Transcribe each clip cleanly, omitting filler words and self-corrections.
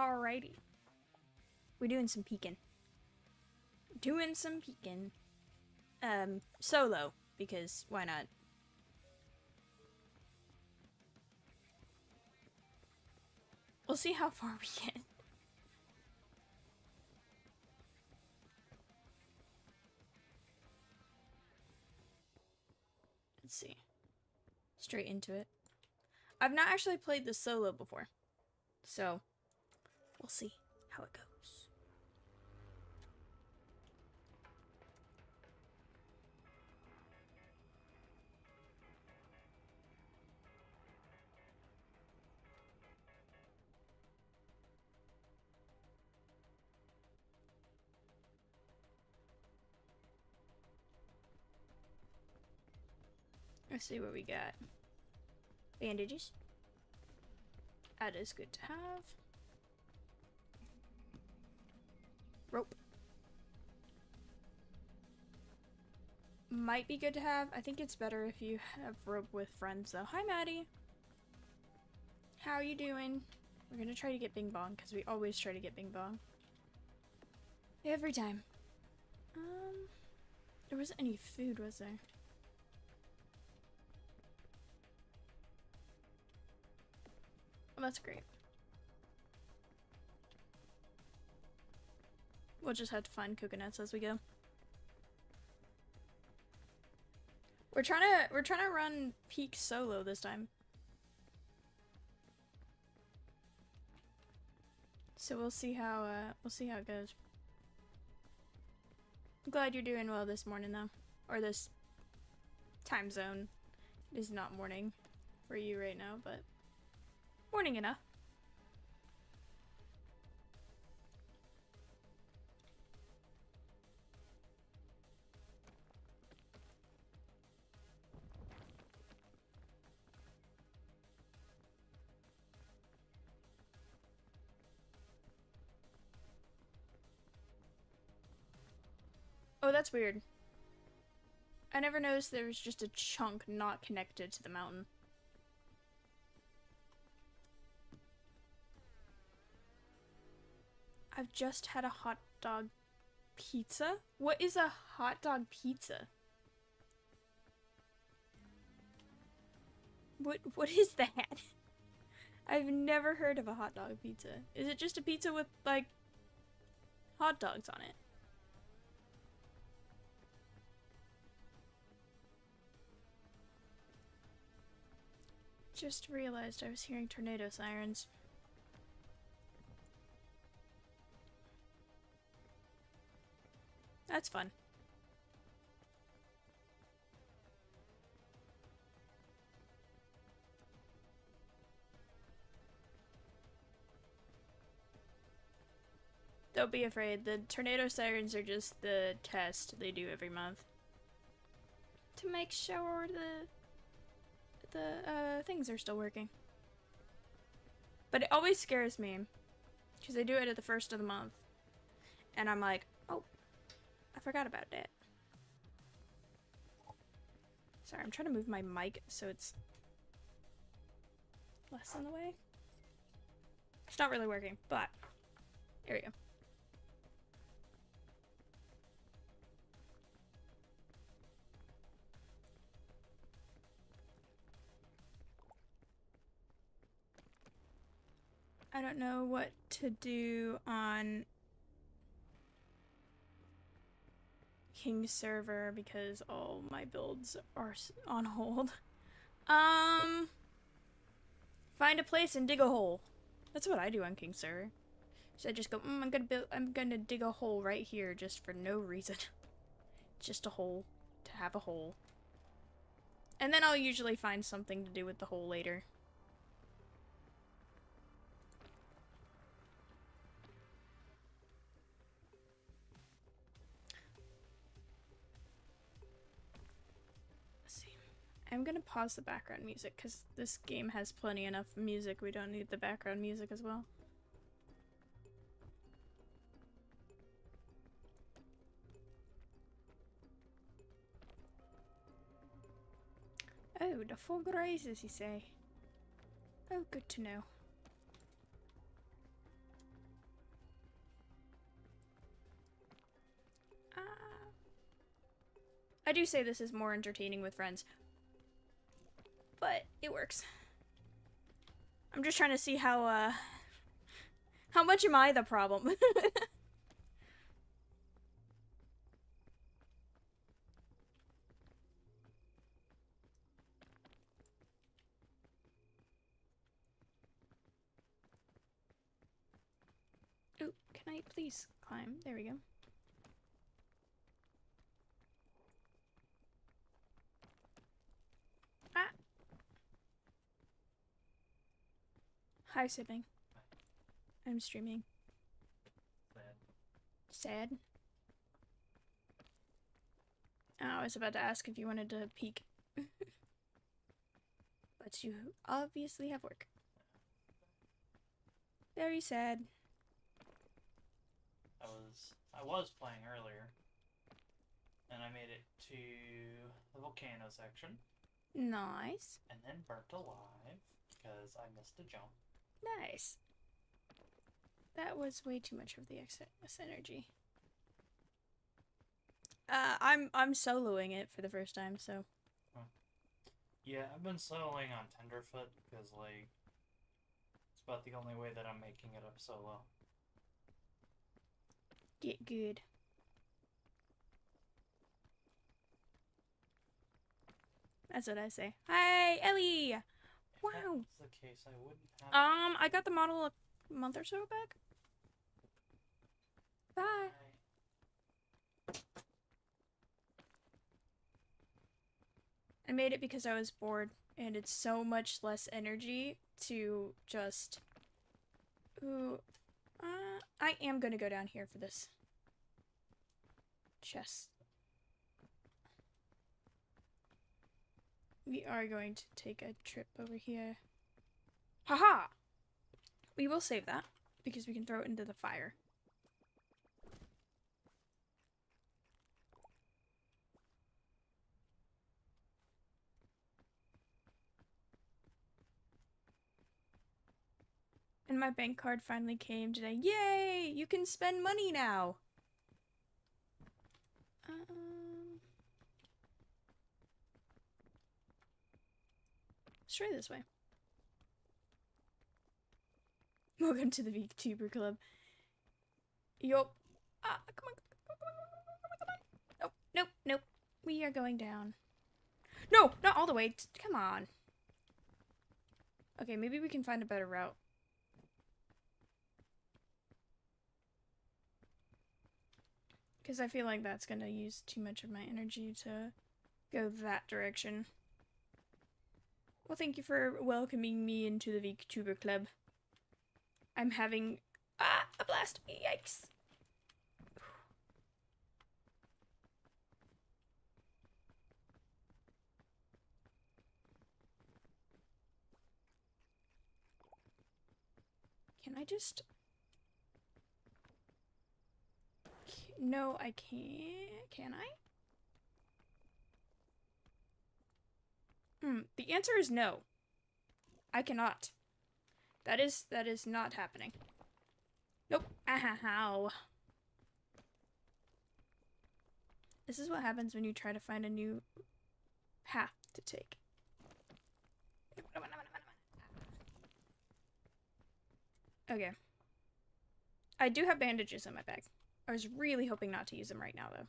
Alrighty. We're doing some peeking. Doing some peeking. Solo, because why not? We'll see how far we get. Let's see. Straight into it. I've not actually played the solo before, so we'll see how it goes. Let's see what we got. Bandages. That is good to have. Rope. Might be good to have. I think it's better if you have rope with friends though. Hi Maddie. How are you doing? We're gonna try to get Bing Bong because we always try to get Bing Bong. Every time. There wasn't any food, was there? Well, that's great. We'll just have to find coconuts as we go. We're trying to run peak solo this time. So we'll see how it goes. I'm glad you're doing well this morning though. Or this time zone. It is not morning for you right now, but morning enough. Oh, that's weird. I never noticed there was just a chunk not connected to the mountain. I've just had a hot dog pizza? What is a hot dog pizza? What is that? I've never heard of a hot dog pizza. Is it just a pizza with, like, hot dogs on it? Just realized I was hearing tornado sirens. That's fun. Don't be afraid. The tornado sirens are just the test they do every month to make sure the things are still working. But it always scares me because they do it at the first of the month, and I'm like, oh, I forgot about that. Sorry, I'm trying to move my mic so it's less in the way. It's not really working, but here we go. I don't know what to do on King's server because all my builds are on hold. Find a place and dig a hole. That's what I do on King's server. So I just go, I'm gonna dig a hole right here just for no reason. Just a hole to have a hole. And then I'll usually find something to do with the hole later. I'm gonna pause the background music because this game has plenty enough music. We don't need the background music as well. Oh, the full grazes, you say? Oh, good to know. I do say this is more entertaining with friends, but it works. I'm just trying to see how much am I the problem? Ooh, can I please climb? There we go. Ah! Hi, sibling. I'm streaming. Sad? Oh, I was about to ask if you wanted to peek. But you obviously have work. Very sad. I was playing earlier, and I made it to the volcano section, Nice. and then burnt alive because I missed a jump. Nice. That was way too much of the excess energy. I'm soloing it for the first time, so. Huh. Yeah, I've been soloing on Tenderfoot because, like, it's about the only way that I'm making it up solo. Get good. That's what I say. Hi, Ellie! If Wow. that was the case, I wouldn't have. I got the model a month or so back. Bye. I made it because I was bored, and it's so much less energy to just... Ooh. I am gonna go down here for this chest. We are going to take a trip over here. Haha! We will save that, because we can throw it into the fire. And my bank card finally came today. Yay! You can spend money now! Let's try this way. Welcome to the VTuber Club. Yup. Ah, come on. Nope, nope, nope. We are going down. No, not all the way. Come on. Okay, maybe we can find a better route. Because I feel like that's gonna use too much of my energy to go that direction. Well, thank you for welcoming me into the VTuber Club. I'm having... a blast! Yikes! Can I just... No, I can't. Can I? The answer is no. I cannot. That is not happening. Nope. Ow. This is what happens when you try to find a new path to take. Okay. I do have bandages in my bag. I was really hoping not to use them right now, though.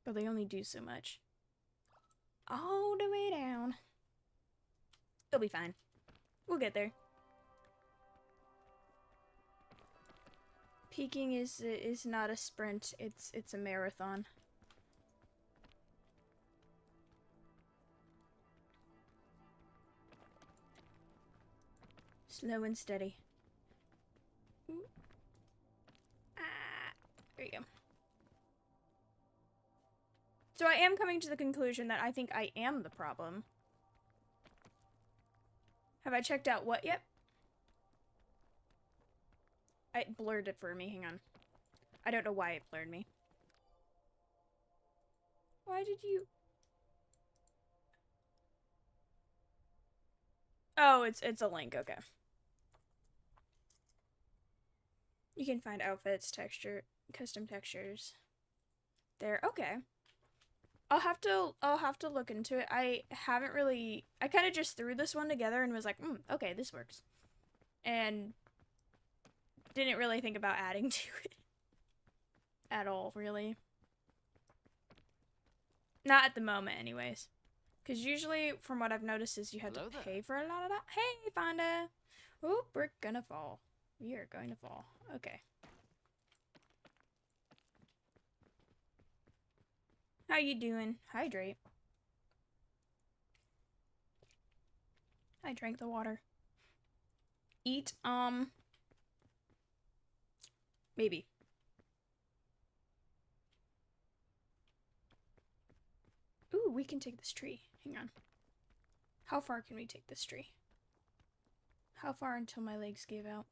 But they only do so much. All the way down. It'll be fine. We'll get there. Peaking is not a sprint. It's a marathon. Slow and steady. Ooh. Ah, there you go. So I am coming to the conclusion that I think I am the problem. Have I checked out what yet? It blurred it for me. Hang on. I don't know why it blurred me. Why did you... Oh, it's a link. Okay. You can find outfits, texture, custom textures. There. Okay. I'll have to look into it. I haven't really I kind of just threw this one together and was like, okay, this works. And didn't really think about adding to it at all, really. Not at the moment anyways. Cuz usually from what I've noticed is you have to pay for a lot of that. Hey, Fonda. Oop, we're gonna fall. We are going to fall. Okay. How you doing? Hydrate. I drank the water. Eat, maybe. Ooh, we can take this tree. Hang on. How far can we take this tree? How far until my legs give out?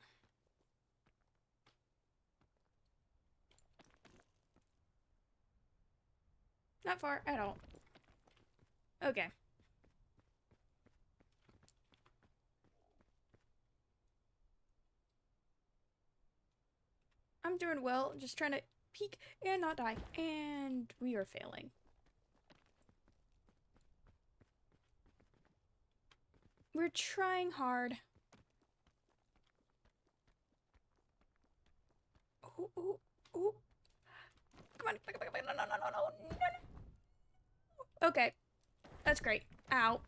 Not far at all. Okay. I'm doing well, just trying to peek and not die. And we are failing. We're trying hard. Ooh, ooh, ooh. Come on. No. Okay. That's great. Ow.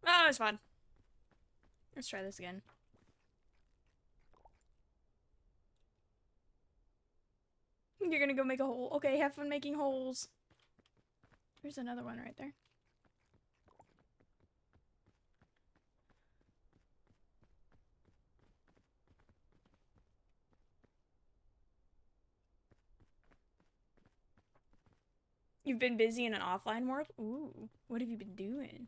Oh, it was fun. Let's try this again. You're gonna go make a hole. Okay, have fun making holes. There's another one right there. You've been busy in an offline world? Ooh, what have you been doing?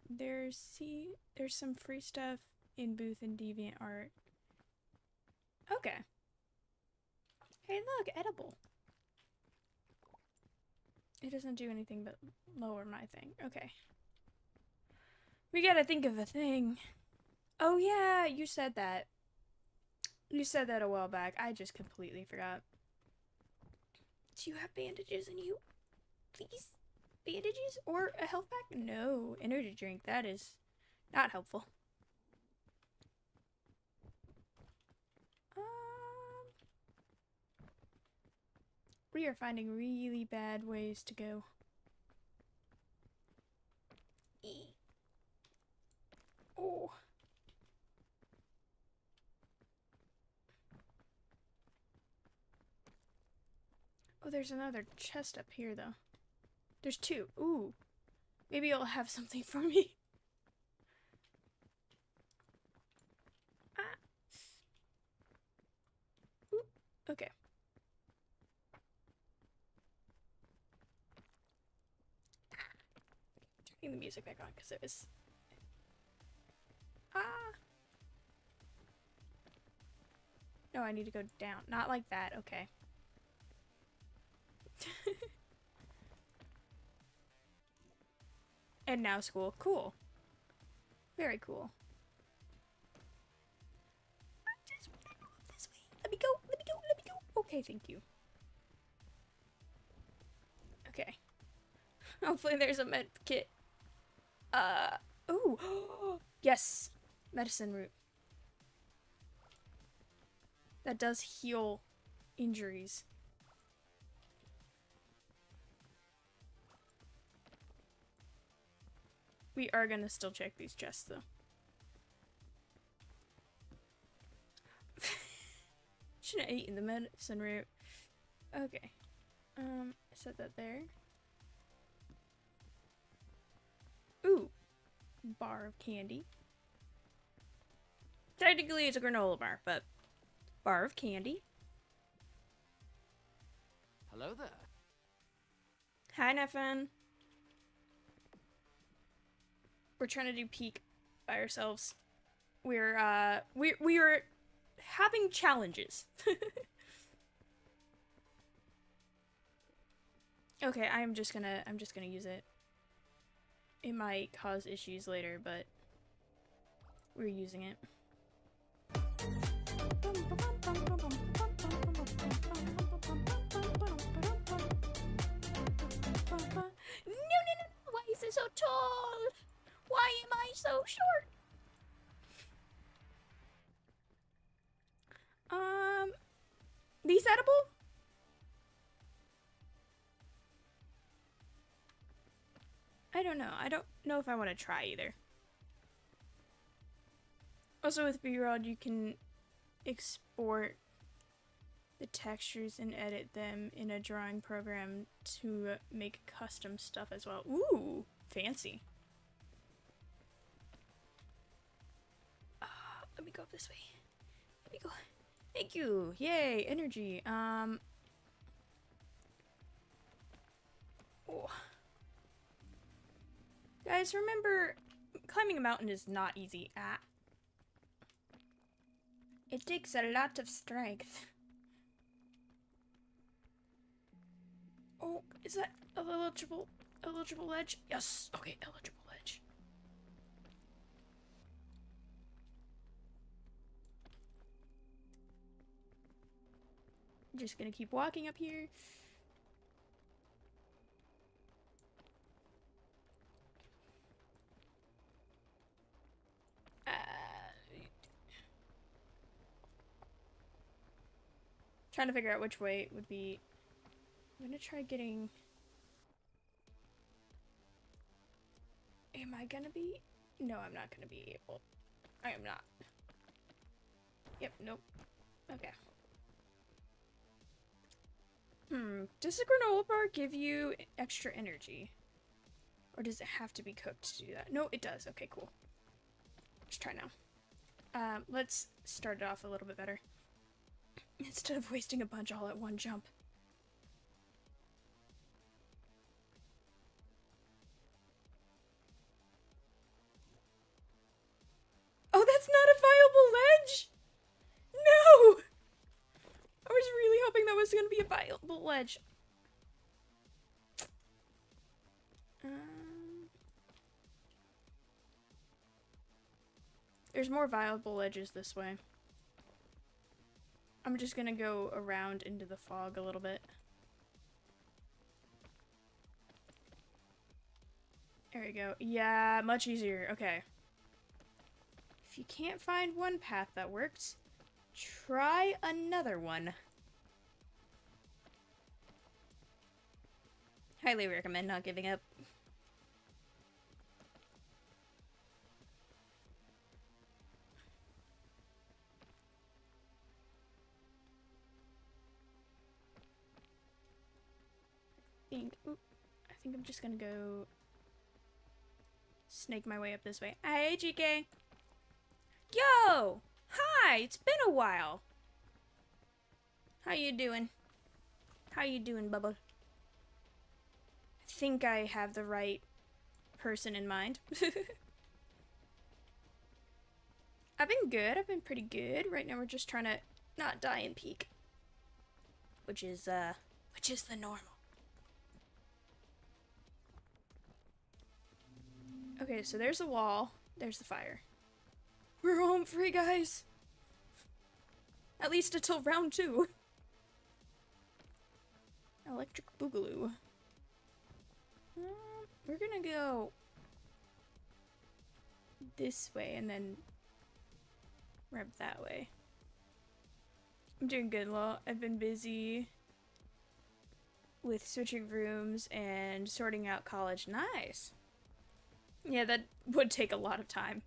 There's some free stuff in Booth and DeviantArt. Okay. Hey, look, edible. It doesn't do anything but lower my thing. Okay. We gotta think of a thing. Oh yeah, you said that. You said that a while back. I just completely forgot. Do you have bandages in you? Please? Bandages? Or a health pack? No. Energy drink. That is not helpful. We are finding really bad ways to go. Oh. Oh, there's another chest up here, though. There's two. Ooh. Maybe it'll have something for me. Ah. Ooh. Okay. Turning the music back on because it was... Ah. No, I need to go down. Not like that. Okay. And now school. Cool. Very cool. I just want to go this way. Let me go. Let me go. Let me go. Okay, thank you. Okay. Hopefully there's a med kit. Ooh. Yes. Medicine root. That does heal injuries. We are gonna still check these chests, though. Shouldn't have eaten the medicine root. Okay. Set that there. Ooh. Bar of candy. Technically, it's a granola bar, but bar of candy. Hello there. Hi, Neffin. We're trying to do peak by ourselves. We're having challenges. Okay, I'm just gonna use it. It might cause issues later, but we're using it. No, why is it so tall? Why am I so short? These edible? I don't know. I don't know if I want to try either. Also with B-Rod, you can export the textures and edit them in a drawing program to make custom stuff as well. Ooh, fancy. Let me go up this way. Let me go. Thank you. Yay, energy. Oh. Guys, remember, climbing a mountain is not easy. It takes a lot of strength. Oh, is that eligible ledge? Yes. Okay, eligible ledge. I'm just gonna keep walking up here. Trying to figure out which way it would be. I'm gonna try getting... Am I gonna be? No, I'm not gonna be able. I am not. Yep, nope. Okay. Does the granola bar give you extra energy? Or does it have to be cooked to do that? No, it does. Okay, cool. Let's try now. Let's start it off a little bit better. Instead of wasting a bunch all at one jump. Oh, that's not a viable ledge! No! I was really hoping that was gonna be a viable ledge. There's more viable ledges this way. I'm just gonna go around into the fog a little bit. There we go. Yeah, much easier. Okay. If you can't find one path that works, try another one. Highly recommend not giving up. I think I'm just gonna go snake my way up this way. Hey, GK. Yo! Hi! It's been a while. How you doing? How you doing, Bubba? I think I have the right person in mind. I've been good. I've been pretty good. Right now we're just trying to not die in peak. Which is the normal. Okay, so there's the wall. There's the fire. We're home free, guys. At least until round 2. Electric Boogaloo. We're gonna go this way and then rev that way. I'm doing good, Law. I've been busy with switching rooms and sorting out college. Nice. Yeah, that would take a lot of time.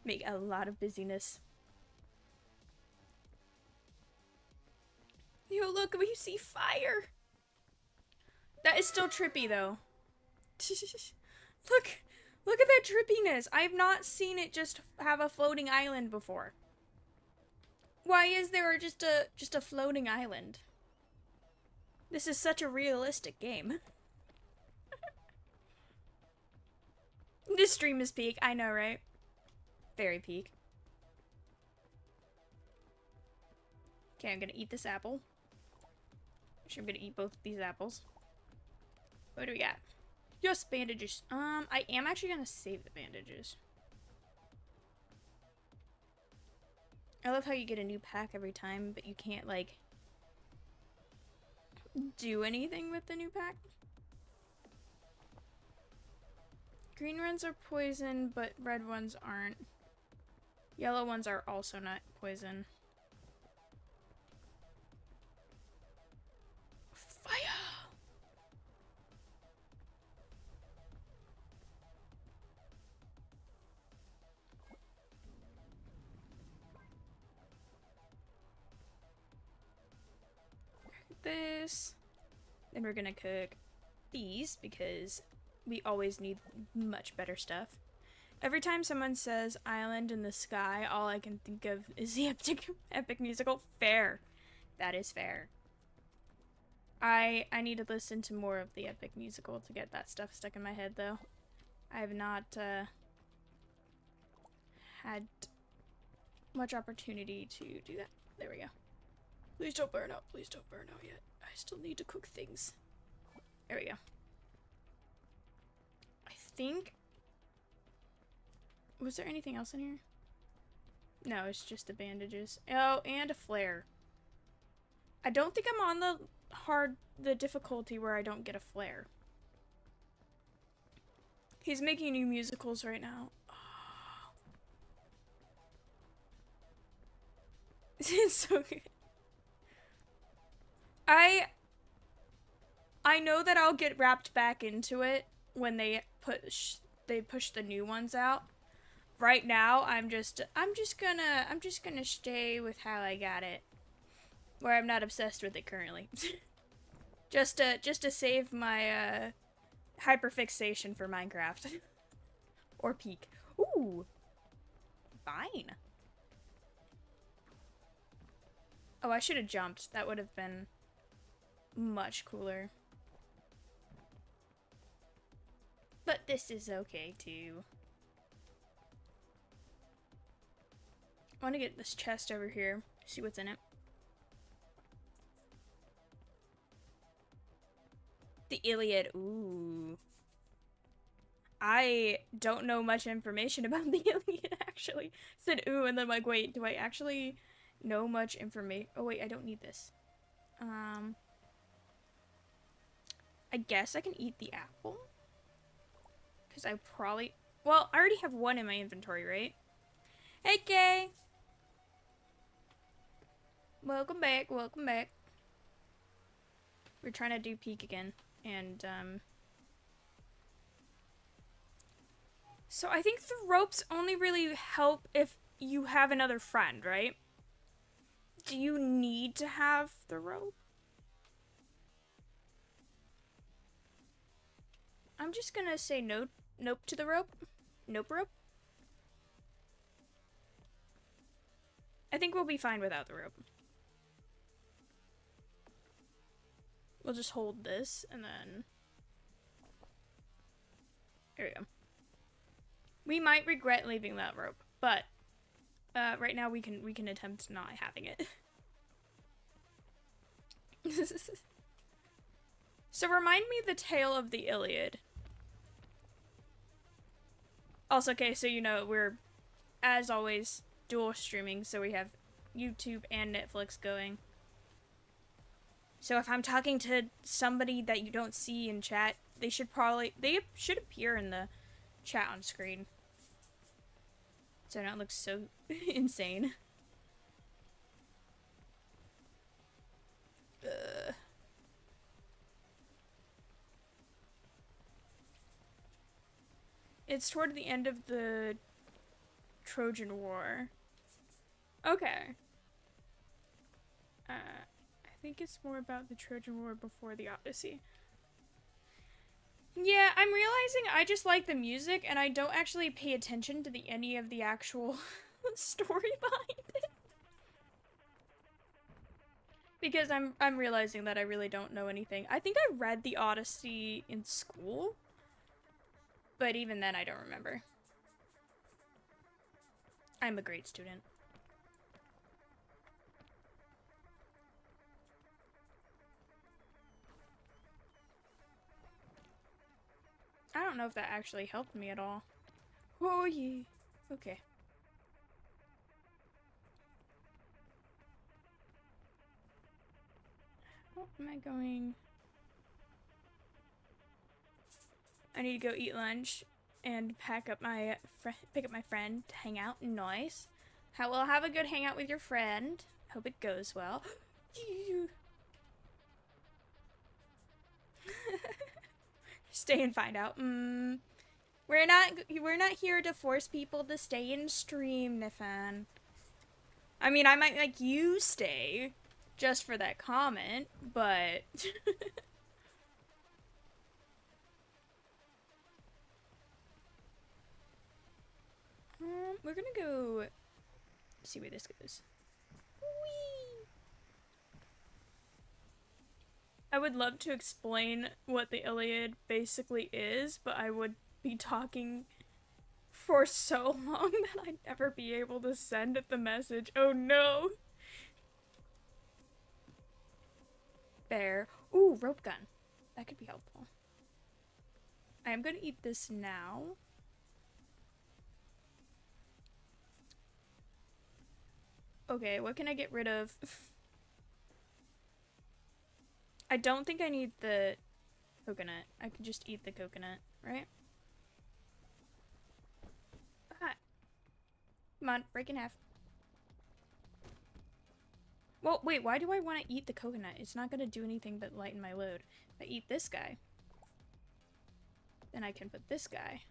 Make a lot of busyness. Yo, look, we see fire! That is still trippy, though. Look at that trippiness. I've not seen it just have a floating island before. Why is there just a floating island? This is such a realistic game. This stream is peak, I know, right? Very peak. Okay, I'm gonna eat this apple. Actually, I'm gonna eat both of these apples. What do we got? Yes, bandages. I am actually gonna save the bandages. I love how you get a new pack every time, but you can't, like, do anything with the new pack. Green ones are poison, but red ones aren't. Yellow ones are also not poison. Fire! This. Then we're gonna cook these because we always need much better stuff. Every time someone says island in the sky, all I can think of is the epic musical. Fair. That is fair. I need to listen to more of the epic musical to get that stuff stuck in my head, though. I have not had much opportunity to do that. There we go. Please don't burn out. Please don't burn out yet. I still need to cook things. There we go. I think... Was there anything else in here? No, it's just the bandages. Oh, and a flare. I don't think I'm on the difficulty where I don't get a flare. He's making new musicals right now. Oh. It's so good. I know that I'll get wrapped back into it when they push the new ones out. Right now, I'm just gonna stay with how I got it, where I'm not obsessed with it currently. just to save my hyperfixation for Minecraft or Peak. Ooh, fine. Oh, I should have jumped. That would have been much cooler. But this is okay too. I want to get this chest over here, see what's in it. The Iliad, ooh. I don't know much information about the Iliad, actually. I said ooh, and then I'm like, wait, do I actually know much information? Oh wait, I don't need this. I guess I can eat the apple. Because I probably... Well, I already have one in my inventory, right? Hey, Kay! Welcome back, welcome back. We're trying to do Peak again. And, so I think the ropes only really help if you have another friend, right? Do you need to have the rope? I'm just gonna say no, nope to the rope. Nope rope. I think we'll be fine without the rope. We'll just hold this and then... There we go. We might regret leaving that rope, but right now we can attempt not having it. So remind me the tale of the Iliad. Also, okay, so you know, we're, as always, dual streaming, so we have YouTube and Netflix going. So if I'm talking to somebody that you don't see in chat, they should appear in the chat on screen. So I don't look so insane. It's toward the end of the Trojan War. Okay. I think it's more about the Trojan War before the Odyssey. Yeah, I'm realizing I just like the music and I don't actually pay attention to any of the actual story behind it. Because I'm realizing that I really don't know anything. I think I read the Odyssey in school, but even then I don't remember. I'm a great student. I don't know if that actually helped me at all. Oh yeah. Okay. Am I going? I need to go eat lunch and pick up my friend to hang out. Nice. Well, have a good hangout with your friend. Hope it goes well. Stay and find out. We're not here to force people to stay and stream, Nifan. I mean, I might make you stay just for that comment, but we're gonna go see where this goes. Whee! I would love to explain what the Iliad basically is, but I would be talking for so long that I'd never be able to send the message. Oh no! Bear. Ooh, rope gun. That could be helpful. I am gonna eat this now. Okay, what can I get rid of? I don't think I need the coconut. I can just eat the coconut, right? Ah. Come on, break in half. Well, wait, why do I want to eat the coconut? It's not going to do anything but lighten my load. If I eat this guy, then I can put this guy.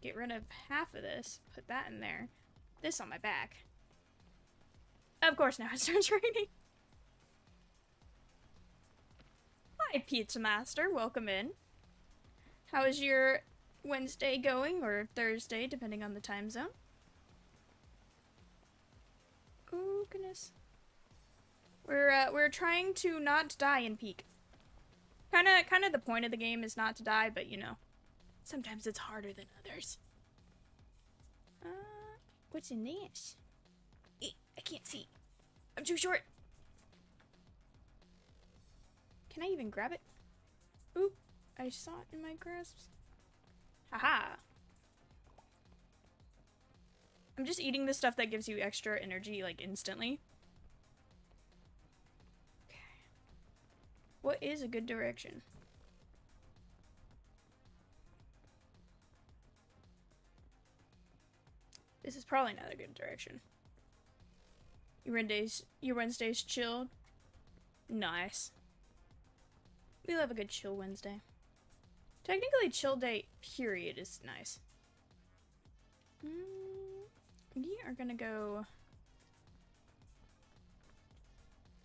Get rid of half of this, put that in there. This on my back. Of course, now it starts raining. Hi, Pizza Master. Welcome in. How is your Wednesday going, or Thursday, depending on the time zone? Oh goodness. We're trying to not die in Peak. Kinda the point of the game is not to die, but you know, sometimes it's harder than others. What's in this? I can't see. I'm too short. Can I even grab it? Oop, I saw it in my grasps. Haha. I'm just eating the stuff that gives you extra energy, like, instantly. Okay. What is a good direction? This is probably not a good direction. Your Wednesday's chilled? Nice. We love a good chill Wednesday. Technically, chill day, period, is nice. We are gonna go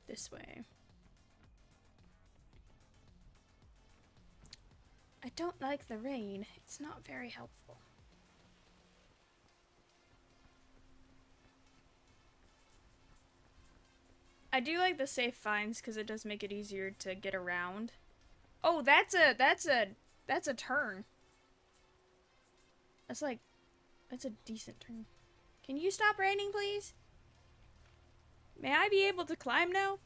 this way. I don't like the rain. It's not very helpful. I do like the safe finds because it does make it easier to get around. Oh, that's a turn. That's a decent turn. Can you stop raining, please? May I be able to climb now?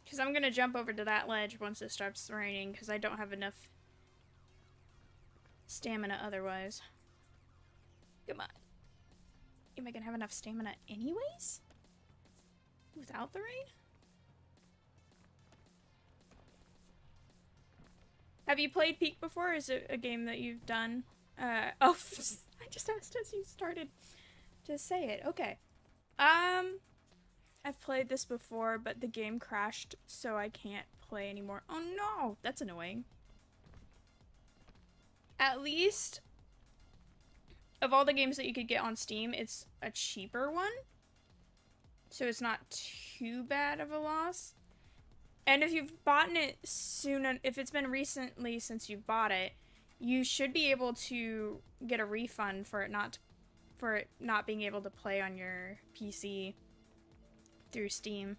Because I'm gonna jump over to that ledge once it starts raining because I don't have enough stamina otherwise. Come on. Am I gonna have enough stamina anyways? Without the rain? Have you played Peak before? Is it a game that you've done? Oh, I just asked as you started to say it. Okay. I've played this before, but the game crashed, so I can't play anymore. Oh no! That's annoying. At least, of all the games that you could get on Steam, it's a cheaper one. So it's not too bad of a loss. And if you've bought it soon, if it's been recently since you've bought it, you should be able to get a refund for it not being able to play on your PC through Steam.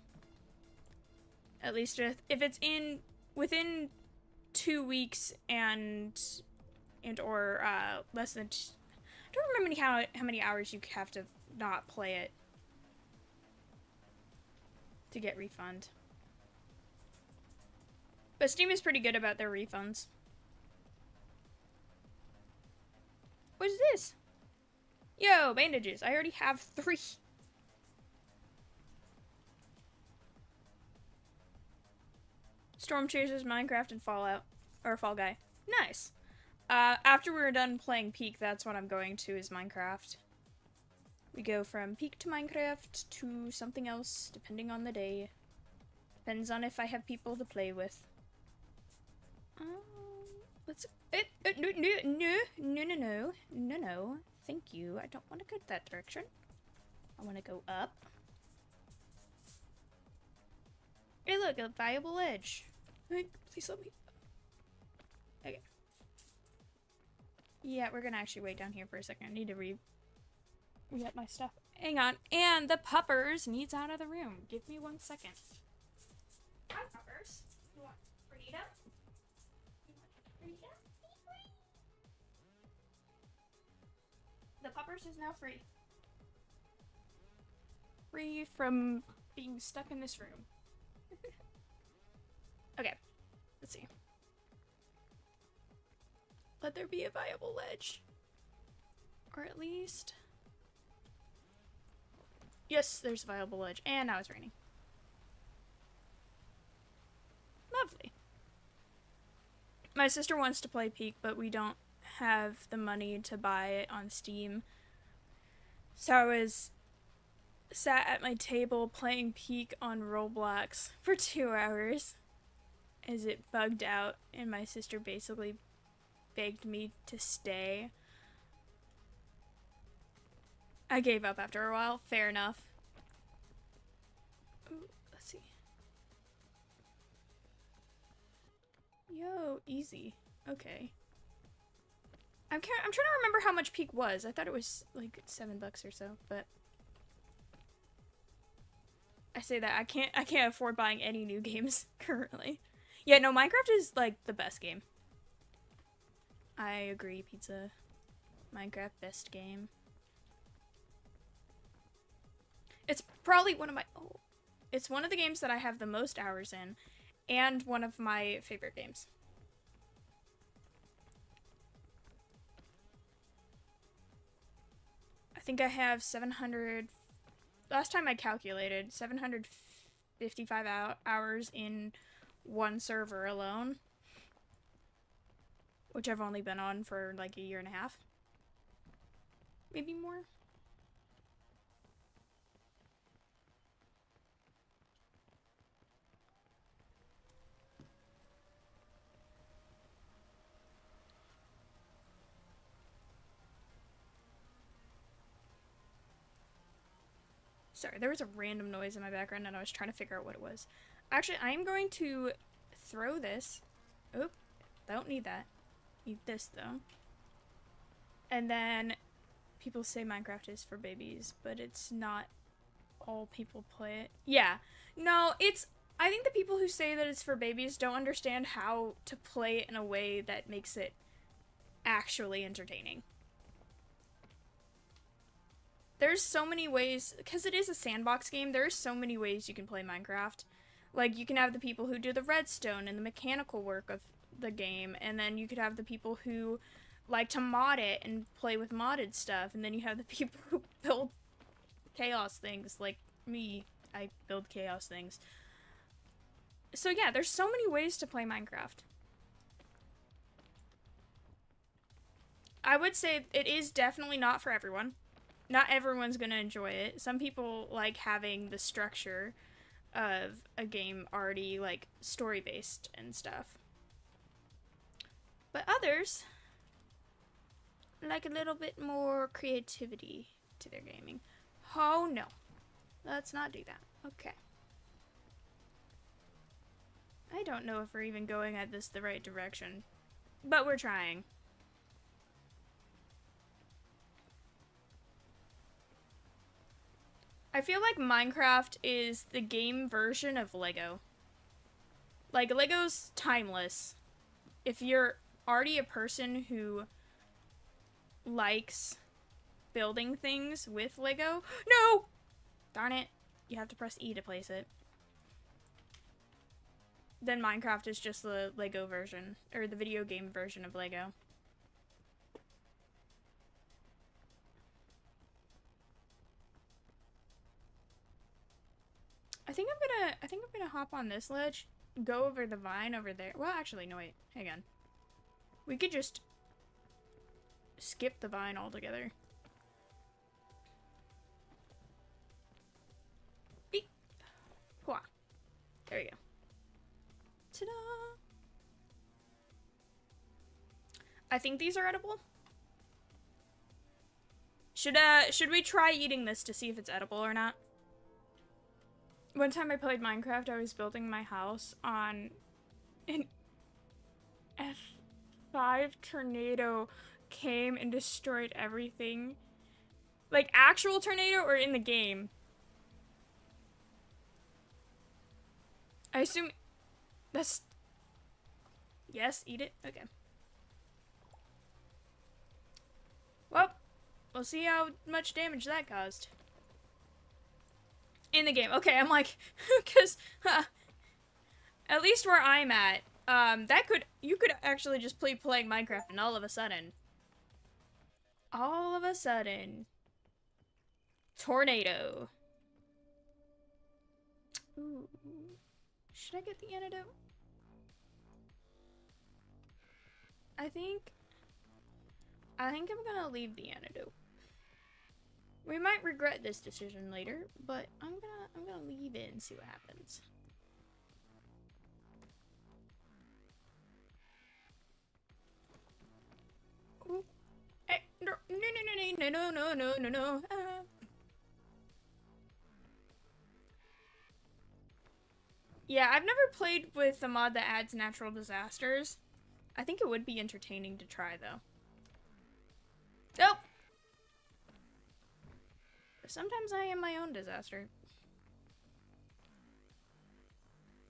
At least if it's within 2 weeks and or less than. I don't remember how many hours you have to not play it to get refund. But Steam is pretty good about their refunds. What is this? Yo, bandages. I already have 3. Storm Chasers, Minecraft, and Fallout. Or Fall Guy. Nice. After we're done playing Peak, that's what I'm going to, is Minecraft. We go from Peak to Minecraft to something else, depending on the day. Depends on if I have people to play with. Let's... No. Thank you. I don't want to go that direction. I want to go up. Hey, look, a viable edge. Please let me... Okay. Yeah, we're gonna actually wait down here for a second. I need to re-up my stuff. Hang on. And the puppers needs out of the room. Give me 1 second. Hi, puppers. You want Bernita? The puppers is now free. Free from being stuck in this room. Okay, let's see. Let there be a viable ledge. Or at least... Yes, there's a viable ledge. And now it's raining. Lovely. My sister wants to play Peak, but we don't have the money to buy it on Steam. So I was sat at my table playing Peak on Roblox for 2 hours as it bugged out, and my sister basically begged me to stay. I gave up after a while. Fair enough. Ooh, let's see. Yo, easy. Okay. I'm trying to remember how much Peak was. I thought it was like $7 or so, but I say that I can't afford buying any new games currently. Yeah, no, Minecraft is like the best game. I agree, Pizza. Minecraft, best game. It's probably one of my... Oh, it's one of the games that I have the most hours in, and one of my favorite games. I think I have 700... Last time I calculated, 755 hours in one server alone. Which I've only been on for like a year and a half. Maybe more. Sorry, there was a random noise in my background and I was trying to figure out what it was. Actually, I am going to throw this. Oop, don't need that. Need this though. And then people say Minecraft is for babies, but it's not. All people play it. Yeah. No, I think the people who say that it's for babies don't understand how to play it in a way that makes it actually entertaining. There's so many ways, because it is a sandbox game, there's so many ways you can play Minecraft. Like, you can have the people who do the redstone and the mechanical work of the game, and then you could have the people who like to mod it and play with modded stuff, and then you have the people who build chaos things, like me. I build chaos things. So yeah, there's so many ways to play Minecraft. I would say it is definitely not for everyone. Not everyone's gonna enjoy it. Some people like having the structure of a game already like story-based and stuff. But others like a little bit more creativity to their gaming. Oh no. Let's not do that. Okay. I don't know if we're even going at this the right direction, but we're trying. I feel like Minecraft is the game version of Lego. Like, Lego's timeless. If you're already a person who likes building things with Lego... No! Darn it. You have to press E to place it. Then Minecraft is just the Lego version, or the video game version of Lego. think I'm gonna hop on this ledge, go over the vine over there. Well, actually, no, wait. Hang on. We could just skip the vine altogether. Beep. Hua. There we go. Ta-da! I think these are edible. Should we try eating this to see if it's edible or not? One time I played Minecraft, I was building my house on an F5 tornado came and destroyed everything. Like actual tornado or in the game? I assume that's... Yes, eat it? Okay. Well, we'll see how much damage that caused. In the game. Okay, I'm like, because, at least where I'm at, you could actually just playing Minecraft and all of a sudden, tornado. Ooh. Should I get the antidote? I think I'm gonna leave the antidote. We might regret this decision later, but I'm gonna leave it and see what happens. Ooh. Hey, no. Ah. Yeah, I've never played with a mod that adds natural disasters. I think it would be entertaining to try, though. Nope. Sometimes I am my own disaster.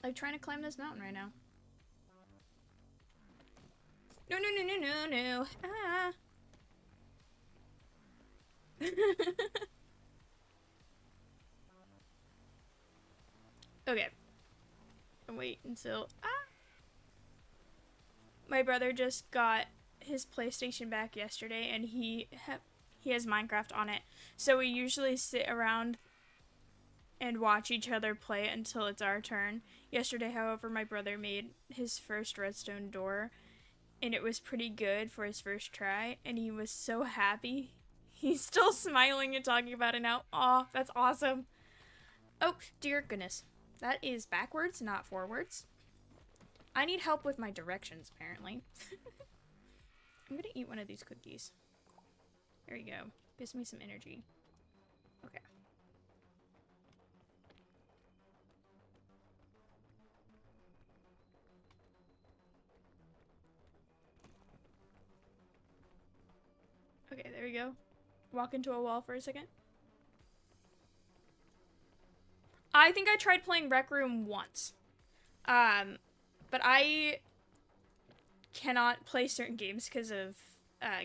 Like trying to climb this mountain right now. No. Ah. Okay. Wait until... Ah! My brother just got his PlayStation back yesterday, and he has Minecraft on it. So we usually sit around and watch each other play it until it's our turn. Yesterday, however, my brother made his first redstone door, and it was pretty good for his first try, and he was so happy. He's still smiling and talking about it now. Aw, that's awesome. Oh, dear goodness. That is backwards, not forwards. I need help with my directions, apparently. I'm gonna eat one of these cookies. There you go. Gives me some energy. Okay. Okay, there we go. Walk into a wall for a second. I think I tried playing Rec Room once. But I cannot play certain games because of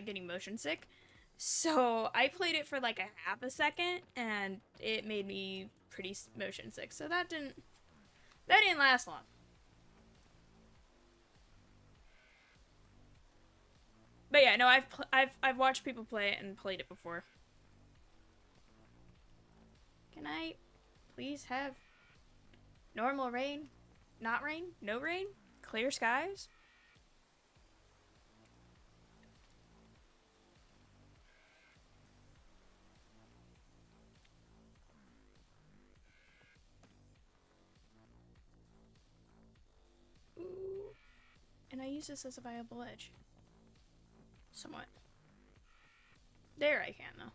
getting motion sick. So I played it for like a half a second and it made me pretty motion sick. So that didn't last long. But yeah, no, I've watched people play it and played it before. Can I please have normal rain? Not rain? No rain? Clear skies? Ooh. And I use this as a viable edge. Somewhat. There I can, though.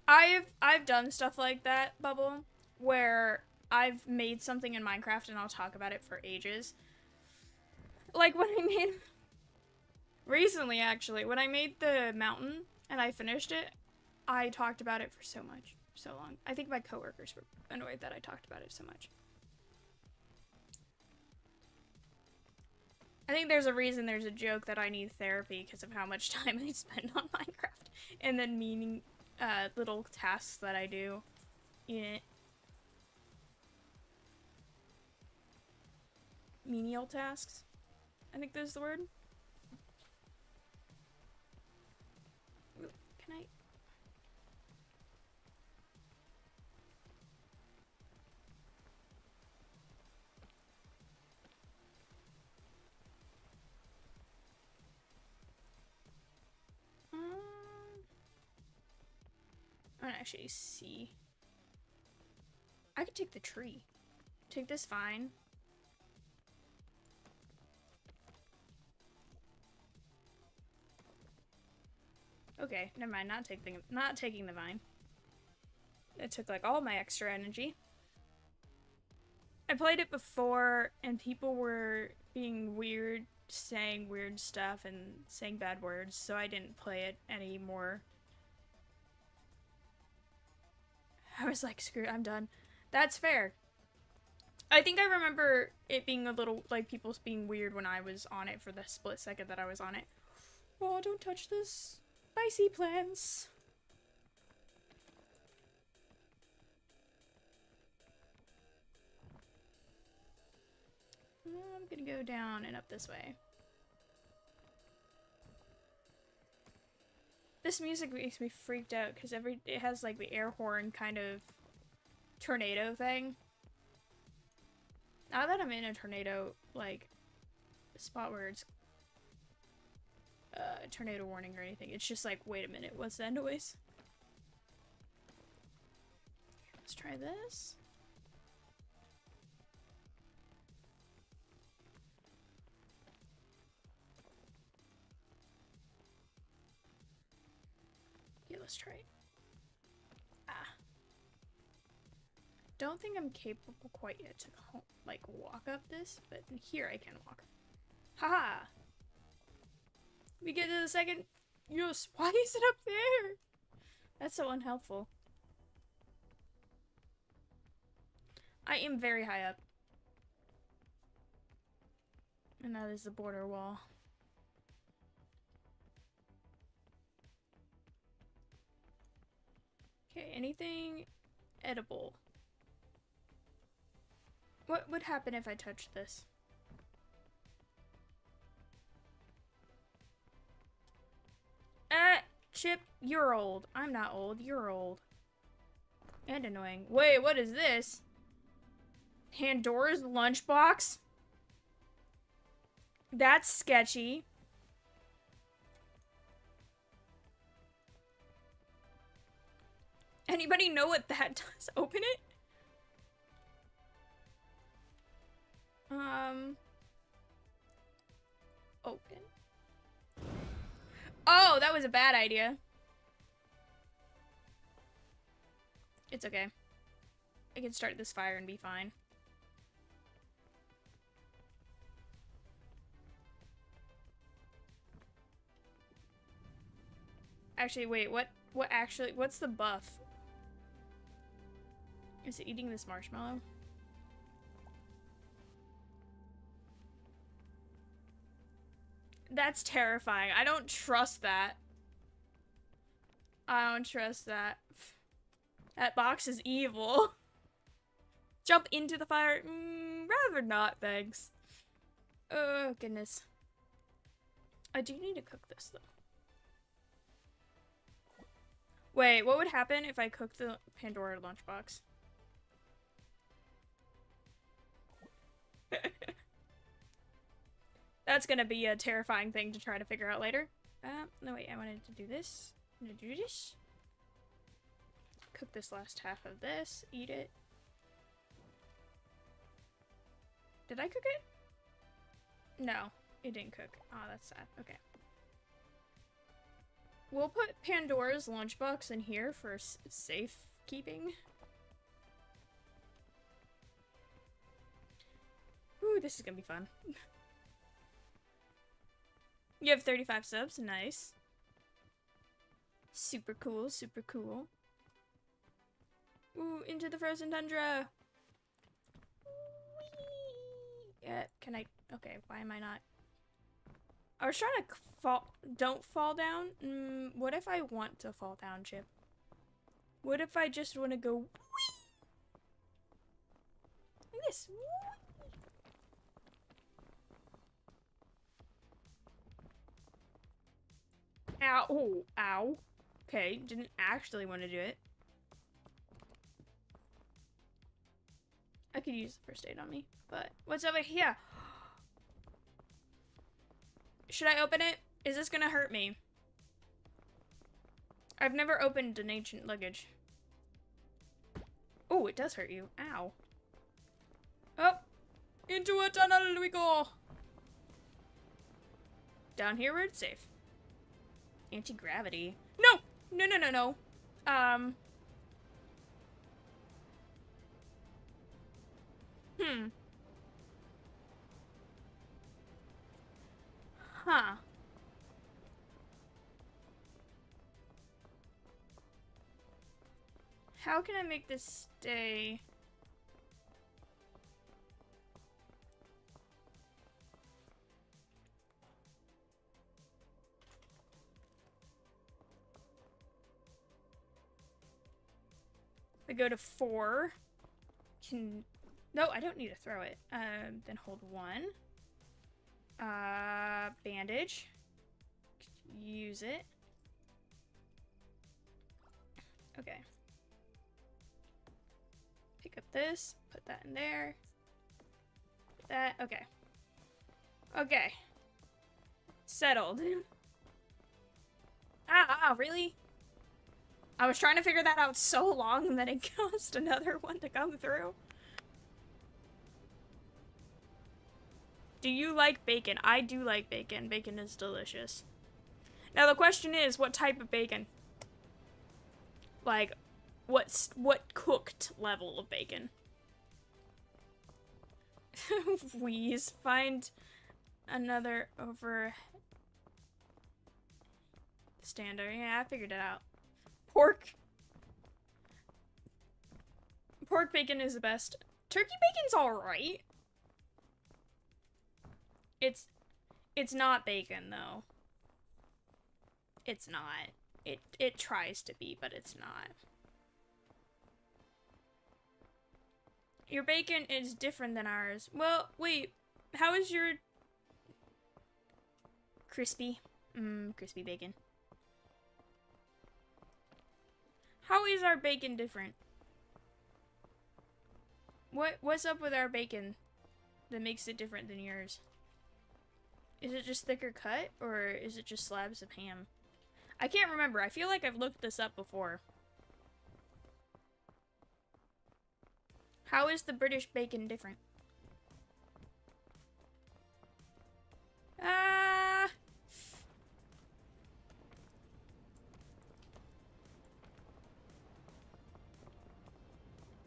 I've done stuff like that, Bubble, where I've made something in Minecraft and I'll talk about it for ages. Like when I made... Recently, actually, when I made the mountain and I finished it, I talked about it for so long. I think my coworkers were annoyed that I talked about it so much. I think there's a reason there's a joke that I need therapy because of how much time I spend on Minecraft and then meaning little tasks that I do in it. Menial tasks? I think that's the word. Can I? I don't actually see. I could take the tree. Take this vine. Okay, never mind. Not taking the vine. It took like all my extra energy. I played it before, and people were being weird, saying weird stuff and saying bad words, so I didn't play it anymore. I was like, screw it, I'm done. That's fair. I think I remember it being a little, like, people being weird when I was on it for the split second that I was on it. Oh, don't touch this. Spicy plants. I'm gonna go down and up this way. This music makes me freaked out because it has like the air horn kind of tornado thing. Now that I'm in a tornado like spot where it's tornado warning or anything, it's just like, wait a minute, what's that noise? Let's try this. Yeah, let's try it. Ah. Don't think I'm capable quite yet to like walk up this, but here I can walk. Haha! We get to the second. Yes, why is it up there? That's so unhelpful. I am very high up. And that is the border wall. Okay, anything edible? What would happen if I touched this? Chip, you're old. I'm not old, you're old. And annoying. Wait, what is this? Pandora's lunchbox? That's sketchy. Anybody know what that does? Open it? Open. Oh, that was a bad idea. It's okay. I can start this fire and be fine. Actually, wait, what's the buff? Is it eating this marshmallow? That's terrifying. I don't trust that. I don't trust that. That box is evil. Jump into the fire? Rather not, thanks. Oh, goodness. I do need to cook this, though. Wait, what would happen if I cooked the Pandora lunchbox? That's gonna be a terrifying thing to try to figure out later. No wait, I wanted to do this. I'm gonna do this. Cook this last half of this. Eat it. Did I cook it? No, it didn't cook. Oh, that's sad. Okay. We'll put Pandora's lunchbox in here for safekeeping. Ooh, this is gonna be fun. You have 35 subs, nice. Super cool, super cool. Ooh, into the frozen tundra. Whee! Yeah, can I? Okay, why am I not? I was trying to fall. Don't fall down. What if I want to fall down, Chip? What if I just want to go? Whee! Like this. Whee! Ow. Oh, ow. Okay, didn't actually want to do it. I could use the first aid on me, but what's over here? Should I open it? Is this gonna hurt me? I've never opened an ancient luggage. Oh, it does hurt you. Ow. Oh! Into a tunnel we go! Down here where it's safe. Anti-gravity. No! No, no, no, no. Huh. How can I make this stay? I go to 4. No, I don't need to throw it. Then hold 1. Bandage. Use it. Okay. Pick up this, put that in there. Put that, okay. Okay. Settled. Really? I was trying to figure that out so long and then it caused another one to come through. Do you like bacon? I do like bacon. Bacon is delicious. Now the question is, what type of bacon? Like, what cooked level of bacon? Wheeze. Find another over standard. Yeah, I figured it out. Pork bacon is the best. Turkey bacon's alright. It's not bacon though. It's not. It tries to be, but it's not. Your bacon is different than ours. Well, wait. How is your crispy? Crispy bacon. How is our bacon different? What's up with our bacon that makes it different than yours? Is it just thicker cut, or is it just slabs of ham? I can't remember. I feel like I've looked this up before. How is the British bacon different?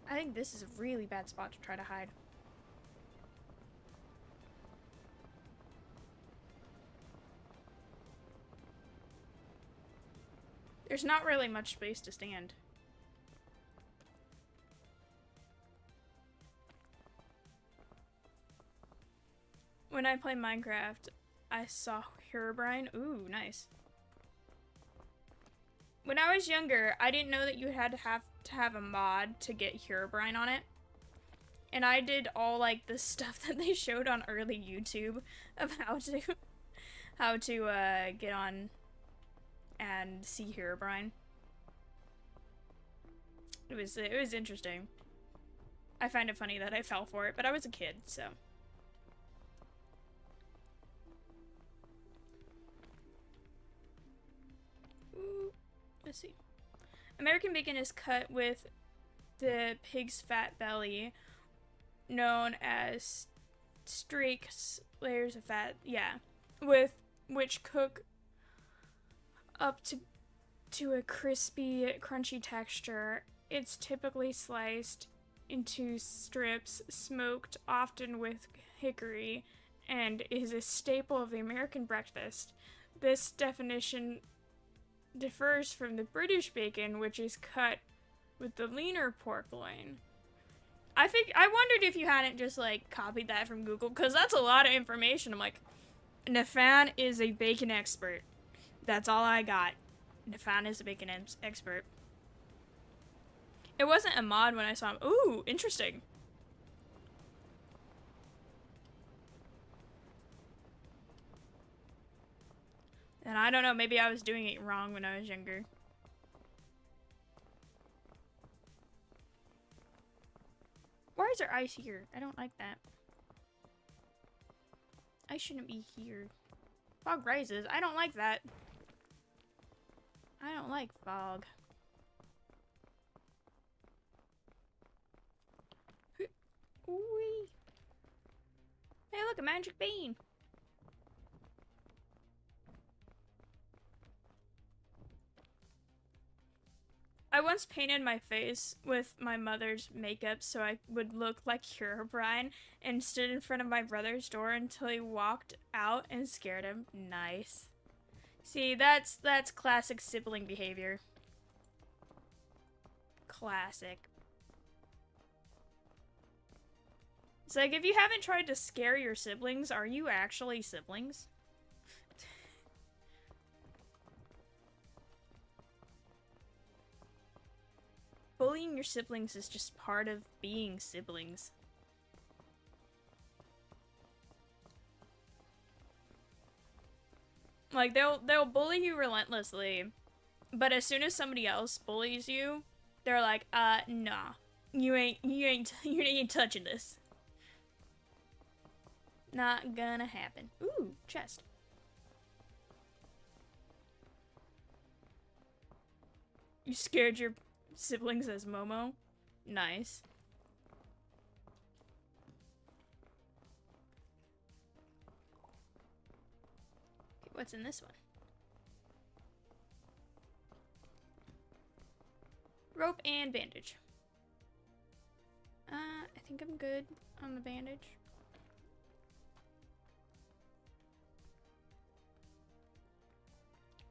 I think this is a really bad spot to try to hide. There's not really much space to stand. When I play Minecraft, I saw Herobrine. Ooh, nice. When I was younger, I didn't know that you had to have a mod to get Herobrine on it. And I did all like the stuff that they showed on early YouTube of how to get on and see Herobrine. It was interesting. I find it funny that I fell for it, but I was a kid, so. Ooh, let's see. American bacon is cut with the pig's fat belly, known as streaks, layers of fat, yeah, with which cook up to a crispy, crunchy texture. It's typically sliced into strips, smoked, often with hickory, and is a staple of the American breakfast. This definition differs from the British bacon, which is cut with the leaner pork loin. I wondered if you hadn't just like copied that from Google, because that's a lot of information. I'm like, Nafan is a bacon expert. That's all I got. Nafan is a bacon expert. It wasn't a mod when I saw him. Ooh, interesting. And I don't know, maybe I was doing it wrong when I was younger. Why is there ice here? I don't like that. Ice shouldn't be here. Fog rises. I don't like that. I don't like fog. Ooh. Hey, look, a magic bean. I once painted my face with my mother's makeup so I would look like Herobrine and stood in front of my brother's door until he walked out and scared him. Nice. See, that's classic sibling behavior. Classic. It's like, if you haven't tried to scare your siblings, are you actually siblings? Bullying your siblings is just part of being siblings. Like, they'll bully you relentlessly, but as soon as somebody else bullies you, they're like, nah. You ain't touching this. Not gonna happen. Ooh, chest. You scared your siblings as Momo? Nice. Okay, what's in this one? Rope and bandage. I think I'm good on the bandage.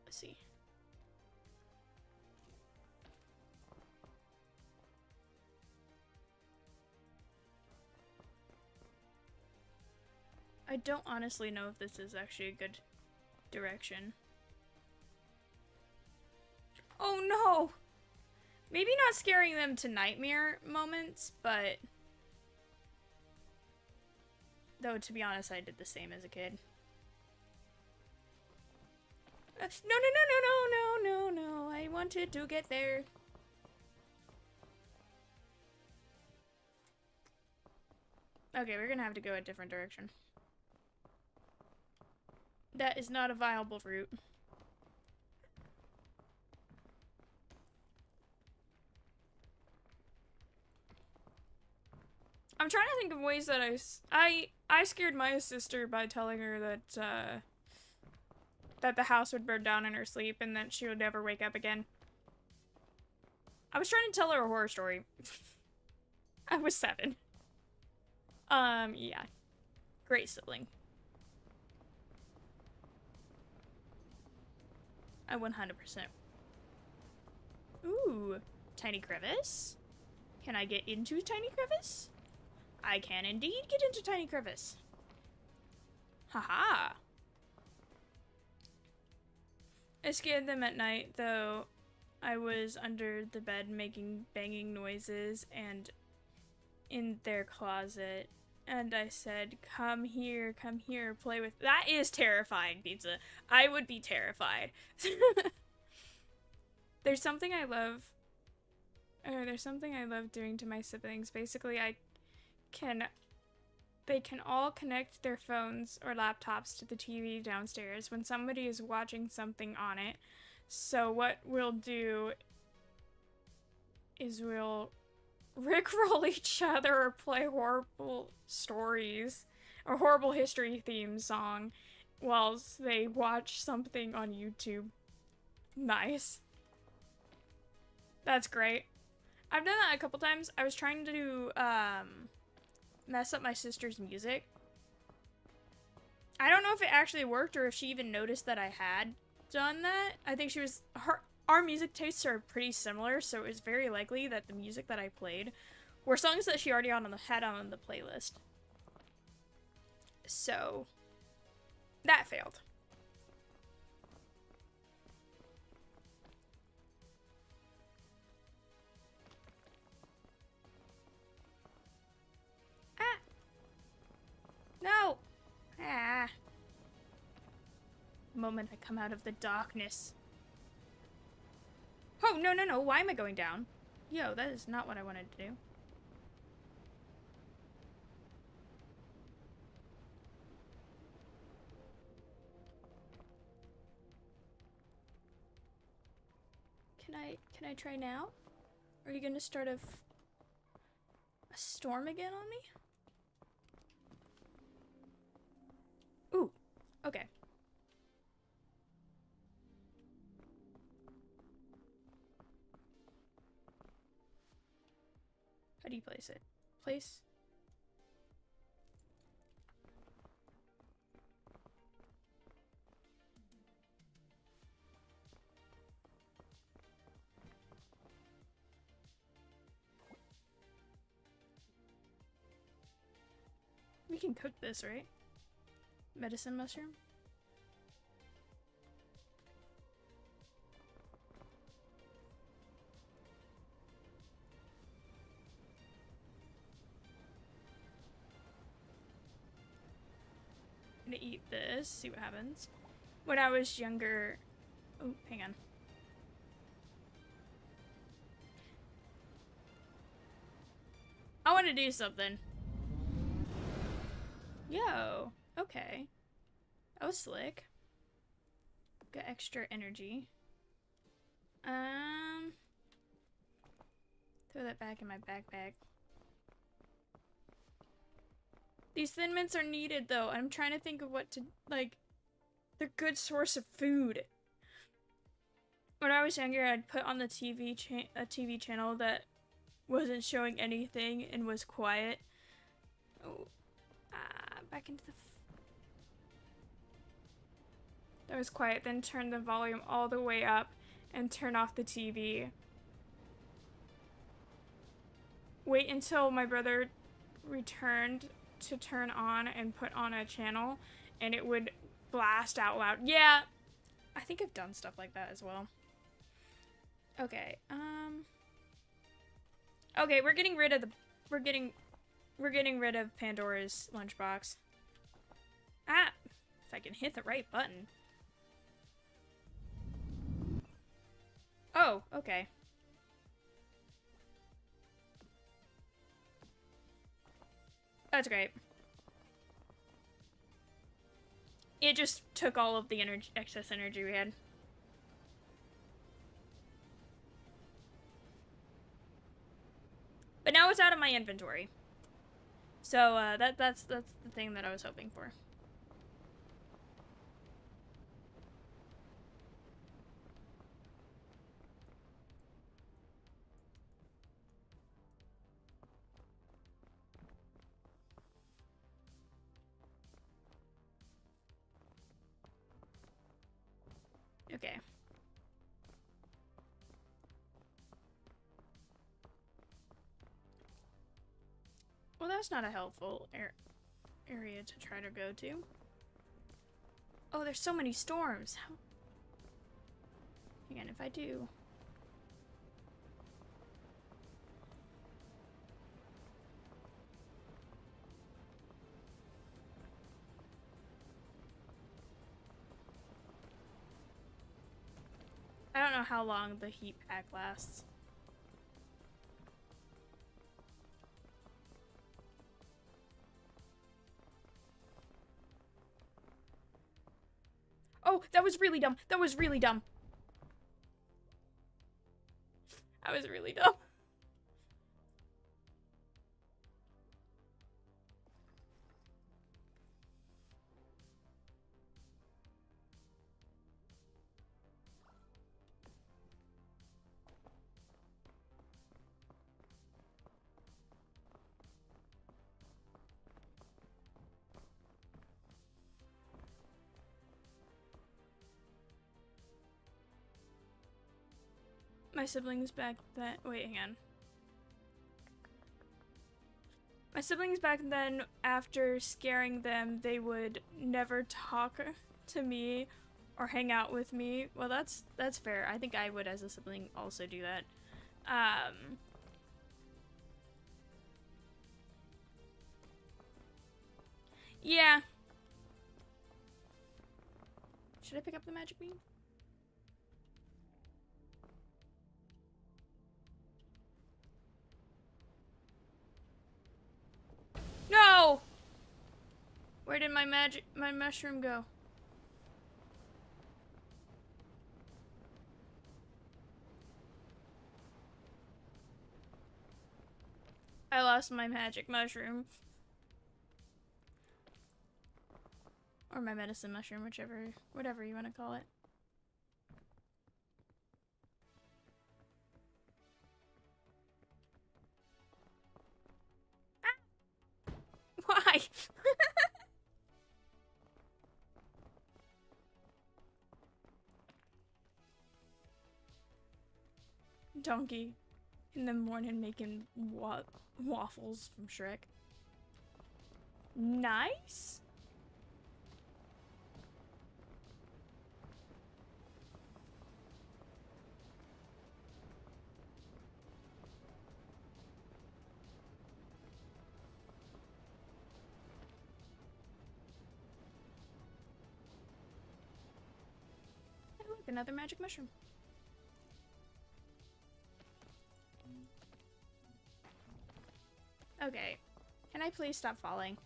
Let's see. I don't honestly know if this is actually a good direction. Oh no! Maybe not scaring them to nightmare moments, but... Though, to be honest, I did the same as a kid. No, no, no, no, no, no, no, no. I wanted to get there. Okay, we're gonna have to go a different direction. That is not a viable route. I'm trying to think of ways that I scared my sister by telling her that that the house would burn down in her sleep and that she would never wake up again. I was trying to tell her a horror story. I was 7. Yeah. Great sibling. I 100%. Ooh, tiny crevice. Can I get into tiny crevice? I can indeed get into tiny crevice. Haha. I scared them at night, though. I was under the bed making banging noises and in their closet. And I said, come here, play with... That is terrifying, Pizza. I would be terrified. There's something I love... there's something I love doing to my siblings. Basically, they can all connect their phones or laptops to the TV downstairs when somebody is watching something on it. So what we'll do is we'll rickroll each other or play horrible stories or horrible history theme song whilst they watch something on YouTube. Nice. That's great. I've done that a couple times. I was trying to mess up my sister's music. I don't know if it actually worked or if she even noticed that I had done that. I think our music tastes are pretty similar, so it was very likely that the music that I played were songs that she already had on the playlist. So that failed. Ah! No! Ah! The moment I come out of the darkness. Oh, no, no, no. Why am I going down? Yo, that is not what I wanted to do. Can I try now? Are you gonna start a storm again on me? Okay. How do you place it? Place? We can cook this, right? Medicine mushroom? I'm gonna eat this, see what happens. When I was younger... Oh, hang on. I want to do something. Yo, okay. That was slick. Got extra energy. Throw that back in my backpack. These Thin Mints are needed, though. I'm trying to think of what to, like, the good source of food. When I was younger, I'd put on the a TV channel that wasn't showing anything and was quiet. Oh, back into the... That was quiet, then turn the volume all the way up and turn off the TV. Wait until my brother returned to turn on and put on a channel, and it would blast out loud. Yeah, I think I've done stuff like that as well. Okay, okay, we're getting rid of the, we're getting rid of Pandora's lunchbox. Ah, if I can hit the right button. Oh, okay. That's great. It just took all of the energy, excess energy we had. But now it's out of my inventory. So that's the thing that I was hoping for. Okay. Well, that's not a helpful area to try to go to. Oh, there's so many storms. Again, if I do... I don't know how long the heat pack lasts. Oh, that was really dumb. That was really dumb. That was really dumb. My siblings back then... Wait, hang on. My siblings back then, after scaring them, they would never talk to me or hang out with me. Well, that's fair. I think I would, as a sibling, also do that. Yeah. Should I pick up the magic bean? No! Where did my mushroom go? I lost my magic mushroom. Or my medicine mushroom, whatever you want to call it. Ah! Why? Donkey in the morning making waffles from Shrek. Nice. Hey, look, another magic mushroom. Okay. Can I please stop falling?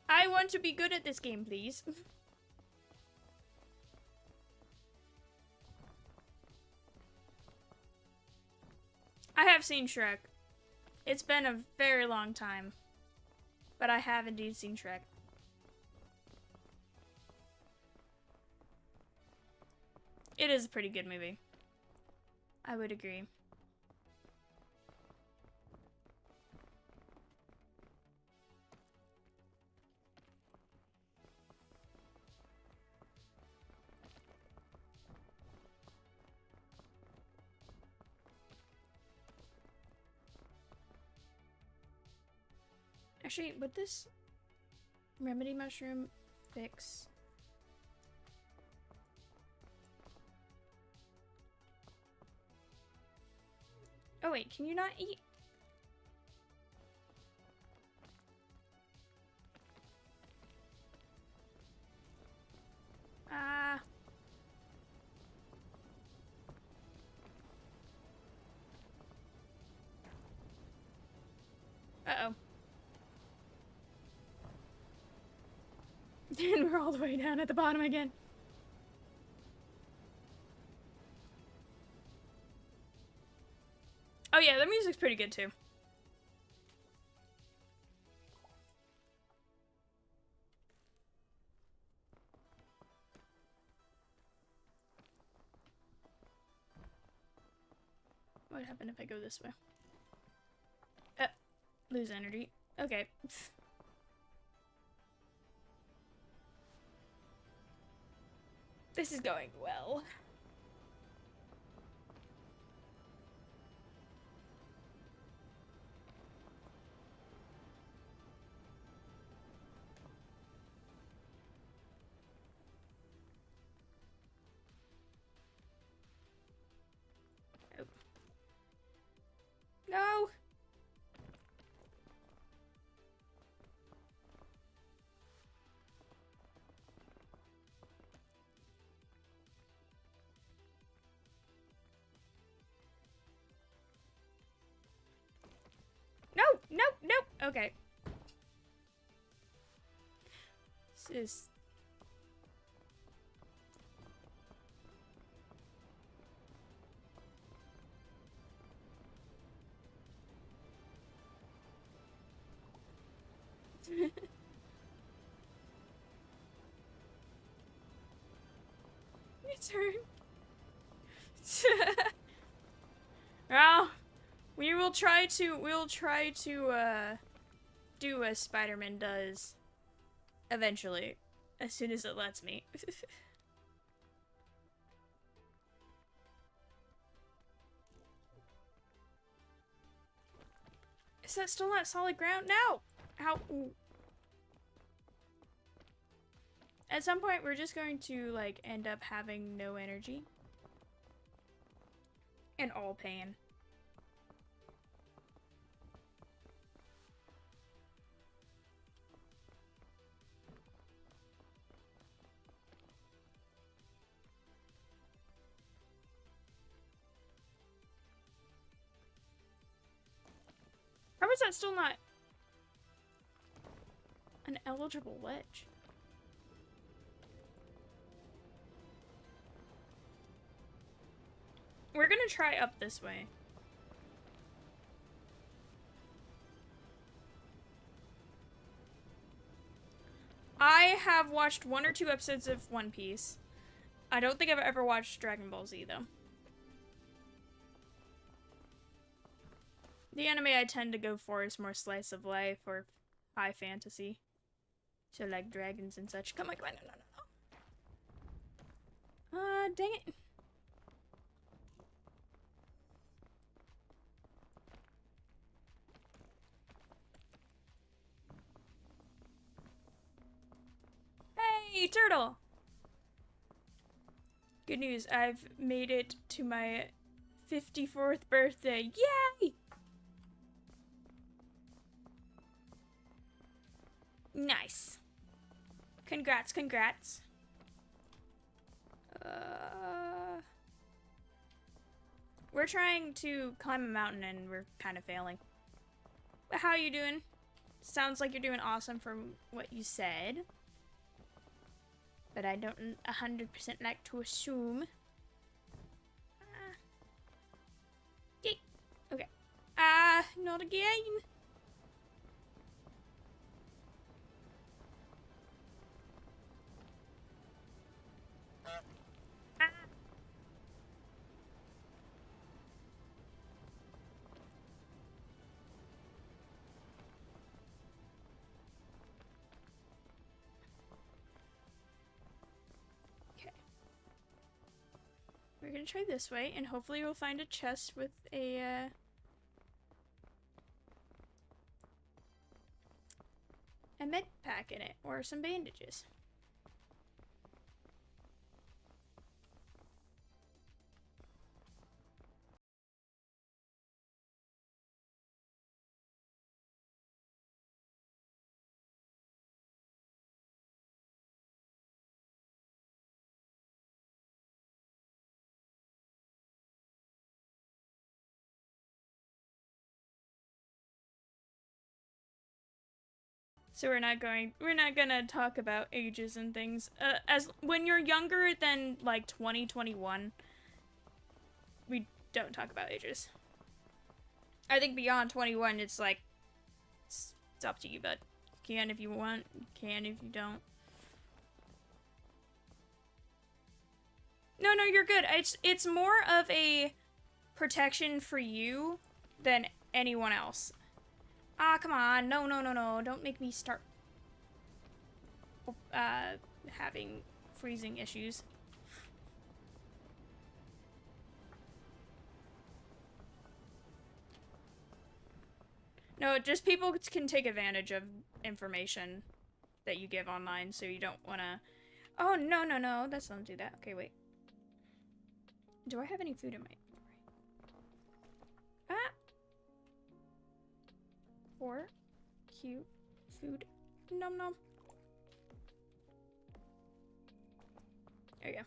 I want to be good at this game, please. I have seen Shrek. It's been a very long time. But I have indeed seen Shrek. It is a pretty good movie. I would agree. Actually, would this remedy mushroom fix? Oh wait, can you not eat? Ah. Uh-oh. And we're all the way down at the bottom again. Oh yeah, the music's pretty good too. What happened if I go this way? Lose energy. Okay. This is going well. Oh. No! No! No! No! Okay. This is... Turn. Well, we'll try to do as Spider-Man does eventually, as soon as it lets me. Is that still not solid ground? No! How? Ooh. At some point, we're just going to, like, end up having no energy. And all pain. How is that still not an eligible ledge? We're gonna try up this way. I have watched 1 or 2 episodes of One Piece. I don't think I've ever watched Dragon Ball Z, though. The anime I tend to go for is more slice of life or high fantasy. So, like, dragons and such. Come on, come on, no. Dang it. Hey, turtle! Good news, I've made it to my 54th birthday. Yay! Nice. Congrats, congrats. We're trying to climb a mountain and we're kind of failing. But how are you doing? Sounds like you're doing awesome from what you said. But I don't 100% like to assume. Yay. Okay. Not again. We're gonna try this way, and hopefully we'll find a chest with a med pack in it, or some bandages. So we're not gonna talk about ages and things. As when you're younger than like 2021, we don't talk about ages. I think beyond 21, it's like it's up to you, but you can if you want, you can if you don't. No, you're good. It's more of a protection for you than anyone else. Come on. No. Don't make me start having freezing issues. No, just people can take advantage of information that you give online, so you don't want to... Oh, no. Let's don't do that. Okay, wait. Do I have any food in my... For cute food. Nom nom. There you go.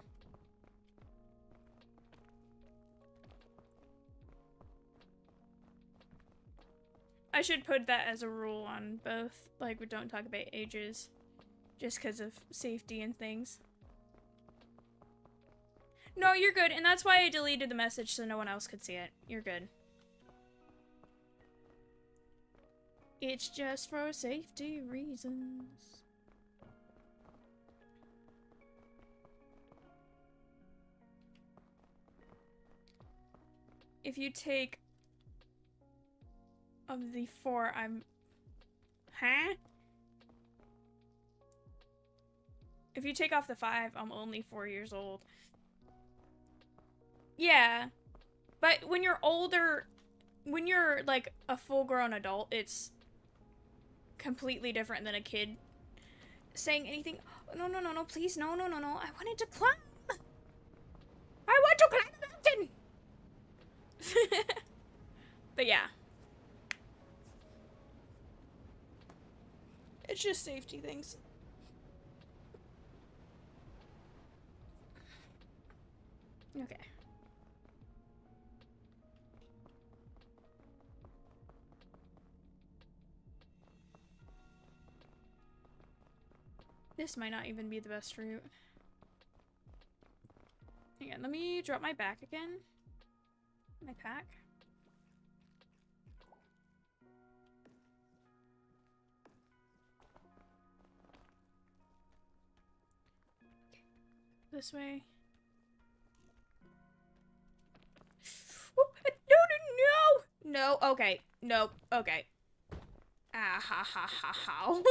I should put that as a rule on both. Like, we don't talk about ages. Just because of safety and things. No, you're good. And that's why I deleted the message so no one else could see it. You're good. It's just for safety reasons. If you take of the 4, I'm... Huh? If you take off the 5, I'm only 4 years old. Yeah. But when you're older, when you're like a full-grown adult, it's completely different than a kid saying anything. No, please, no. I wanted to climb. I want to climb the mountain. But yeah. It's just safety things. Okay. This might not even be the best route. Hang on, let me drop my back again. My pack. this way. Oh, no, no, no! No, okay. Nope, okay. Ah, ha, ha, ha, ha.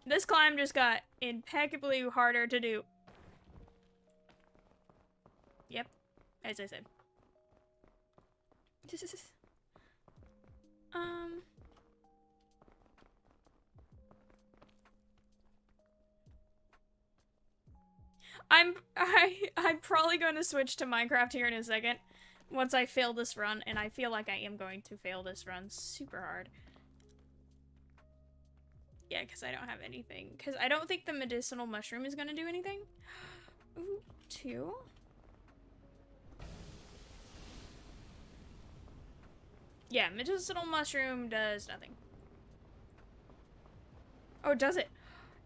This climb just got impeccably harder to do. Yep, as I said. I'm probably going to switch to Minecraft here in a second. Once I fail this run, and I feel like I am going to fail this run super hard. Yeah, because I don't have anything. Because I don't think the medicinal mushroom is going to do anything. Ooh, 2. Yeah, medicinal mushroom does nothing. Oh, does it?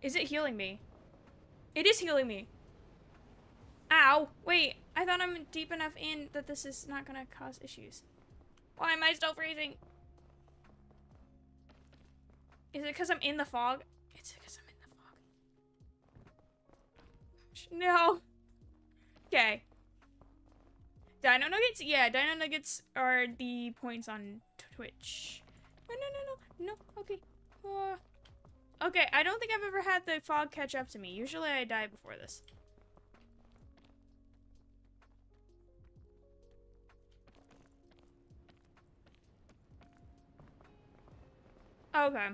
Is it healing me? It is healing me. Ow! Wait, I thought I'm deep enough in that this is not gonna cause issues. Why am I still freezing? Is it because I'm in the fog? It's because I'm in the fog. No! Okay. Dino Nuggets? Yeah, Dino Nuggets are the points on Twitch. No, no, no, no, no, okay. Okay, I don't think I've ever had the fog catch up to me. Usually I die before this. Okay.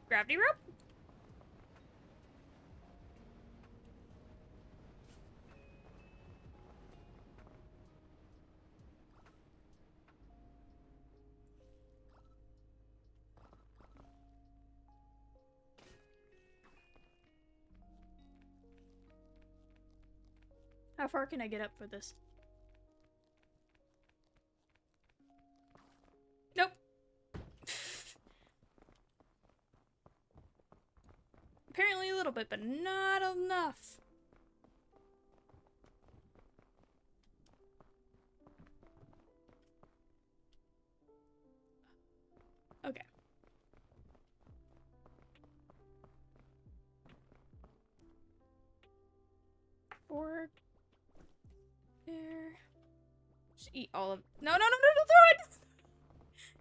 Gravity rope? How far can I get up for this? Nope. Apparently a little bit, but not enough. Okay. Fork. There. Just eat all of. No, no, no, no, no, throw it!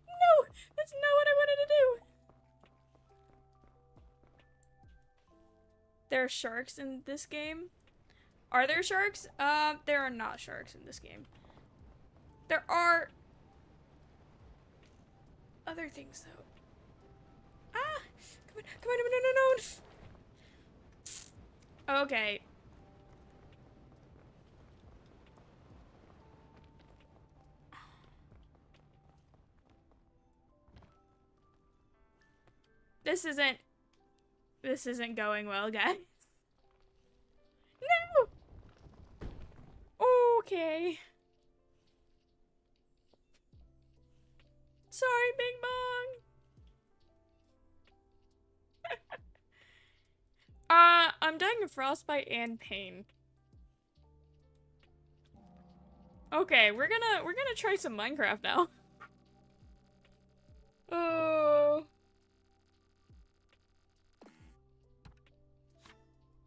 No! That's not what I wanted to do! There are sharks in this game. Are there sharks? There are not sharks in this game. There are other things, though. Ah! Come on, come on, no, no, no, no! Okay. This isn't going well, guys. No! Okay. Sorry, Bing Bong. I'm dying of frostbite and pain. Okay, we're gonna try some Minecraft now. Oh.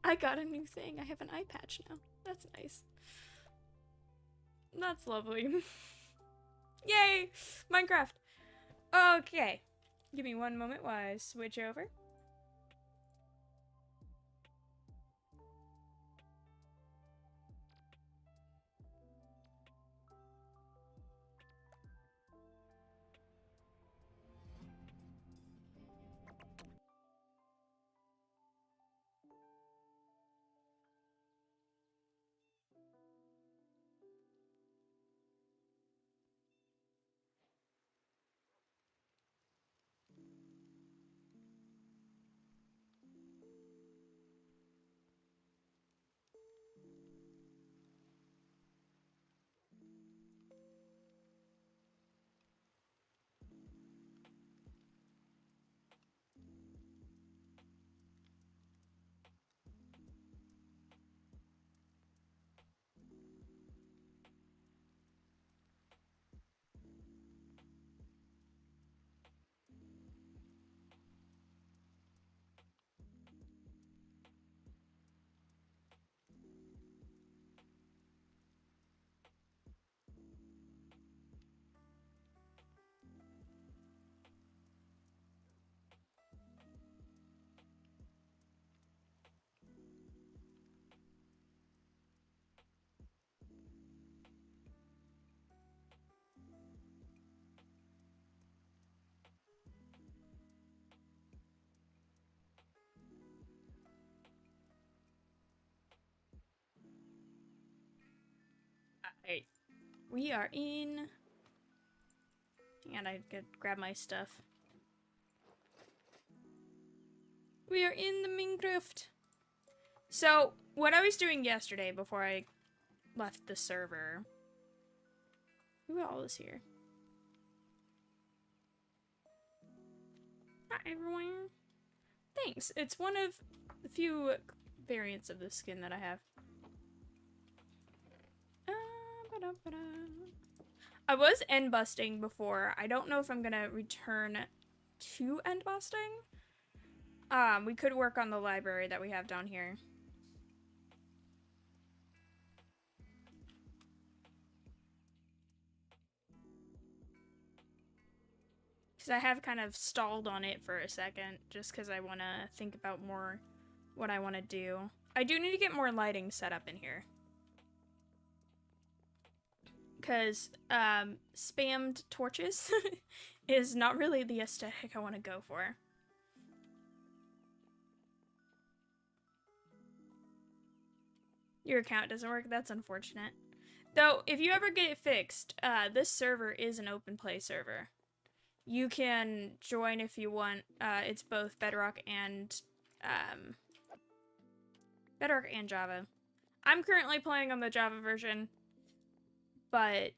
I got a new thing. I have an eye patch now. That's nice. That's lovely. Yay! Minecraft. Okay. Give me one moment while I switch over. Alright. We are in... And I could grab my stuff. We are in the Minecraft. So, what I was doing yesterday before I left the server... Who all is here? Hi, everyone. Thanks. It's one of the few variants of the skin that I have. I was end busting before. I don't know if I'm gonna return to end busting. We could work on the library that we have down here. Because I have kind of stalled on it for a second, just because I want to think about more what I want to do. I do need to get more lighting set up in here. Because spammed torches is not really the aesthetic I want to go for. Your account doesn't work? That's unfortunate. Though, if you ever get it fixed, this server is an open play server. You can join if you want. It's both Bedrock and Java. I'm currently playing on the Java version, but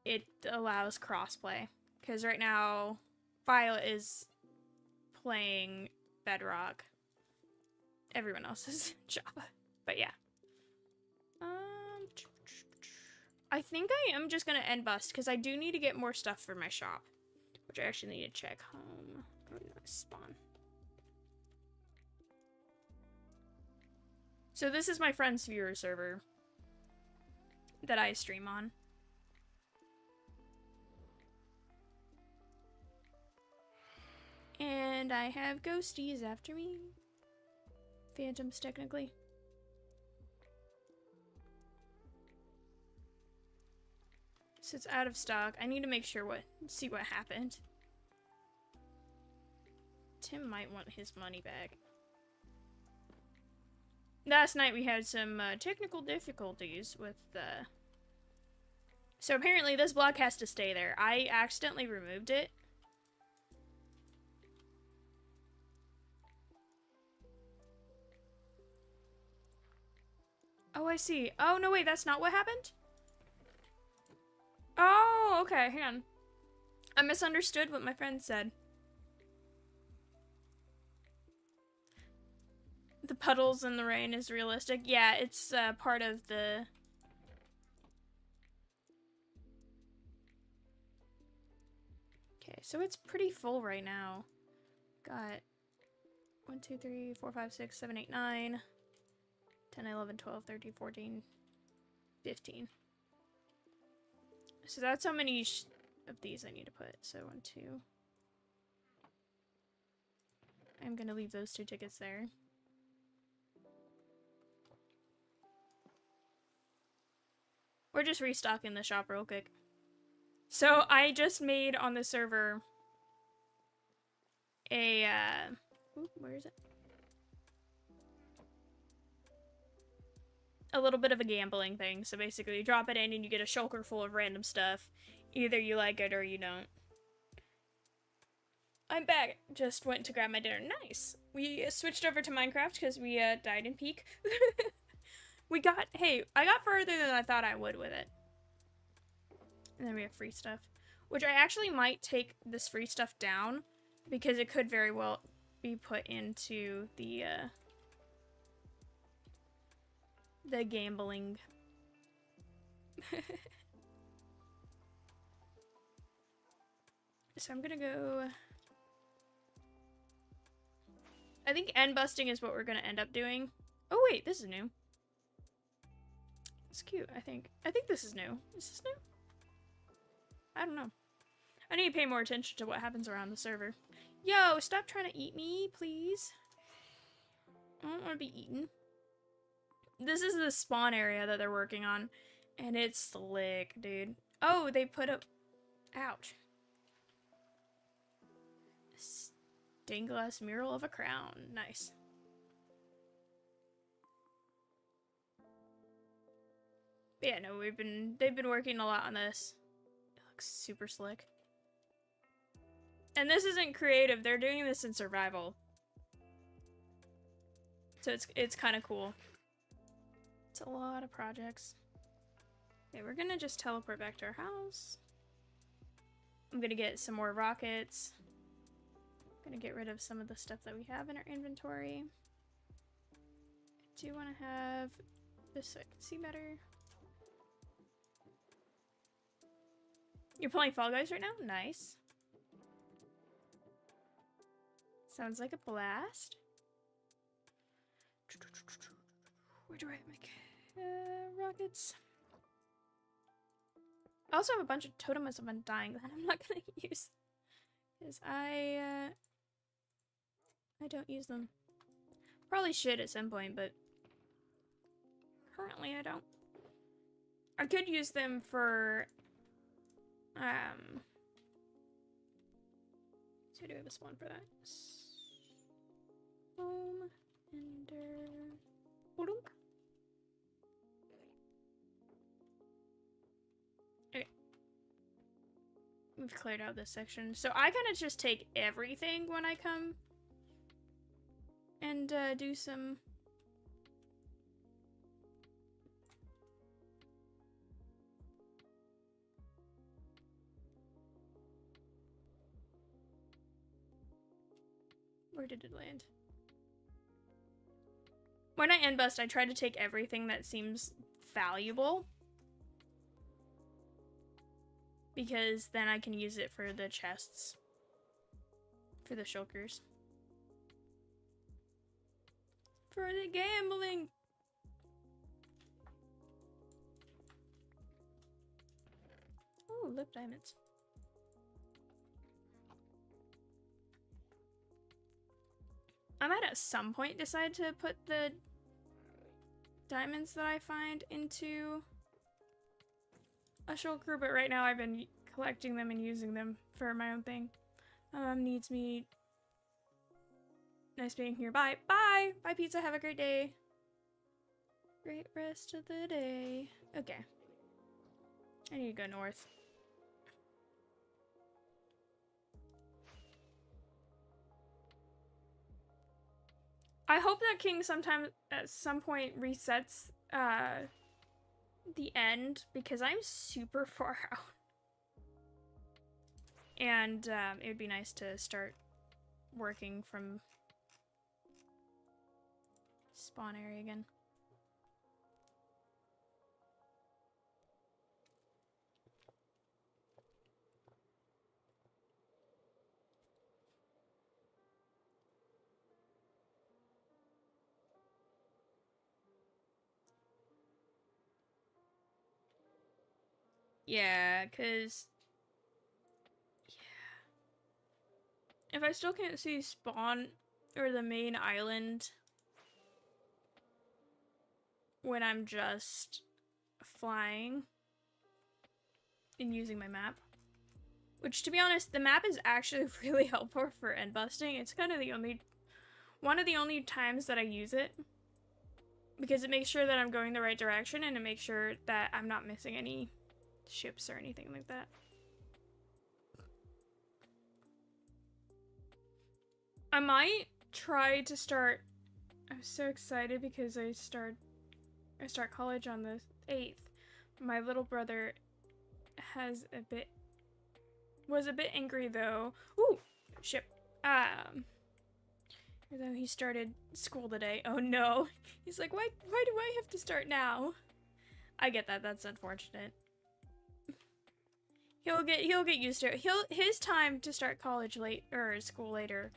it allows crossplay. Because right now, Violet is playing Bedrock. Everyone else is Java. But yeah. I think I am just going to end bust, because I do need to get more stuff for my shop. Which I actually need to check home. Oh, no, spawn. So this is my friend's viewer server that I stream on. And I have ghosties after me. Phantoms, technically. So it's out of stock. I need to make sure see what happened. Tim might want his money back. Last night we had some technical difficulties with so apparently this block has to stay there. I accidentally removed it. Oh, I see. Oh, no, wait, that's not what happened? Oh, okay, hang on. I misunderstood what my friend said. The puddles in the rain is realistic. Yeah, it's part of the... Okay, so it's pretty full right now. Got 1, 2, 3, 4, 5, 6, 7, 8, 9, 10, 11, 12, 13, 14, 15. So that's how many of these I need to put. So 1, 2. I'm gonna leave those 2 tickets there. We're just restocking the shop real quick. So I just made on the server a ooh, where is it? A little bit of a gambling thing. So basically you drop it in and you get a shulker full of random stuff. Either you like it or you don't. I'm back. Just went to grab my dinner. Nice. We switched over to Minecraft because we died in Peak. Hey, I got further than I thought I would with it. And then we have free stuff. Which I actually might take this free stuff down. Because it could very well be put into the gambling. So I'm gonna go... I think end busting is what we're gonna end up doing. Oh wait, this is new. It's cute, I think. I think this is new. Is this new? I don't know. I need to pay more attention to what happens around the server. Yo, stop trying to eat me, please. I don't want to be eaten. This is the spawn area that they're working on. And it's slick, dude. Oh, they put up... Ouch. Stained glass mural of a crown. Nice. Yeah, no, they've been working a lot on this. It looks super slick. And this isn't creative, they're doing this in survival. So it's kind of cool. It's a lot of projects. Okay, we're gonna just teleport back to our house. I'm gonna get some more rockets. I'm gonna get rid of some of the stuff that we have in our inventory. I do want to have this so I can see better. You're playing Fall Guys right now? Nice. Sounds like a blast. Where do I make rockets? I also have a bunch of totems of undying that I'm not gonna use. Because I don't use them. Probably should at some point, but currently I don't. I could use them for so do we have a spawn for that? Home, ender, Boodunk. Okay. We've cleared out this section. So I kind of just take everything when I come and do some... Where did it land? When I end bust, I try to take everything that seems valuable. Because then I can use it for the chests. For the shulkers. For the gambling! Oh, lip diamonds. I might at some point decide to put the diamonds that I find into a shulker, but right now I've been collecting them and using them for my own thing. Needs me. Nice being here. Bye. Bye! Bye, pizza. Have a great day. Great rest of the day. Okay. I need to go north. I hope that King sometime at some point resets the end because I'm super far out. And it would be nice to start working from spawn area again. Yeah, because... Yeah. If I still can't see spawn or the main island when I'm just flying and using my map, which to be honest, the map is actually really helpful for end busting. It's kind of one of the only times that I use it because it makes sure that I'm going the right direction and it makes sure that I'm not missing any ships or anything like that. I might try to start... I'm so excited because I start college on the 8th. My little brother was a bit angry though. Ooh, ship. Though he started school today. Oh no. He's like, why do I have to start now? I get that. That's unfortunate. He'll get used to it. His time to start college late or school later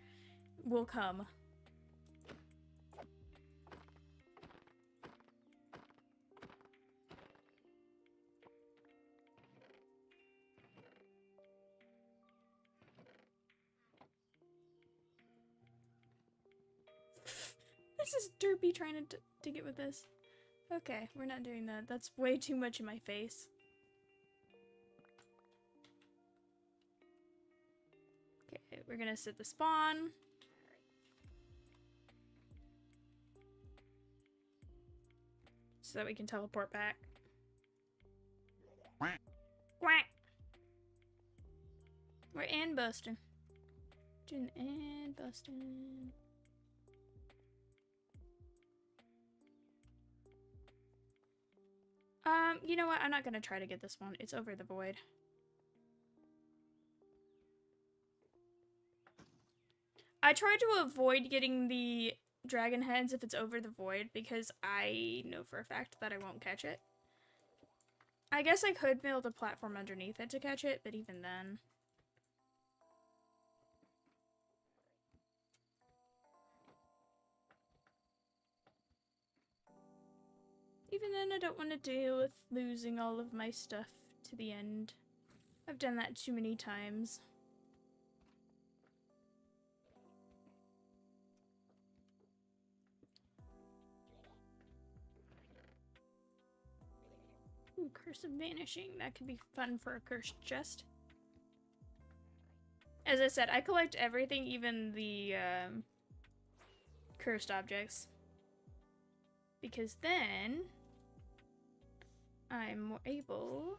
will come. This is Derpy trying to get with this. Okay, we're not doing that. That's way too much in my face. Okay, we're gonna set the spawn. So that we can teleport back. Quack. We're and busting. Doing and busting. You know what? I'm not gonna try to get this one. It's over the void. I tried to avoid getting the dragon heads if it's over the void because I know for a fact that I won't catch it. I guess I could build a platform underneath it to catch it, but even then. Even then, I don't want to deal with losing all of my stuff to the end. I've done that too many times. Ooh, Curse of Vanishing. That could be fun for a cursed chest. As I said, I collect everything, even the cursed objects. Because then I'm able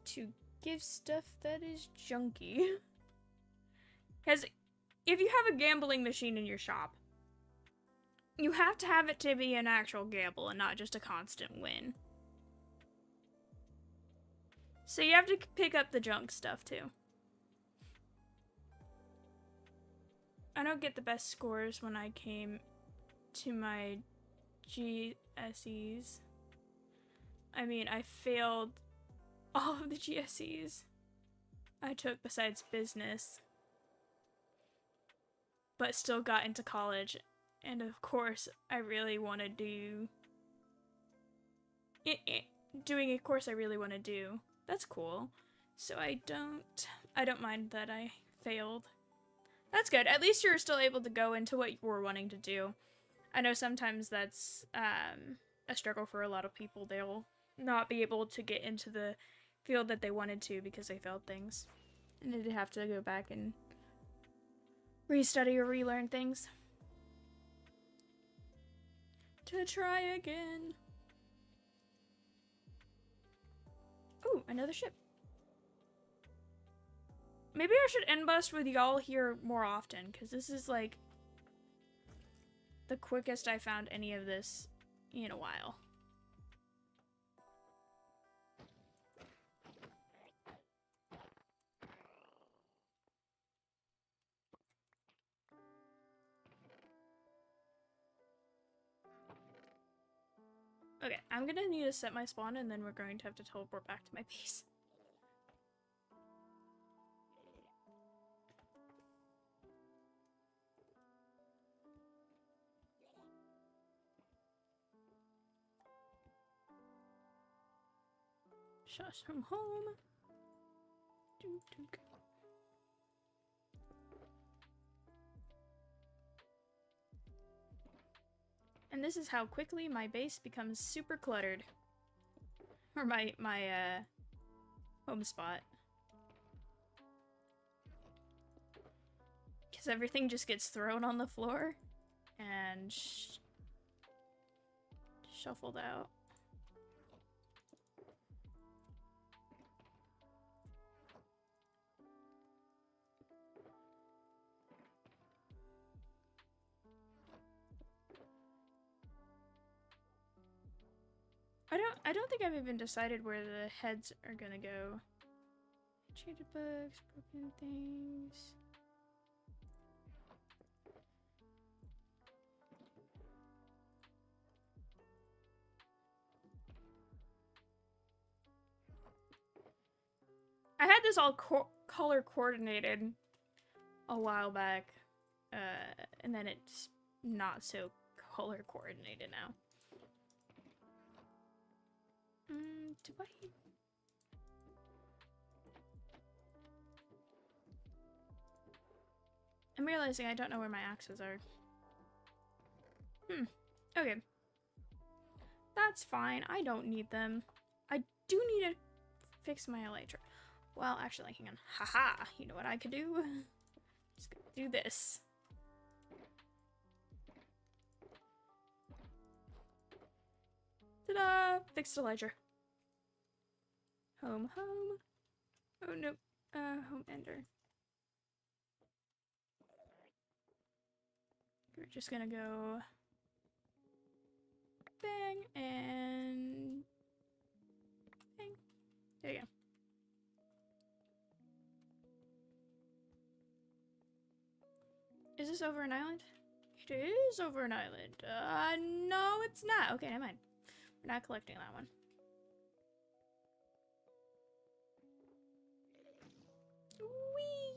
to give stuff that is junky. Because if you have a gambling machine in your shop, you have to have it to be an actual gamble and not just a constant win. So you have to pick up the junk stuff too. I don't get the best scores when I came to my GSEs. I mean, I failed all of the GSEs I took besides business, but still got into college. And of course, I really want to do doing a course I really want to do. That's cool. So I don't mind that I failed. That's good. At least you're still able to go into what you were wanting to do. I know sometimes that's a struggle for a lot of people. They'll not be able to get into the field that they wanted to because they failed things. And they'd have to go back and restudy or relearn things. To try again. Ooh, another ship. Maybe I should end bust with y'all here more often, because this is like the quickest I found any of this in a while. Okay, I'm gonna need to set my spawn and then we're going to have to teleport back to my base. Shush from home. And this is how quickly my base becomes super cluttered. Or my home spot. Because everything just gets thrown on the floor and shuffled out. I don't think I've even decided where the heads are gonna go. Enchanted bugs, broken things. I had this all color coordinated a while back, and then it's not so color coordinated now. Do I? I'm realizing I don't know where my axes are. Okay. That's fine. I don't need them. I do need to fix my elytra. Well, actually, hang on. Haha! You know what I could do? Just gonna do this. Ta-da! Fixed elytra. Home, home. Oh, no. Home ender. We're just gonna go bang and bang. There you go. Is this over an island? It is over an island. No, it's not. Okay, never mind. We're not collecting that one. Whee!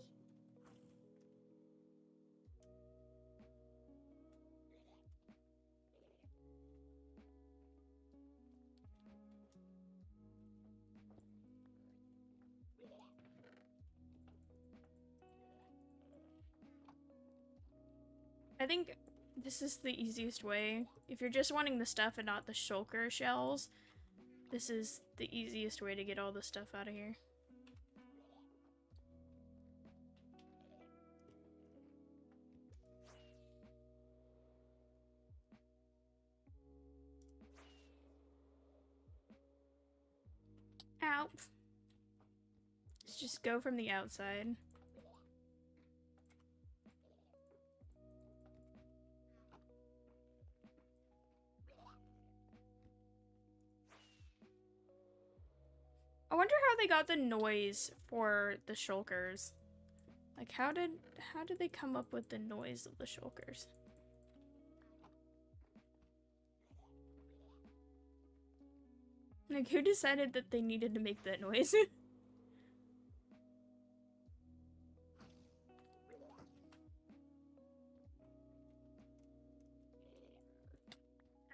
I think this is the easiest way. If you're just wanting the stuff and not the shulker shells, this is the easiest way to get all the stuff out of here. Ow. Let's just go from the outside. I wonder how they got the noise for the shulkers. Like, how did they come up with the noise of the shulkers? Like, who decided that they needed to make that noise?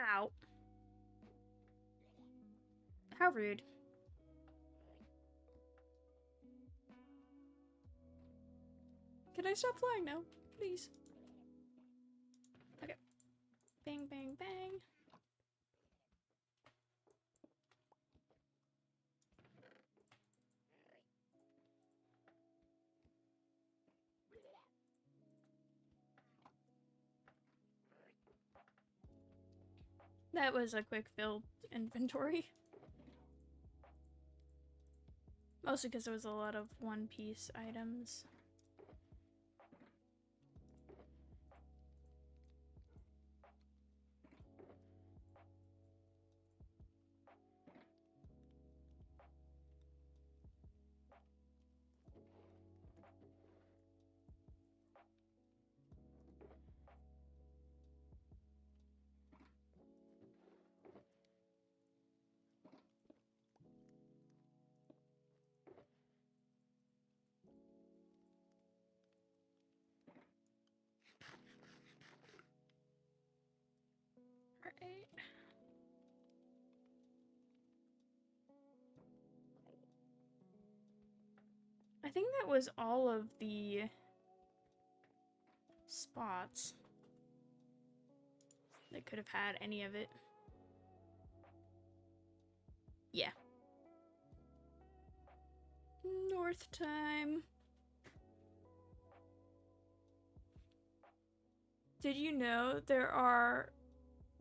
Ow. How rude. Can I stop flying now? Please. Okay. Bang, bang, bang. That was a quick filled inventory. Mostly because there was a lot of one-piece items. Right. I think that was all of the spots that could have had any of it. Yeah. North time. Did you know there are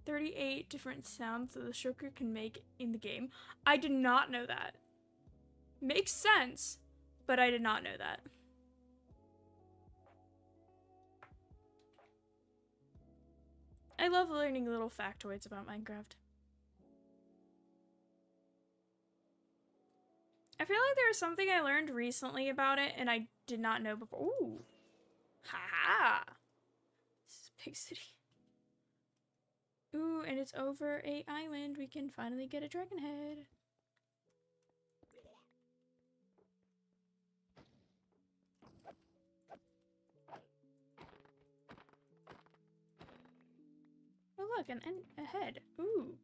38 different sounds that the shulker can make in the game? I did not know that. Makes sense, but I did not know that. I love learning little factoids about Minecraft. I feel like there was something I learned recently about it and I did not know before. Ooh. Ha-ha! This is Pig City. Ooh, and it's over a island. We can finally get a dragon head. Oh look, a head. Ooh.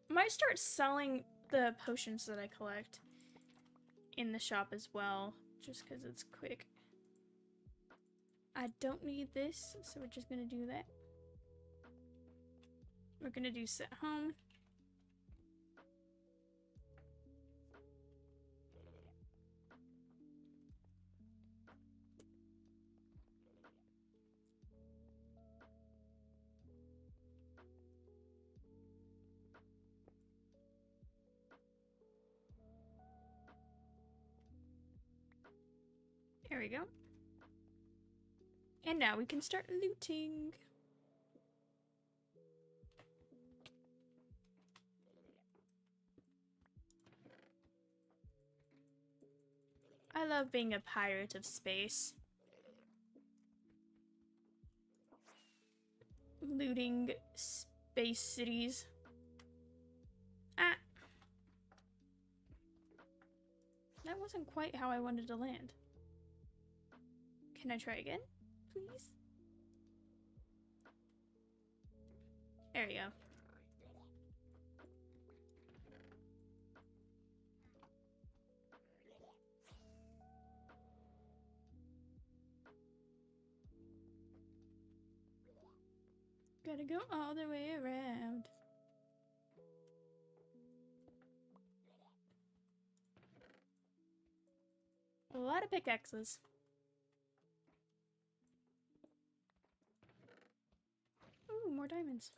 I might start selling the potions that I collect in the shop as well, just because it's quick. I don't need this, so we're just gonna do that. We're gonna do set home. Here we go. And now we can start looting. I love being a pirate of space. Looting space cities. Ah! That wasn't quite how I wanted to land. Can I try again, please? There we go. Gotta go all the way around. A lot of pickaxes. Ooh, more diamonds.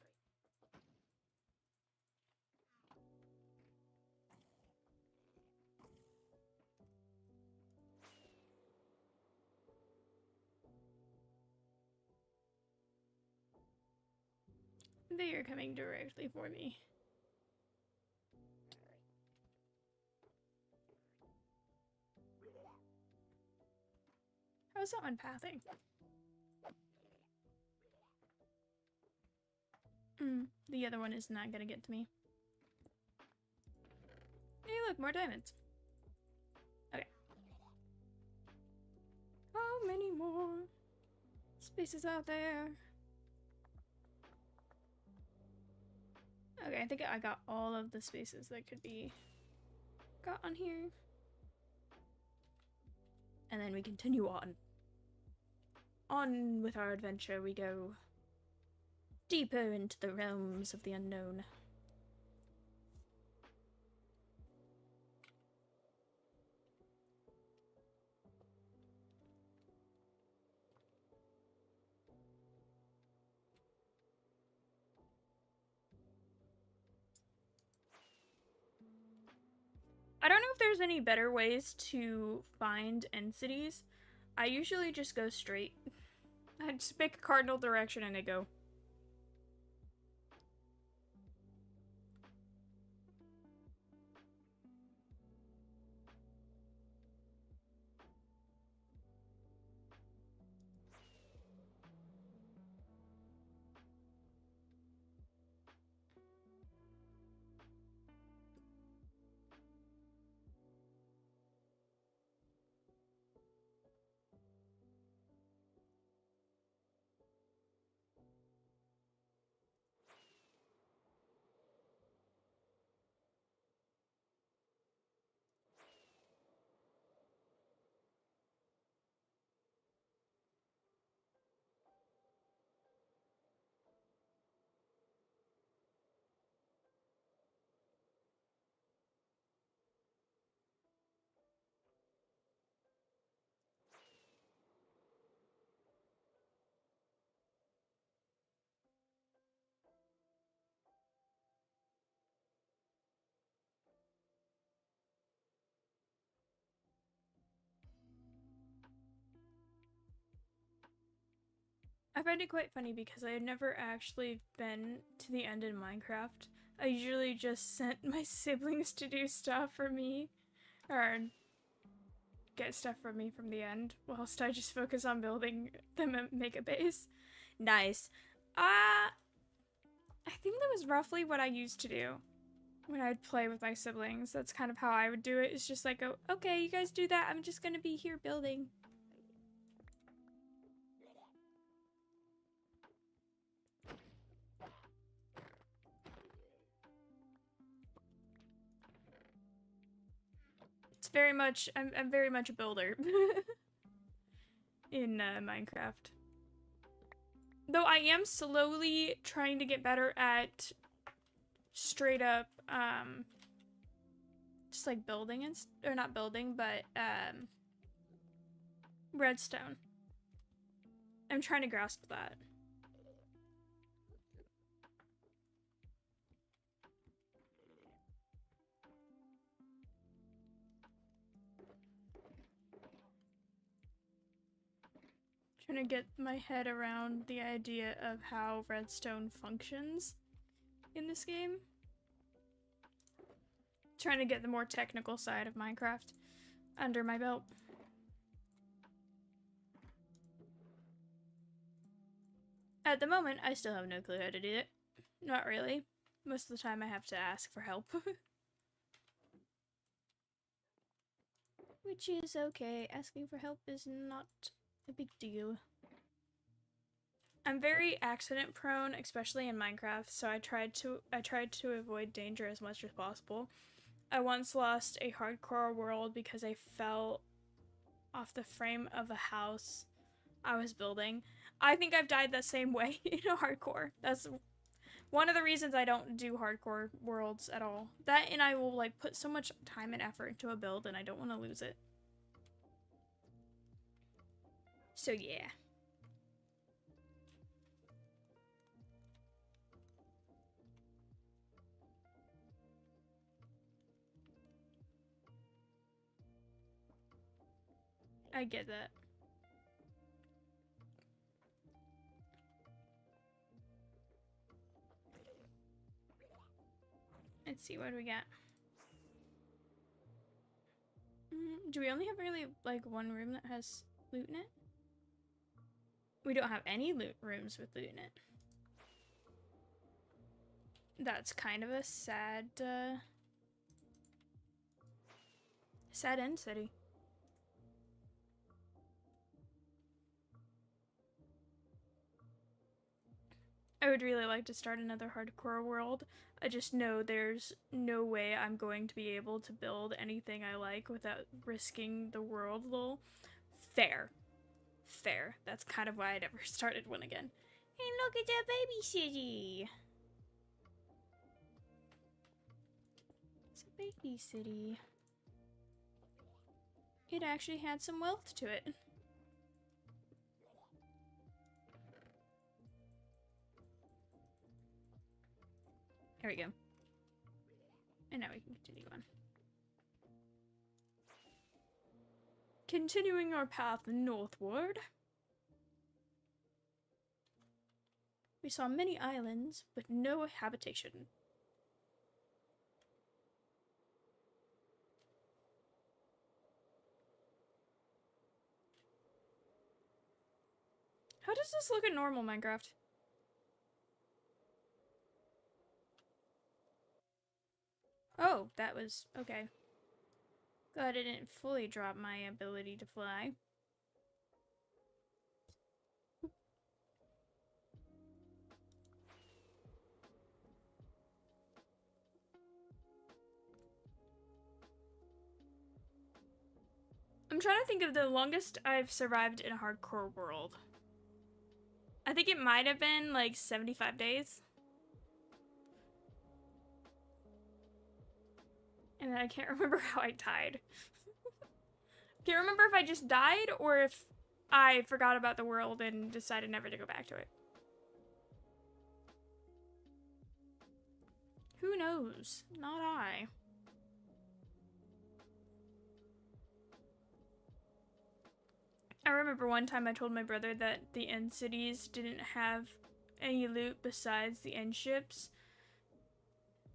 They are coming directly for me. How's that one pathing? The other one is not gonna get to me. Hey, look, more diamonds. Okay. How many more spaces out there? Okay, I think I got all of the spaces that could be got on here. And then we continue on. On with our adventure we go. Deeper into the realms of the unknown. I don't know if there's any better ways to find end cities. I usually just go straight. I just pick a cardinal direction and I go. I find it quite funny because I had never actually been to the end in Minecraft. I usually just sent my siblings to do stuff for me, or get stuff from me from the end, whilst I just focus on building them and make a base. Nice. I think that was roughly what I used to do when I'd play with my siblings. That's kind of how I would do it. It's just like, oh, okay, you guys do that. I'm just gonna be here building. It's very much, I'm very much a builder in Minecraft. Though I am slowly trying to get better at straight up, just like building and, or not building, but redstone. I'm trying to grasp that. Trying to get my head around the idea of how redstone functions in this game. Trying to get the more technical side of Minecraft under my belt. At the moment, I still have no clue how to do it. Not really. Most of the time I have to ask for help. Which is okay. Asking for help is not a big deal. I'm very accident prone, especially in Minecraft, so I tried to avoid danger as much as possible. I once lost a hardcore world because I fell off the frame of a house I was building. I think I've died the same way in a hardcore. That's one of the reasons I don't do hardcore worlds at all. That, and I will like put so much time and effort into a build and I don't want to lose it. So yeah. I get that. Let's see, what do we got? Do we only have really like one room that has loot in it? We don't have any loot rooms with loot in it. That's kind of a sad, sad end city. I would really like to start another hardcore world. I just know there's no way I'm going to be able to build anything I like without risking the world, lol. Fair. Fair. That's kind of why I never started one again. And look at that baby city! It's a baby city. It actually had some wealth to it. There we go. And now we can continue on. Continuing our path northward, we saw many islands, but no habitation. How does this look in normal Minecraft? Oh, that was okay. Glad I didn't fully drop my ability to fly. I'm trying to think of the longest I've survived in a hardcore world. I think it might have been like 75 days. And I can't remember how I died. Can't remember if I just died or if I forgot about the world and decided never to go back to it. Who knows? Not I. I remember one time I told my brother that the end cities didn't have any loot besides the end ships,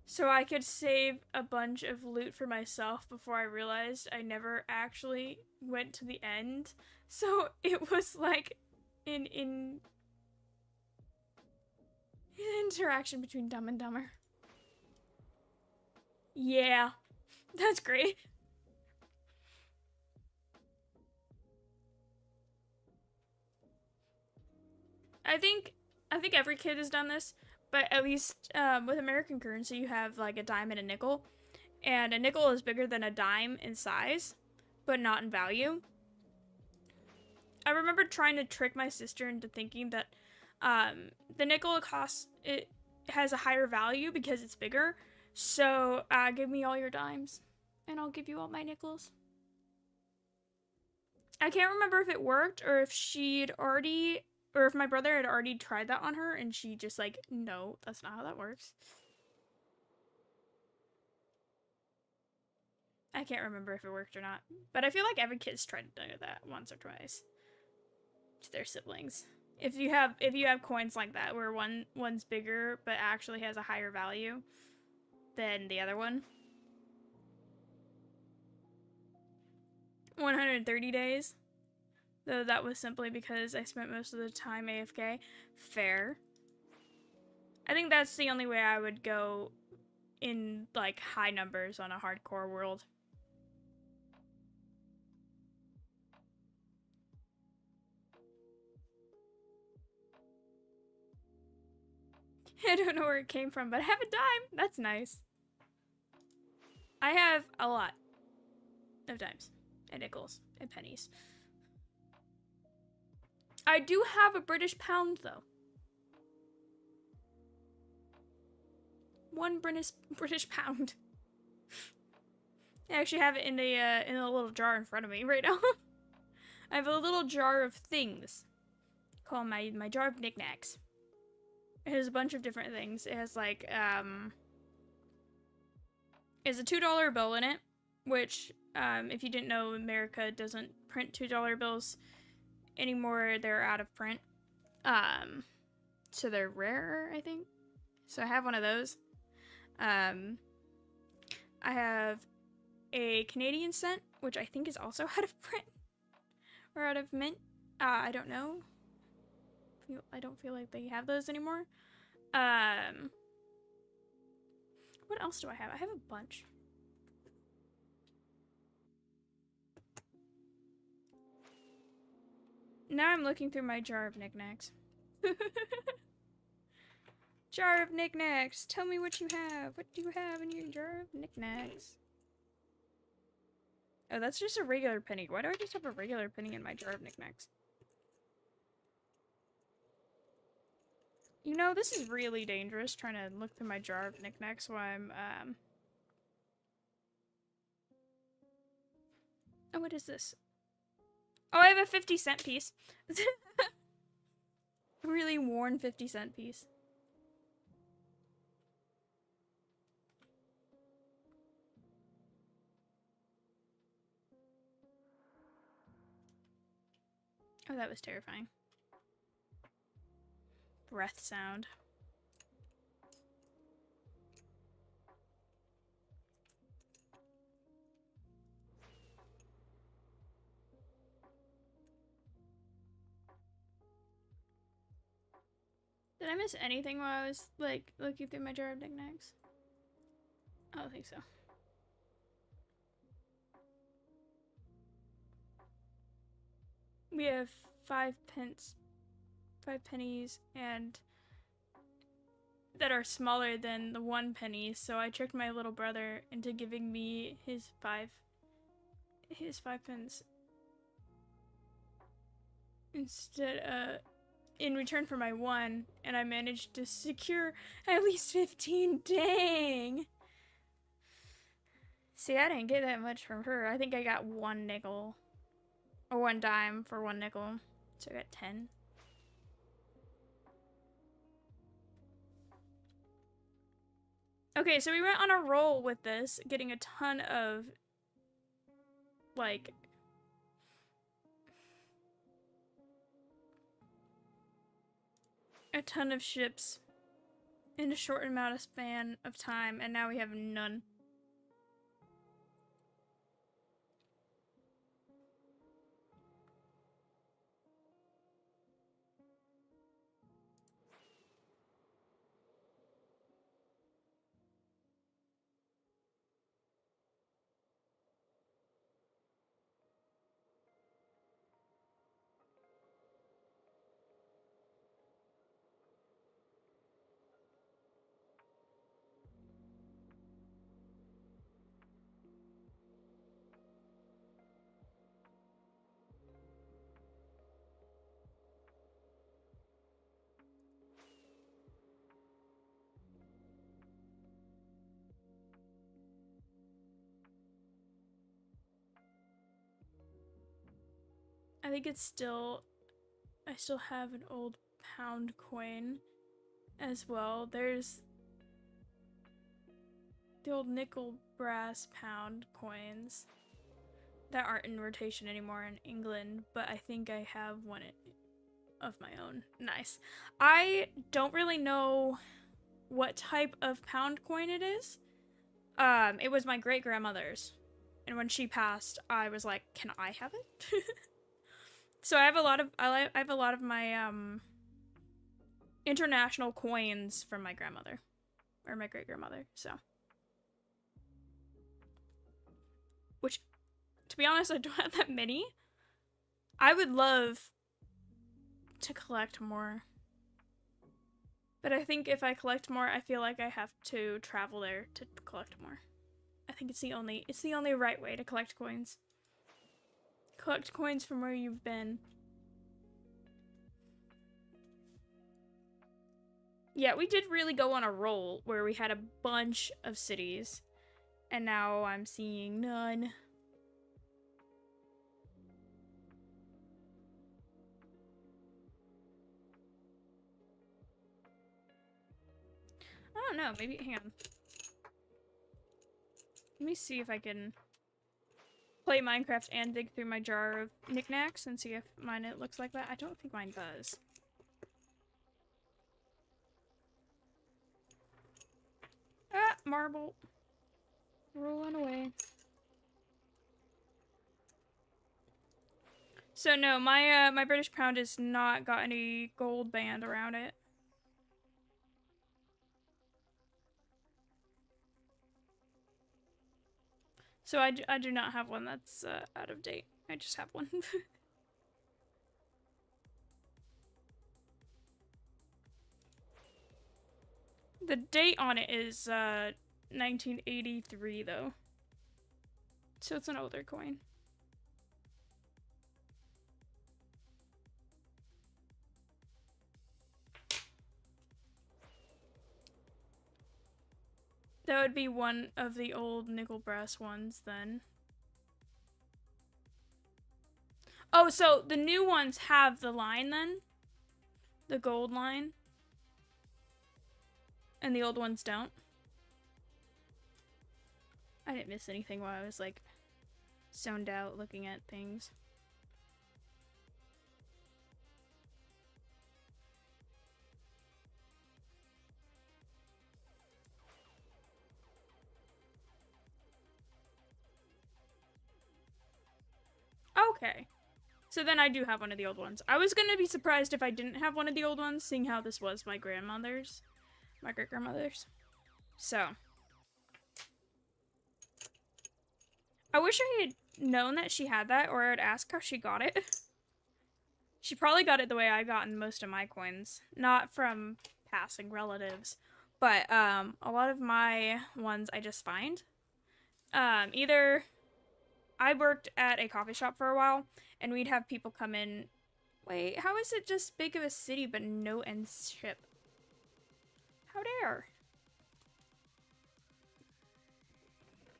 so I could save a bunch of loot for myself before I realized I never actually went to the end. So it was like an interaction between Dumb and Dumber. Yeah, that's great. I think every kid has done this, but at least with American currency, you have like a dime and a nickel, and a nickel is bigger than a dime in size, but not in value. I remember trying to trick my sister into thinking that the nickel it has a higher value because it's bigger. So give me all your dimes, and I'll give you all my nickels. I can't remember if it worked or if she'd already, or if my brother had already tried that on her and she just like, no, that's not how that works. I can't remember if it worked or not, but I feel like every kid's tried to do that once or twice. to their siblings. If you have coins like that where one's bigger but actually has a higher value than the other one. 130 days. Though that was simply because I spent most of the time AFK. Fair. I think that's the only way I would go in, like, high numbers on a hardcore world. I don't know where it came from, but I have a dime. That's nice. I have a lot of dimes and nickels and pennies. I do have a British pound, though. One British pound. I actually have it in a little jar in front of me right now. I have a little jar of things called my jar of knickknacks. It has a bunch of different things. It has like it's a $2 bill in it, which if you didn't know, America doesn't print $2 bills anymore. They're out of print. So they're rarer, I think. So I have one of those. I have a Canadian cent, which I think is also out of print or out of mint. I don't know. I don't feel like they have those anymore. What else do I have? I have a bunch. Now I'm looking through my jar of knickknacks. Jar of knickknacks. Tell me what you have. What do you have in your jar of knickknacks? Oh, that's just a regular penny. Why do I just have a regular penny in my jar of knickknacks? You know, this is really dangerous, trying to look through my jar of knickknacks while I'm, Oh, what is this? Oh, I have a 50-cent piece. A really worn 50-cent piece. Oh, that was terrifying. Breath sound. Did I miss anything while I was, like, looking through my jar of knickknacks? I don't think so. We have 5 pennies, and that are smaller than the 1 penny, so I tricked my little brother into giving me his 5 pence instead, in return for my 1, and I managed to secure at least 15. Dang! See, I didn't get that much from her. I think I got 1 nickel. Or 1 dime for 1 nickel. So I got 10. Okay, so we went on a roll with this, getting a ton of, like, a ton of ships in a short amount of span of time, and now we have none. I think it's still, I still have an old pound coin as well. There's the old nickel brass pound coins that aren't in rotation anymore in England, but I think I have one of my own. Nice. I don't really know what type of pound coin it is. It was my great grandmother's, and when she passed, I was like, "Can I have it?" So I have a lot of my international coins from my grandmother, or my great grandmother. So, which, to be honest, I don't have that many. I would love to collect more. But I think if I collect more, I feel like I have to travel there to collect more. I think it's the only right way to collect coins. Collect coins from where you've been. Yeah, we did really go on a roll where we had a bunch of cities. And now I'm seeing none. I don't know, maybe, hang on. Let me see if I can play Minecraft and dig through my jar of knickknacks and see if it looks like that. I don't think mine does. Ah, marble. Rolling away. So no, my British pound has not got any gold band around it. So I do not have one that's out of date. I just have one. The date on it is 1983 though. So it's an older coin. That would be one of the old nickel brass ones then. Oh, so the new ones have the line then? The gold line? And the old ones don't? I didn't miss anything while I was like zoned out looking at things. Okay. So then I do have one of the old ones. I was gonna be surprised if I didn't have one of the old ones, seeing how this was my grandmother's. My great-grandmother's. So. I wish I had known that she had that, or I'd ask how she got it. She probably got it the way I gotten most of my coins. Not from passing relatives, but a lot of my ones I just find. Either I worked at a coffee shop for a while, and we'd have people come in. Wait, how is it just big of a city but no end ship? How dare?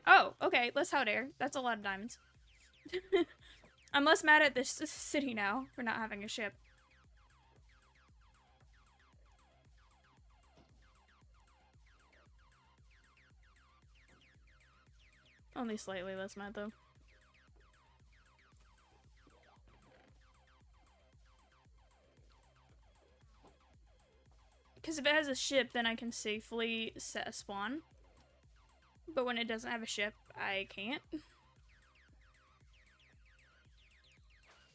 Oh, okay, let's how dare. That's a lot of diamonds. I'm less mad at this city now for not having a ship. Only slightly less mad though. Because if it has a ship, then I can safely set a spawn. But when it doesn't have a ship, I can't.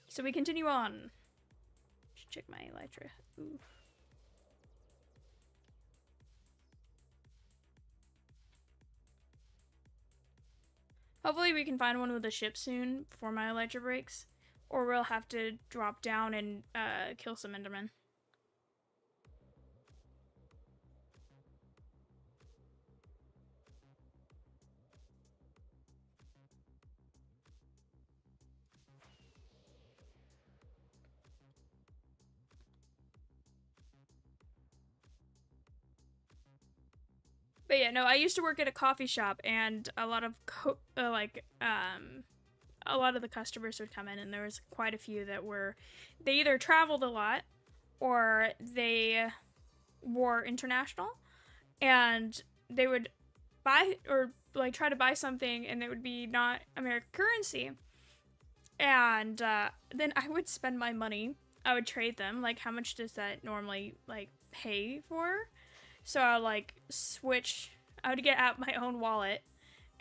So we continue on. Should check my elytra. Ooh. Hopefully we can find one with a ship soon before my elytra breaks. Or we'll have to drop down and kill some endermen. But yeah, no, I used to work at a coffee shop, and a lot of a lot of the customers would come in, and there was quite a few that they either traveled a lot, or they were international, and they would buy or like try to buy something, and it would be not American currency, and then I would spend my money I would trade them. Like, how much does that normally, like, pay for? So I'll, like, switch. I would get out my own wallet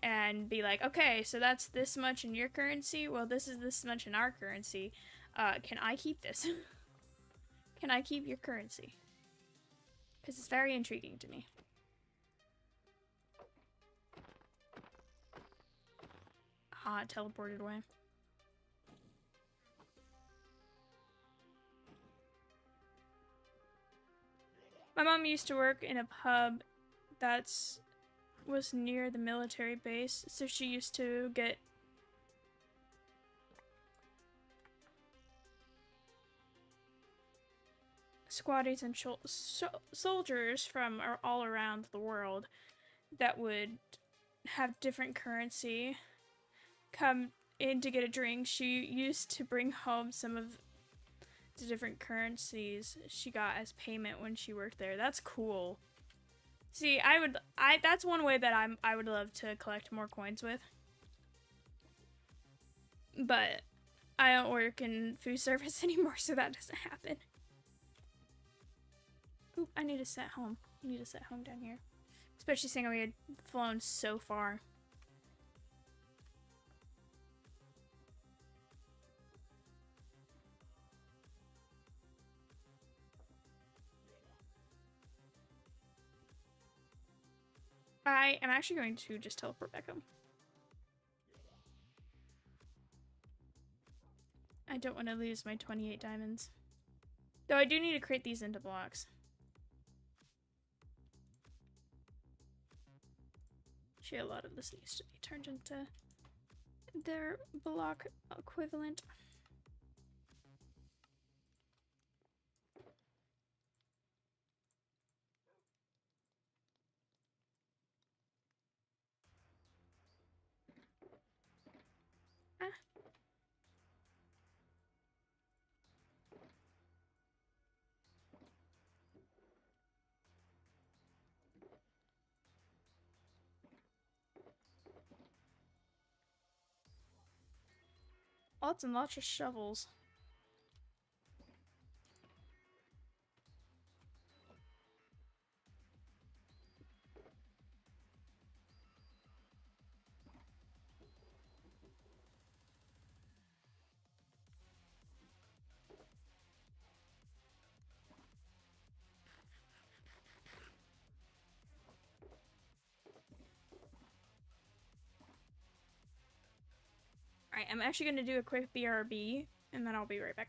and be like, okay, so that's this much in your currency. Well, this is this much in our currency. Can I keep this? Can I keep your currency? Because it's very intriguing to me. Ah, it teleported away. My mom used to work in a pub that's was near the military base, so she used to get squaddies and soldiers from all around the world that would have different currency come in to get a drink. She used to bring home some of the different currencies she got as payment when she worked there. That's cool. See, that's one way that I would love to collect more coins with. But I don't work in food service anymore, so that doesn't happen. Oop, I need to set home. I need to set home down here. Especially seeing we had flown so far. I am actually going to just teleport back home. I don't want to lose my 28 diamonds. Though I do need to create these into blocks. Actually, a lot of this needs to be turned into their block equivalent. Ah. Lots and lots of shovels. Alright, I'm actually going to do a quick BRB, and then I'll be right back.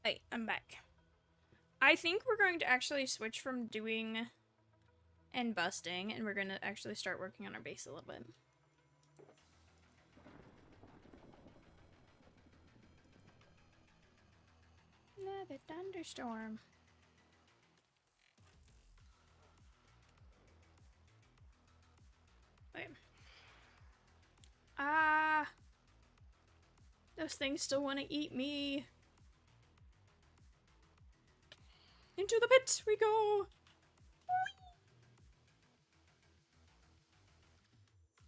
Hey, I'm back. I think we're going to actually switch from doing and busting, and we're going to actually start working on our base a little bit. Another thunderstorm. Wait. Ah! Those things still want to eat me. Into the pit we go!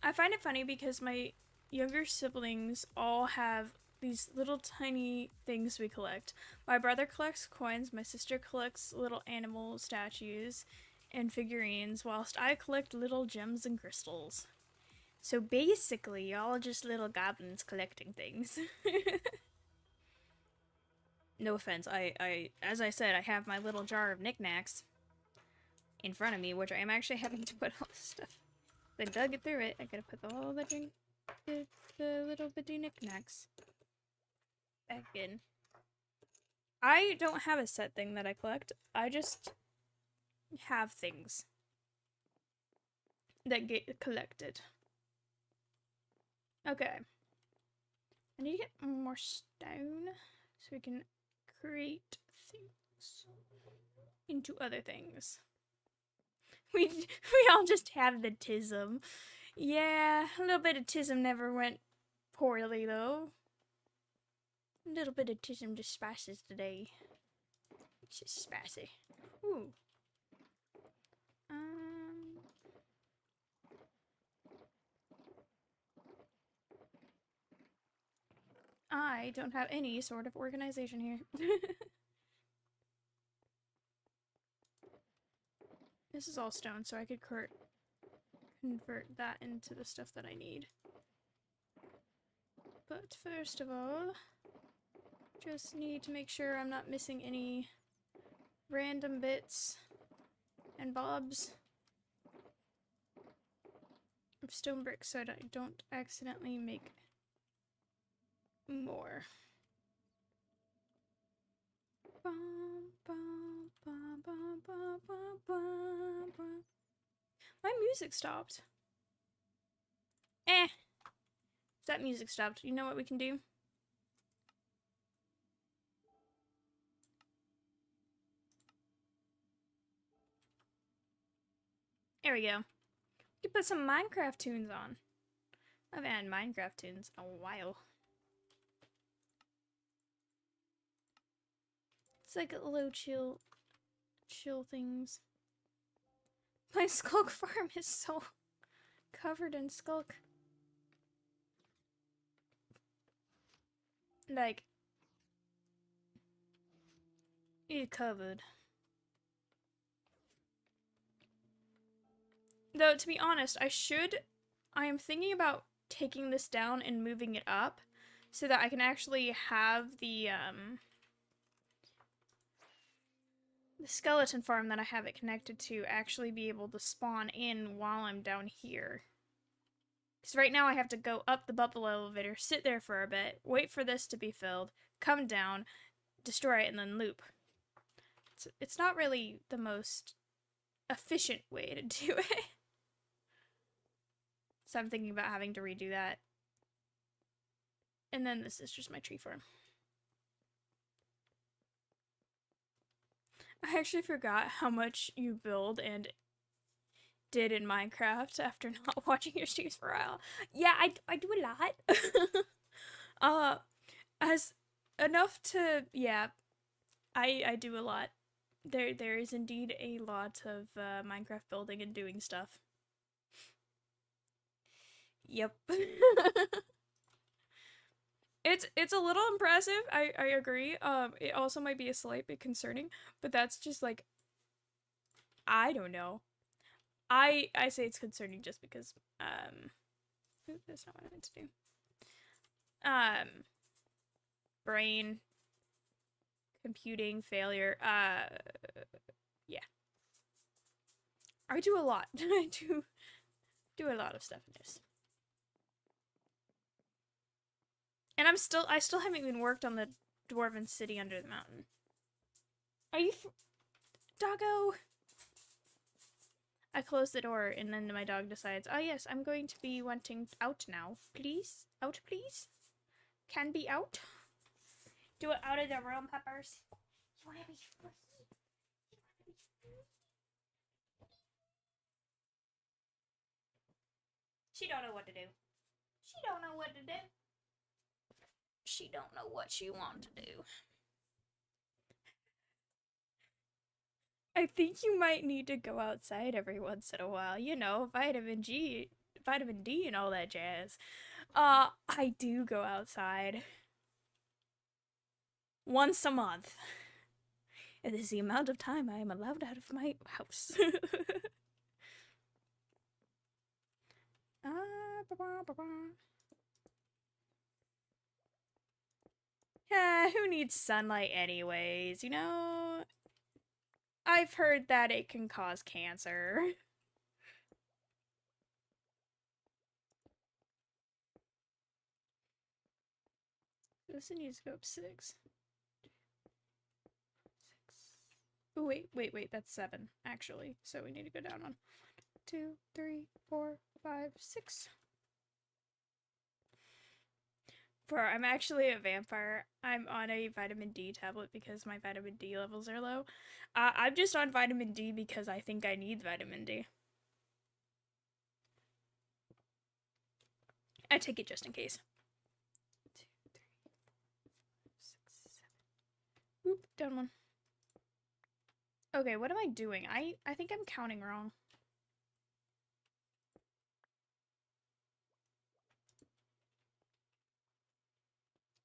I find it funny because my younger siblings all have these little tiny things we collect. My brother collects coins, my sister collects little animal statues and figurines, whilst I collect little gems and crystals. So basically, y'all are just little goblins collecting things. No offense, as I said, I have my little jar of knickknacks in front of me, which I am actually having to put all this stuff. I dug it through it. I gotta put all the little bitty knickknacks back in. I don't have a set thing that I collect. I just have things that get collected. Okay. I need to get more stone so we can create things into other things. We all just have the tism. Yeah, a little bit of tism never went poorly though. A little bit of tism just spices today. It's just spicy. Ooh. I don't have any sort of organization here. This is all stone, so I could convert that into the stuff that I need. But first of all, just need to make sure I'm not missing any random bits and bobs of stone bricks so that I don't accidentally make more. My music stopped. If that music stopped, you know what we can do? There we go. We can put some Minecraft tunes on. I haven't had Minecraft tunes in a while. It's like a low chill things. My skulk farm is so covered in skulk. Like, it's covered. Though, to be honest, I am thinking about taking this down and moving it up so that I can actually have the skeleton farm that I have it connected to actually be able to spawn in while I'm down here. Because right now I have to go up the bubble elevator, sit there for a bit, wait for this to be filled, come down, destroy it, and then loop. It's not really the most efficient way to do it. So I'm thinking about having to redo that. And then this is just my tree farm. I actually forgot how much you build and did in Minecraft after not watching your streams for a while. Yeah, I do a lot. As enough to, yeah, I do a lot. There is indeed a lot of Minecraft building and doing stuff. Yep. It's a little impressive, I agree. It also might be a slight bit concerning, but that's just like, I don't know. I say it's concerning just because that's not what I meant to do. Brain computing failure. Yeah. I do a lot. I do a lot of stuff in this. And I still haven't even worked on the dwarven city under the mountain. Are you doggo? I close the door and then my dog decides, oh yes, I'm going to be wanting out now. Please? Out, please? Can be out? Do it out of the room, Peppers. You wanna be free? She don't know what to do. She don't know what to do. She don't know what she want to do. I think you might need to go outside every once in a while. You know, vitamin D and all that jazz. I do go outside. Once a month. It is the amount of time I am allowed out of my house. Yeah, who needs sunlight anyways, you know? I've heard that it can cause cancer. This needs to go up 6. Oh, wait, that's 7, actually. So we need to go down 1, 2, 3, 4, 5, 6. I'm actually a vampire. I'm on a vitamin D tablet because my vitamin D levels are low. I'm just on vitamin D because I think I need vitamin D. I take it just in case. 2, 3, 4, 5, 6, 7. Oop, down 1. Okay, what am I doing? I think I'm counting wrong.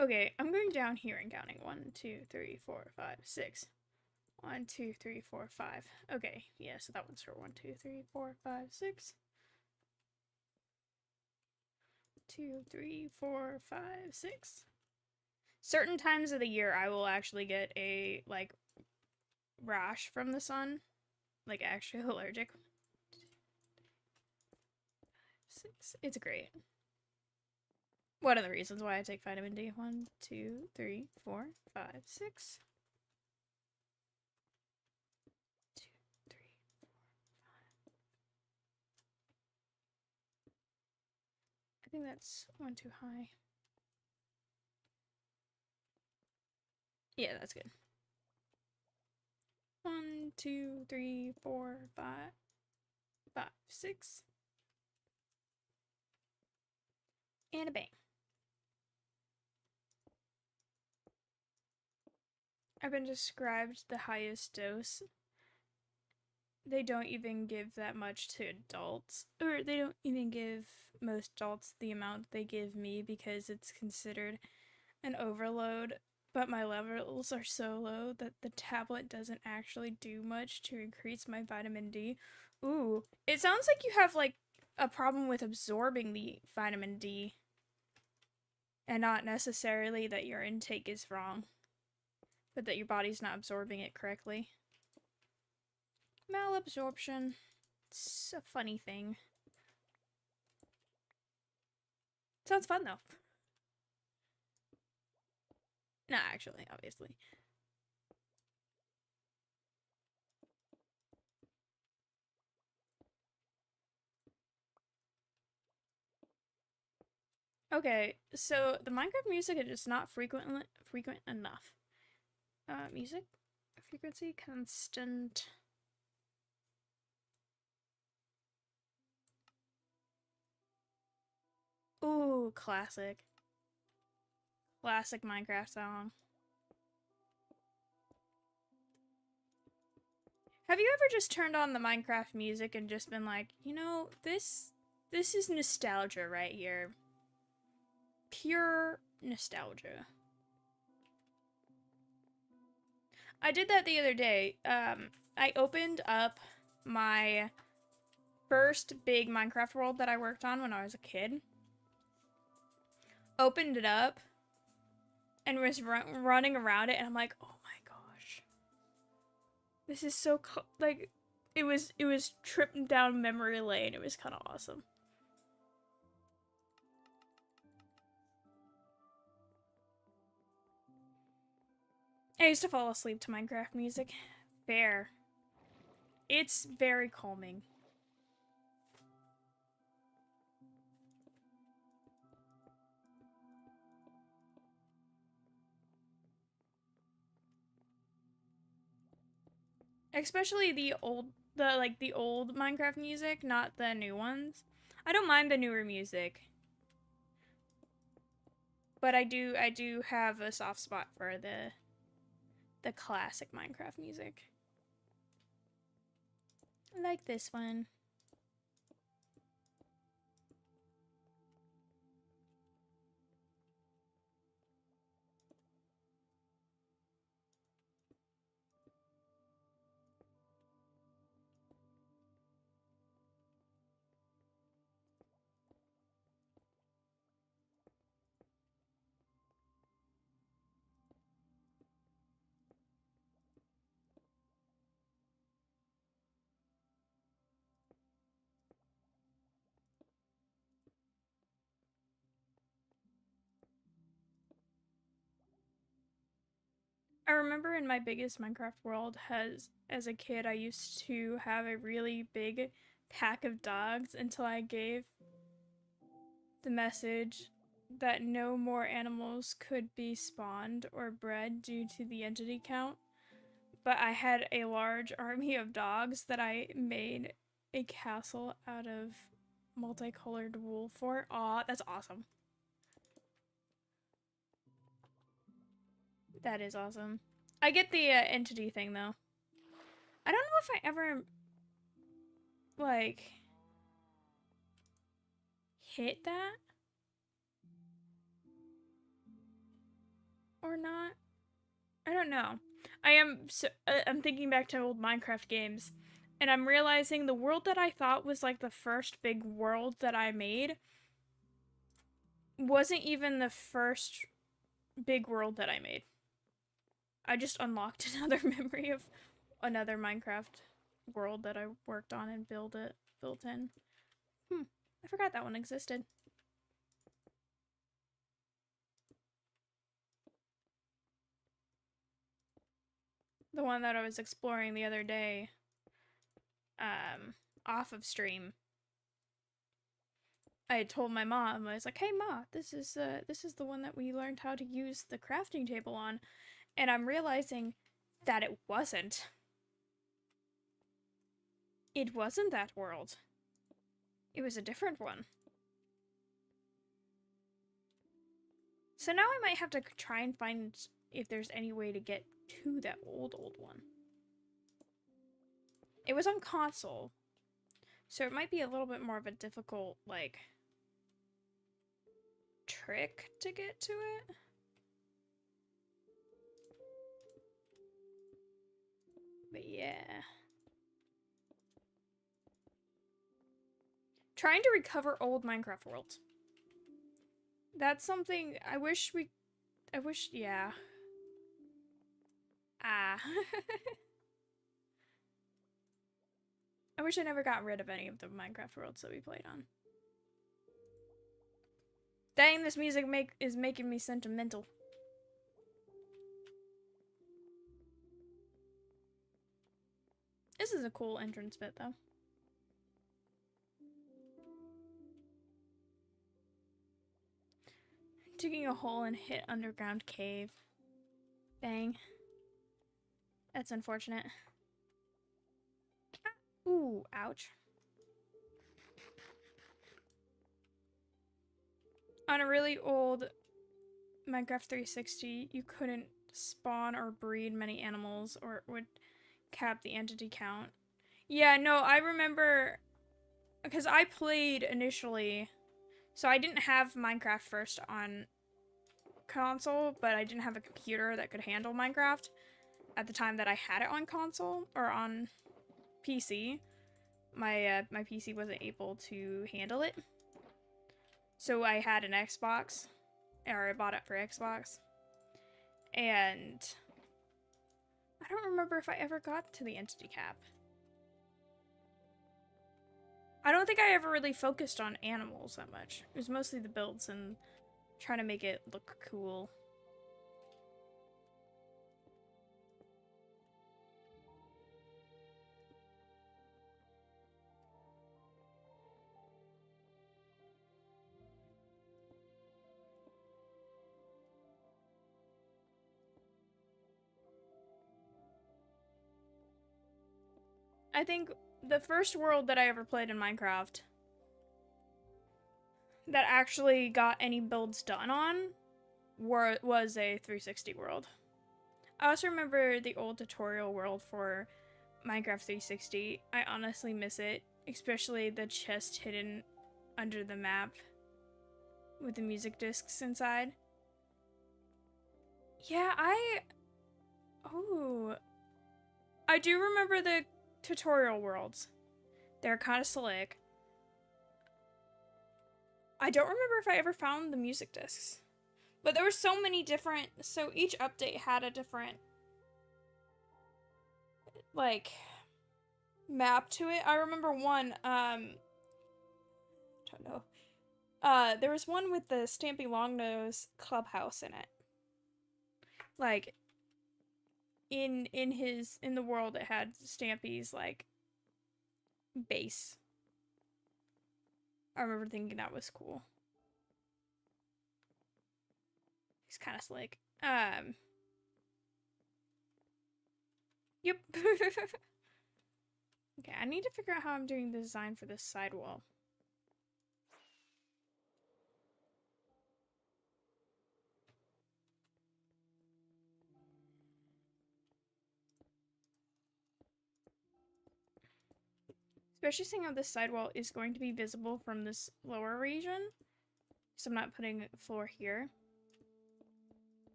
Okay, I'm going down here and counting. 1, 2, 3, 4, 5, 6. 1, 2, 3, 4, 5. Okay, yeah, so that one's for 1, 2, 3, 4, 5, 6. 2, 3, 4, 5, 6. Certain times of the year, I will actually get a, like, rash from the sun. Like, actually allergic. 6. It's great. One of the reasons why I take vitamin D. 1, 2, 3, 4, 5, 6. 2, 3, 4, 5. I think that's 1 too high. Yeah, that's good. 1, 2, 3, 4, 5, 5, 6. And a bang. I've been described the highest dose. They don't even give that much to adults. Or they don't even give most adults the amount they give me because it's considered an overload. But my levels are so low that the tablet doesn't actually do much to increase my vitamin D. Ooh, it sounds like you have like a problem with absorbing the vitamin D. And not necessarily that your intake is wrong. But that your body's not absorbing it correctly. Malabsorption. It's a funny thing. Sounds fun though. Nah, actually, obviously. Okay, so the Minecraft music is just not frequent enough. Music frequency constant. Ooh, classic. Classic Minecraft song. Have you ever just turned on the Minecraft music and just been like, you know, this is nostalgia right here. Pure nostalgia. I did that the other day. I opened up my first big Minecraft world that I worked on when I was a kid. Opened it up and was running around it, and I'm like, oh my gosh, this is so like, it was tripping down memory lane. It was kind of awesome. I used to fall asleep to Minecraft music. Fair. It's very calming. Especially the old Minecraft music, not the new ones. I don't mind the newer music. But I do have a soft spot for the classic Minecraft music. Like this one. I remember in my biggest Minecraft world as a kid I used to have a really big pack of dogs until I gave the message that no more animals could be spawned or bred due to the entity count. But I had a large army of dogs that I made a castle out of multicolored wool for. Aw, that's awesome. That is awesome. I get the entity thing though. I don't know if I ever like hit that or not. I don't know. I'm thinking back to old Minecraft games and I'm realizing the world that I thought was like the first big world that I made wasn't even the first big world that I made. I just unlocked another memory of another Minecraft world that I worked on and built in. I forgot that one existed. The one that I was exploring the other day, off of stream. I had told my mom, I was like, "Hey Ma, this is the one that we learned how to use the crafting table on," and I'm realizing that it wasn't. It wasn't that world. It was a different one. So now I might have to try and find if there's any way to get to that old one. It was on console, so it might be a little bit more of a difficult, like, trick to get to it. But yeah. Trying to recover old Minecraft worlds. That's something I wish, yeah. Ah. I wish I never got rid of any of the Minecraft worlds that we played on. Dang, this music is making me sentimental. This is a cool entrance bit, though. Digging a hole and hit underground cave. Bang. That's unfortunate. Ooh, ouch. On a really old Minecraft 360, you couldn't spawn or breed many animals or it would cap the entity count. Yeah, no, I remember because I played initially, so I didn't have Minecraft first on console, but I didn't have a computer that could handle Minecraft at the time that I had it on console or on PC. My PC wasn't able to handle it. So I had an Xbox, or I bought it for Xbox. And I don't remember if I ever got to the entity cap. I don't think I ever really focused on animals that much. It was mostly the builds and trying to make it look cool. I think the first world that I ever played in Minecraft that actually got any builds done on was a 360 world. I also remember the old tutorial world for Minecraft 360. I honestly miss it, especially the chest hidden under the map with the music discs inside. Yeah, I do remember the tutorial worlds. They're kind of slick. I don't remember if I ever found the music discs. But there were so many different, so each update had a different, like, map to it. I remember one, don't know. There was one with the Stampy Longnose clubhouse in it. Like, in the world, it had Stampy's, like, base. I remember thinking that was cool. He's kind of slick. Yep. Okay, I need to figure out how I'm doing the design for this sidewall. Especially seeing how this sidewall is going to be visible from this lower region. So I'm not putting a floor here.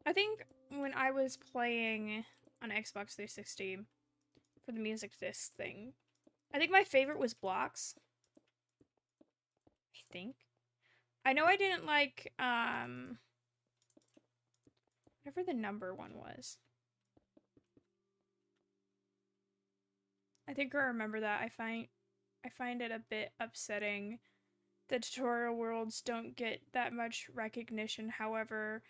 I think when I was playing on Xbox 360 for the music disc thing, I think my favorite was Blocks. I think. I know I didn't like, whatever the number one was. I think I remember that. I find it a bit upsetting. The tutorial worlds don't get that much recognition. However,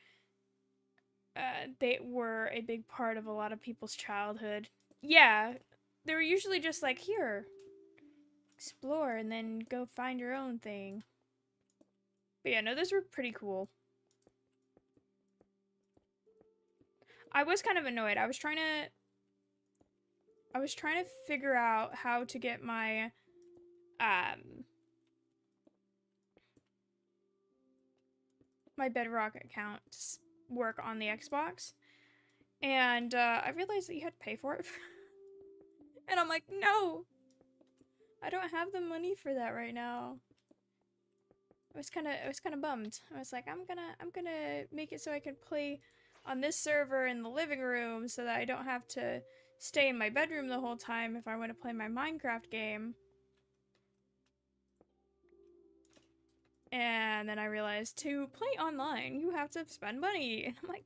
they were a big part of a lot of people's childhood. Yeah, they were usually just like, here, explore and then go find your own thing. But yeah, no, those were pretty cool. I was kind of annoyed. I was trying to figure out how to get my my Bedrock account to work on the Xbox. And I realized that you had to pay for it. And I'm like, no, I don't have the money for that right now. I was kind of bummed. I was like, I'm gonna make it so I can play on this server in the living room so that I don't have to stay in my bedroom the whole time if I want to play my Minecraft game. And then I realized to play online, you have to spend money. And I'm like,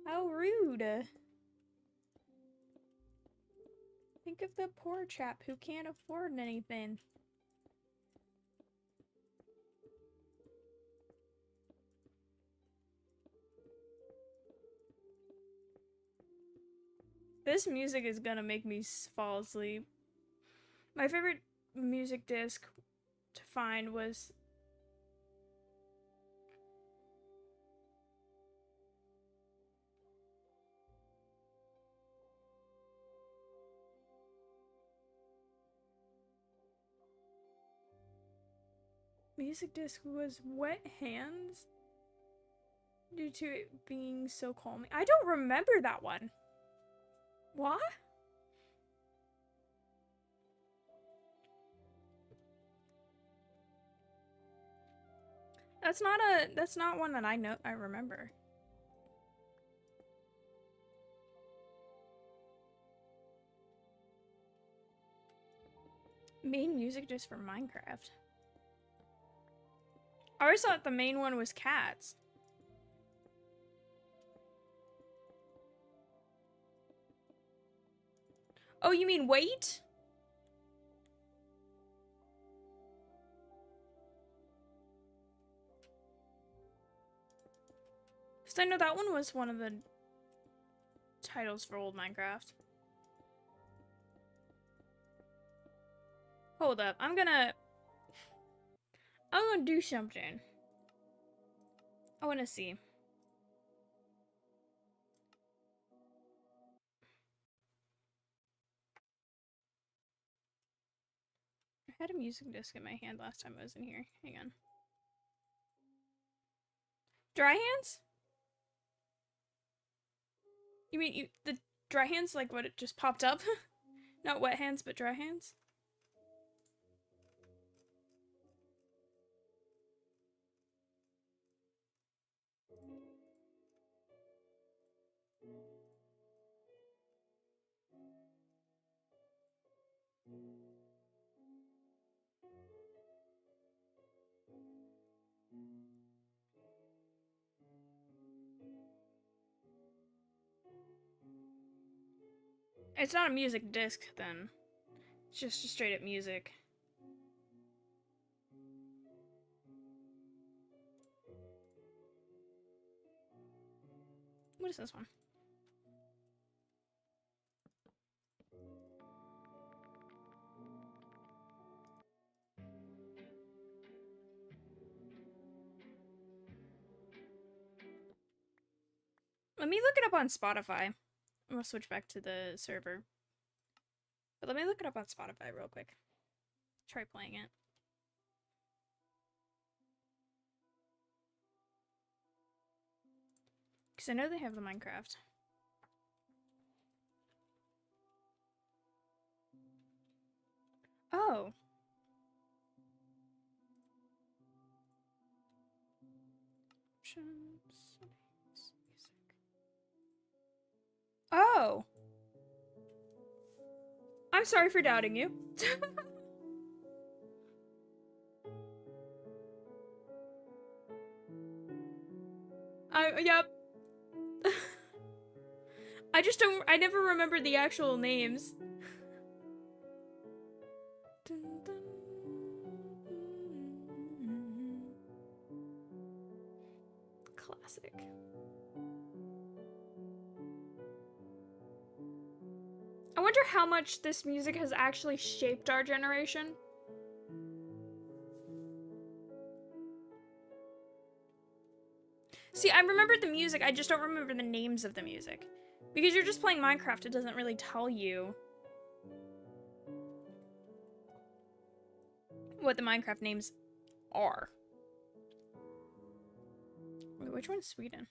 no. How rude. Think of the poor chap who can't afford anything. This music is gonna make me fall asleep. My favorite music disc to find was Wet Hands due to it being so calming. I don't remember that one. What? That's not one that I remember. Main music just for Minecraft. I always thought the main one was Cats. Oh, you mean Wait? Because I know that one was one of the titles for old Minecraft. Hold up, I'm gonna I'm gonna do something. I wanna see. I had a music disc in my hand last time I was in here. Hang on. Dry hands? You mean the dry hands, like what it just popped up? Not wet hands, but dry hands? It's not a music disc then. It's just a straight up music. What is this one? Let me look it up on Spotify. I'm gonna switch back to the server. But let me look it up on Spotify real quick. Try playing it. Because I know they have the Minecraft. Oh. Options, settings, music. Oh. I'm sorry for doubting you. Yep. I never remember the actual names. Classic. I wonder how much this music has actually shaped our generation. See, I remember the music, I just don't remember the names of the music. Because you're just playing Minecraft, it doesn't really tell you what the Minecraft names are. Wait, which one's Sweden?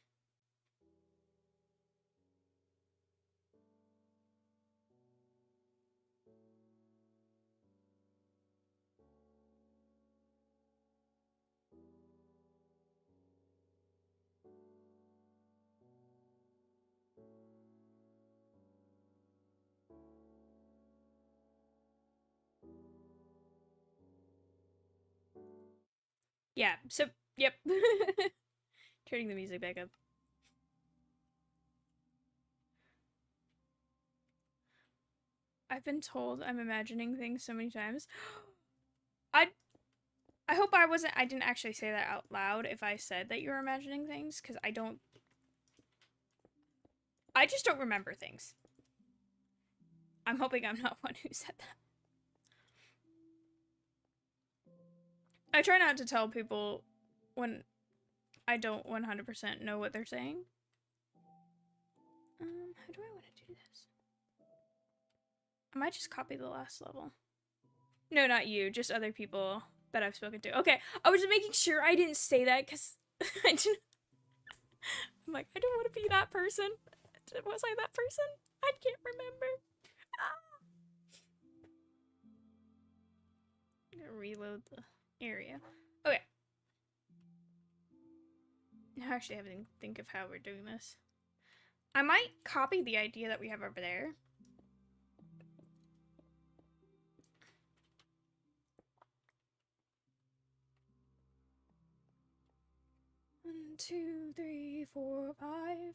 Yeah, so, yep. Turning the music back up. I've been told I'm imagining things so many times. I hope I didn't actually say that out loud if I said that you're imagining things, because I just don't remember things. I'm hoping I'm not one who said that. I try not to tell people when I don't 100% know what they're saying. How do I want to do this? I might just copy the last level. No, not you, just other people that I've spoken to. Okay, I was just making sure I didn't say that because I didn't. I'm like, I don't want to be that person. Was I that person? I can't remember. I'm gonna reload the area. Okay. Now I actually have to think of how we're doing this. I might copy the idea that we have over there. One, two, three, four, five.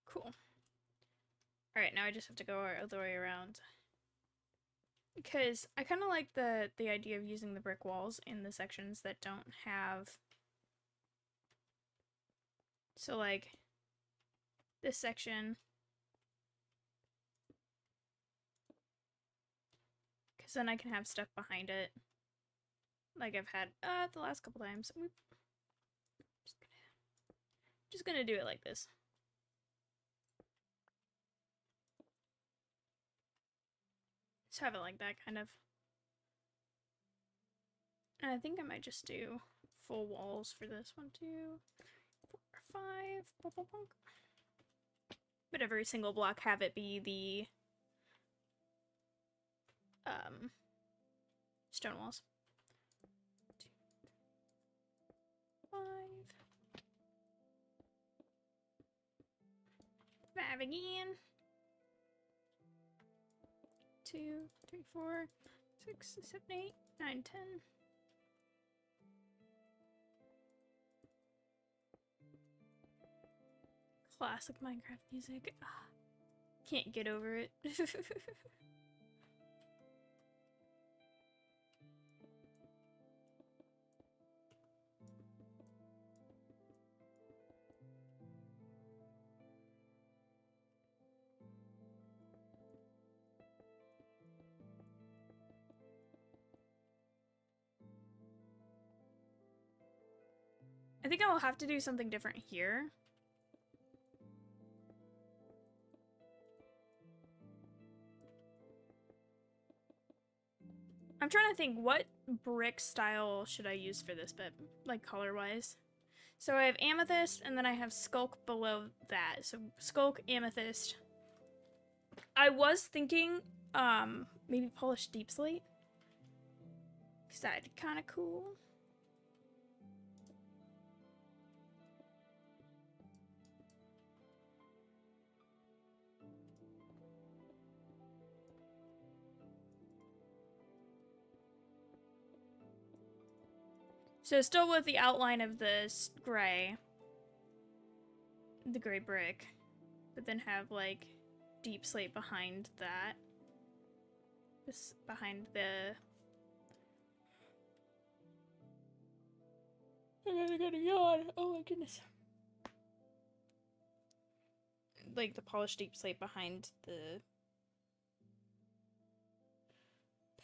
Cool. Alright, now I just have to go all the way around. Because I kind of like the idea of using the brick walls in the sections that don't have So like this section, because then I can have stuff behind it, like I've had the last couple times. Just gonna do it like this. Just have it like that, kind of. And I think I might just do full walls for this. 1, 2, 4, 5. Bonk, bonk, bonk. But every single block have it be the stone walls. 2, 5. 5 again. 2, 3, 4, 6, 7, 8, 9, 10. Classic Minecraft music. Can't get over it. I think I will have to do something different here. I'm trying to think, what brick style should I use for this bit, like color-wise? So I have amethyst, and then I have skulk below that. So skulk, amethyst. I was thinking, maybe polished deep slate. Because that'd be kind of cool. So still with the outline of this gray. The gray brick. But then have, like, deep slate behind that. This behind the... I'm gonna yawn. Oh my goodness. Like the polished deep slate behind the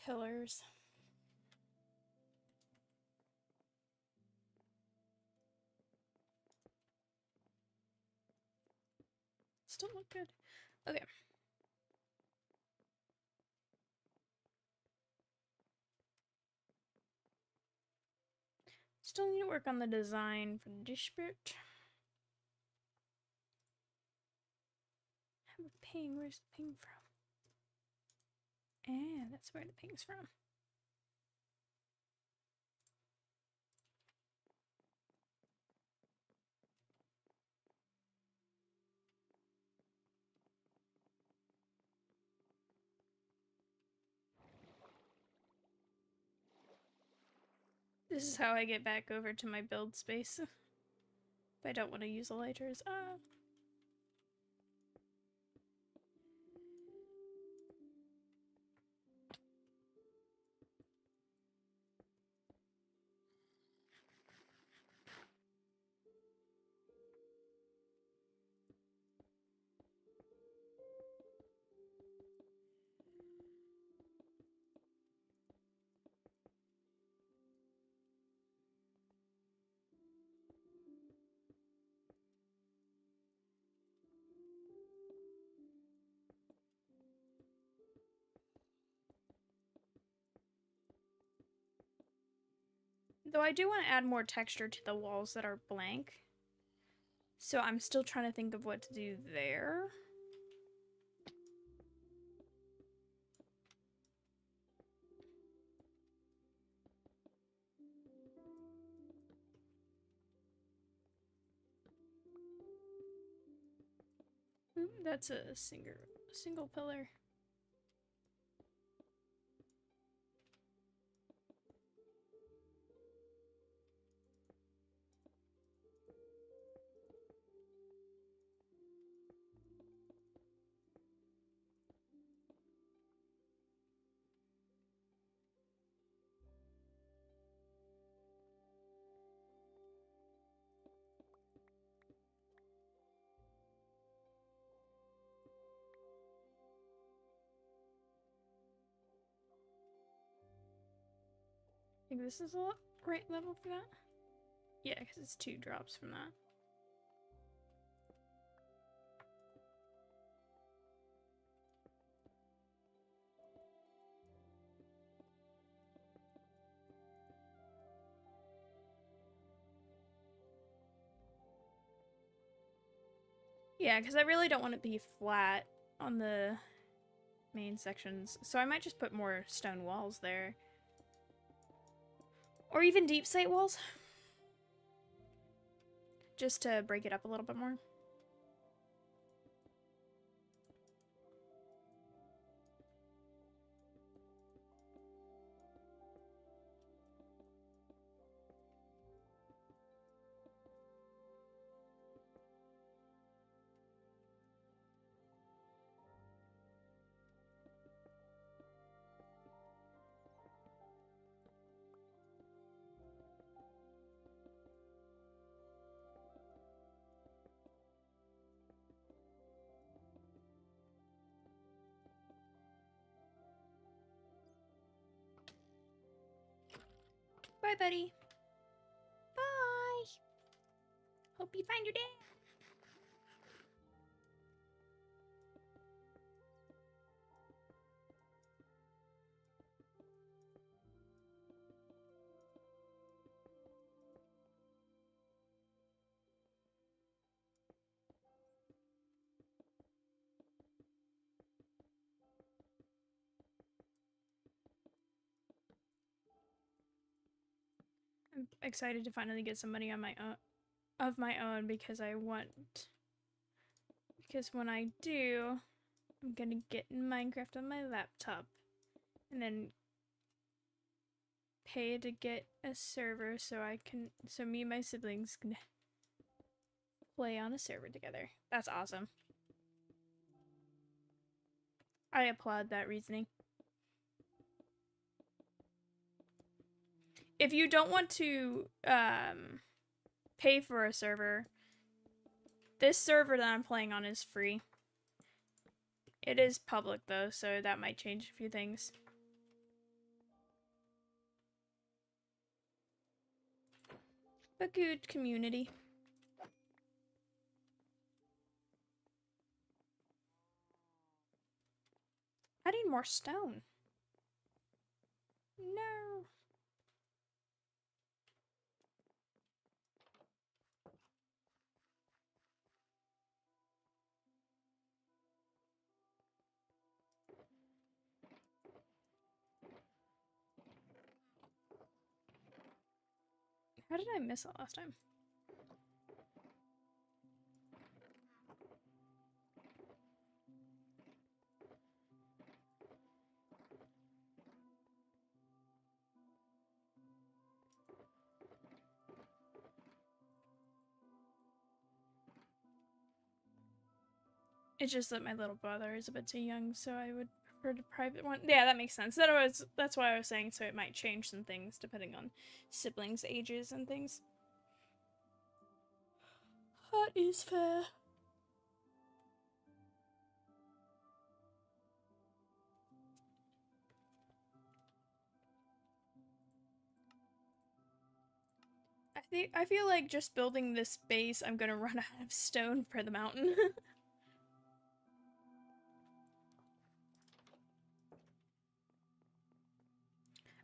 pillars. Still look good. Okay. Still need to work on the design for the dish bit. Have a ping. Where's the ping from? And that's where the ping's from. This is how I get back over to my build space. If I don't want to use the lighters. Though I do want to add more texture to the walls that are blank. So I'm still trying to think of what to do there. Ooh, that's a single pillar. think this is the right level for that. Yeah, because it's 2 drops from that. Yeah, because I really don't want it to be flat on the main sections, so I might just put more stone walls there. Or even deep slate walls. Just to break it up a little bit more. Bye, buddy. Bye. Hope you find your dad. I'm excited to finally get some money on my own, of my own, because when I do, I'm gonna get Minecraft on my laptop and then pay to get a server so me and my siblings can play on a server together. That's awesome. I applaud that reasoning. If you don't want to pay for a server, this server that I'm playing on is free. It is public though, so that might change a few things. But good community. I need more stone. No. How did I miss it last time? It's just that my little brother is a bit too young, so I would prefer the private one. Yeah, that makes sense. That's why I was saying, so it might change some things depending on siblings' ages and things. That is fair. I feel like just building this base, I'm gonna run out of stone for the mountain.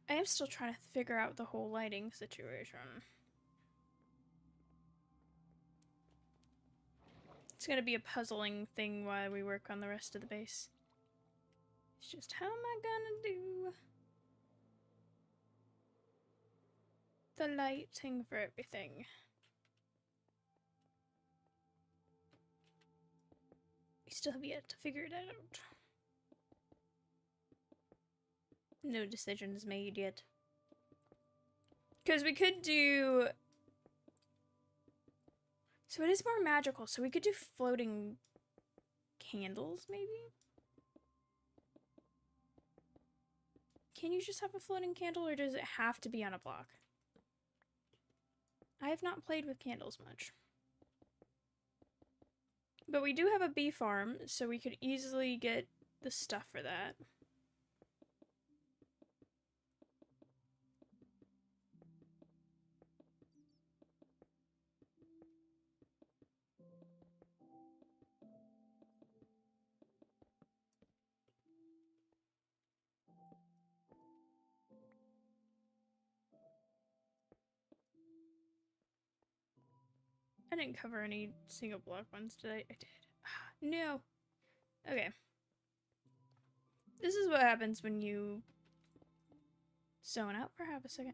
I am still trying to figure out the whole lighting situation. It's gonna be a puzzling thing while we work on the rest of the base. It's just, how am I gonna do the lighting for everything? We still have yet to figure it out. No decisions made yet. Because we could do... So it is more magical, so we could do floating candles, maybe? Can you just have a floating candle, or does it have to be on a block? I have not played with candles much. But we do have a bee farm, so we could easily get the stuff for that. I didn't cover any single block ones, did I? I did. No. Okay. This is what happens when you zone out for half a second.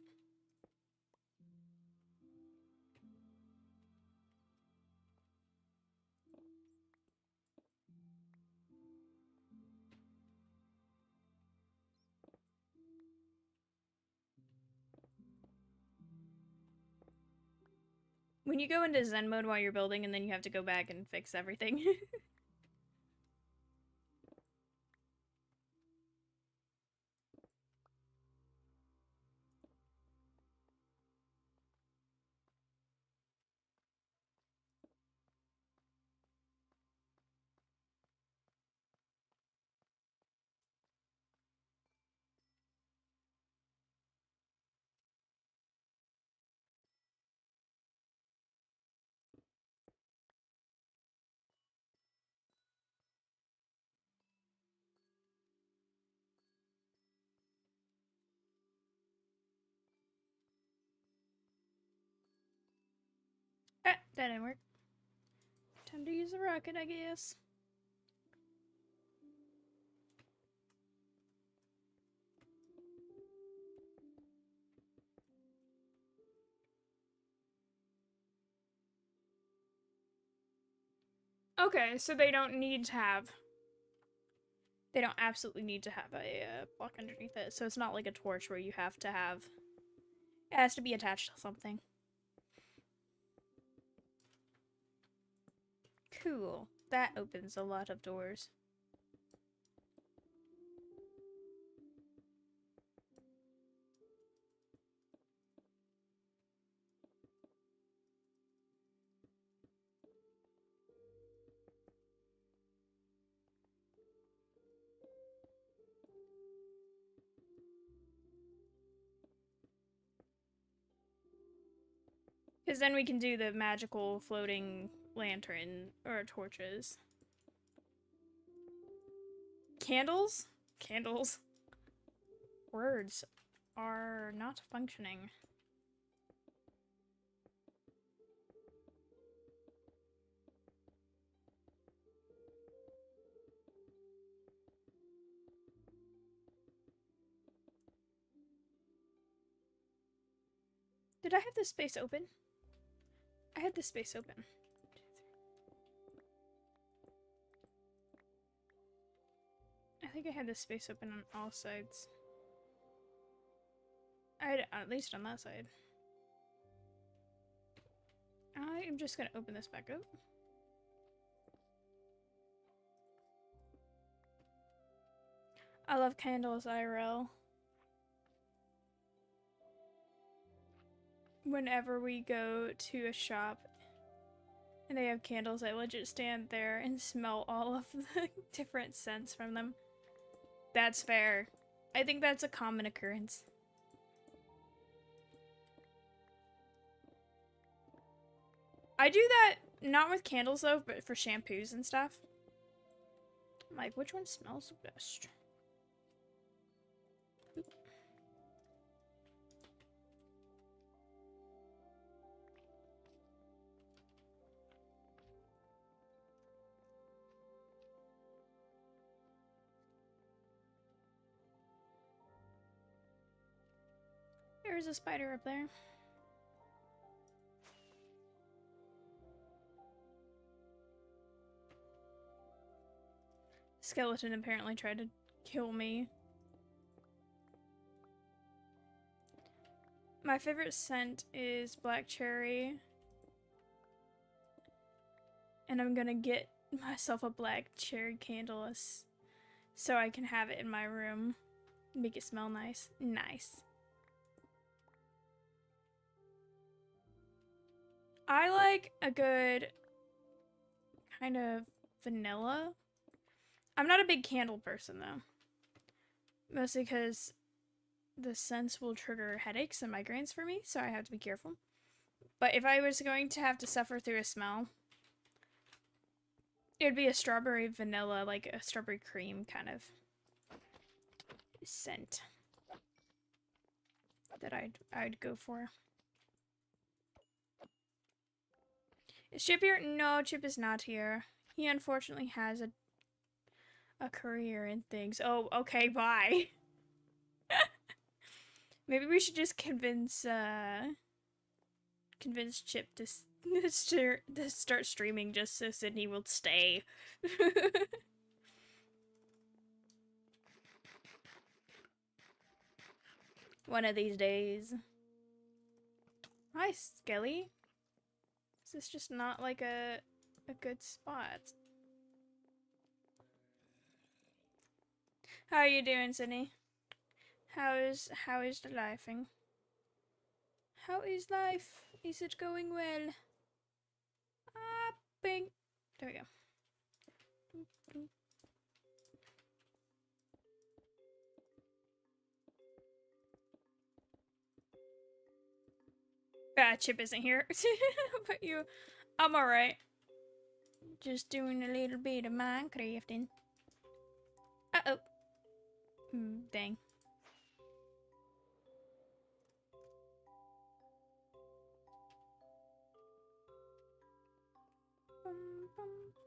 When you go into Zen mode while you're building and then you have to go back and fix everything. Ah, that didn't work. Time to use the rocket, I guess. Okay, so they don't need to have... They don't absolutely need to have a block underneath it, so it's not like a torch where you have to have... It has to be attached to something. Cool. That opens a lot of doors. Because then we can do the magical floating lantern or torches. Candles? Candles. Words are not functioning. Did I have this space open? I had this space open. I think I had this space open on all sides. I had at least on that side. I am just gonna open this back up. I love candles IRL. Whenever we go to a shop and they have candles, I legit stand there and smell all of the different scents from them. That's fair. I think that's a common occurrence. I do that, not with candles though, but for shampoos and stuff. I'm like, which one smells the best? Oop. There's a spider up there. Skeleton apparently tried to kill me. My favorite scent is black cherry. And I'm gonna get myself a black cherry candle so I can have it in my room. Make it smell nice. Nice. I like a good kind of vanilla. I'm not a big candle person though. Mostly because the scents will trigger headaches and migraines for me, so I have to be careful. But if I was going to have to suffer through a smell, it would be a strawberry vanilla, like a strawberry cream kind of scent that I'd go for. Is Chip here? No, Chip is not here. He unfortunately has a career in things. Oh, okay, bye. Maybe we should just convince Chip to start streaming just so Sydney will stay. One of these days. Hi, Skelly. Is this just not like a good spot? How are you doing, Sydney? How is the lifing? How is life? Is it going well? Ah, bing. There we go. Chip isn't here. But I'm alright. Just doing a little bit of Minecrafting. Uh-oh. Dang.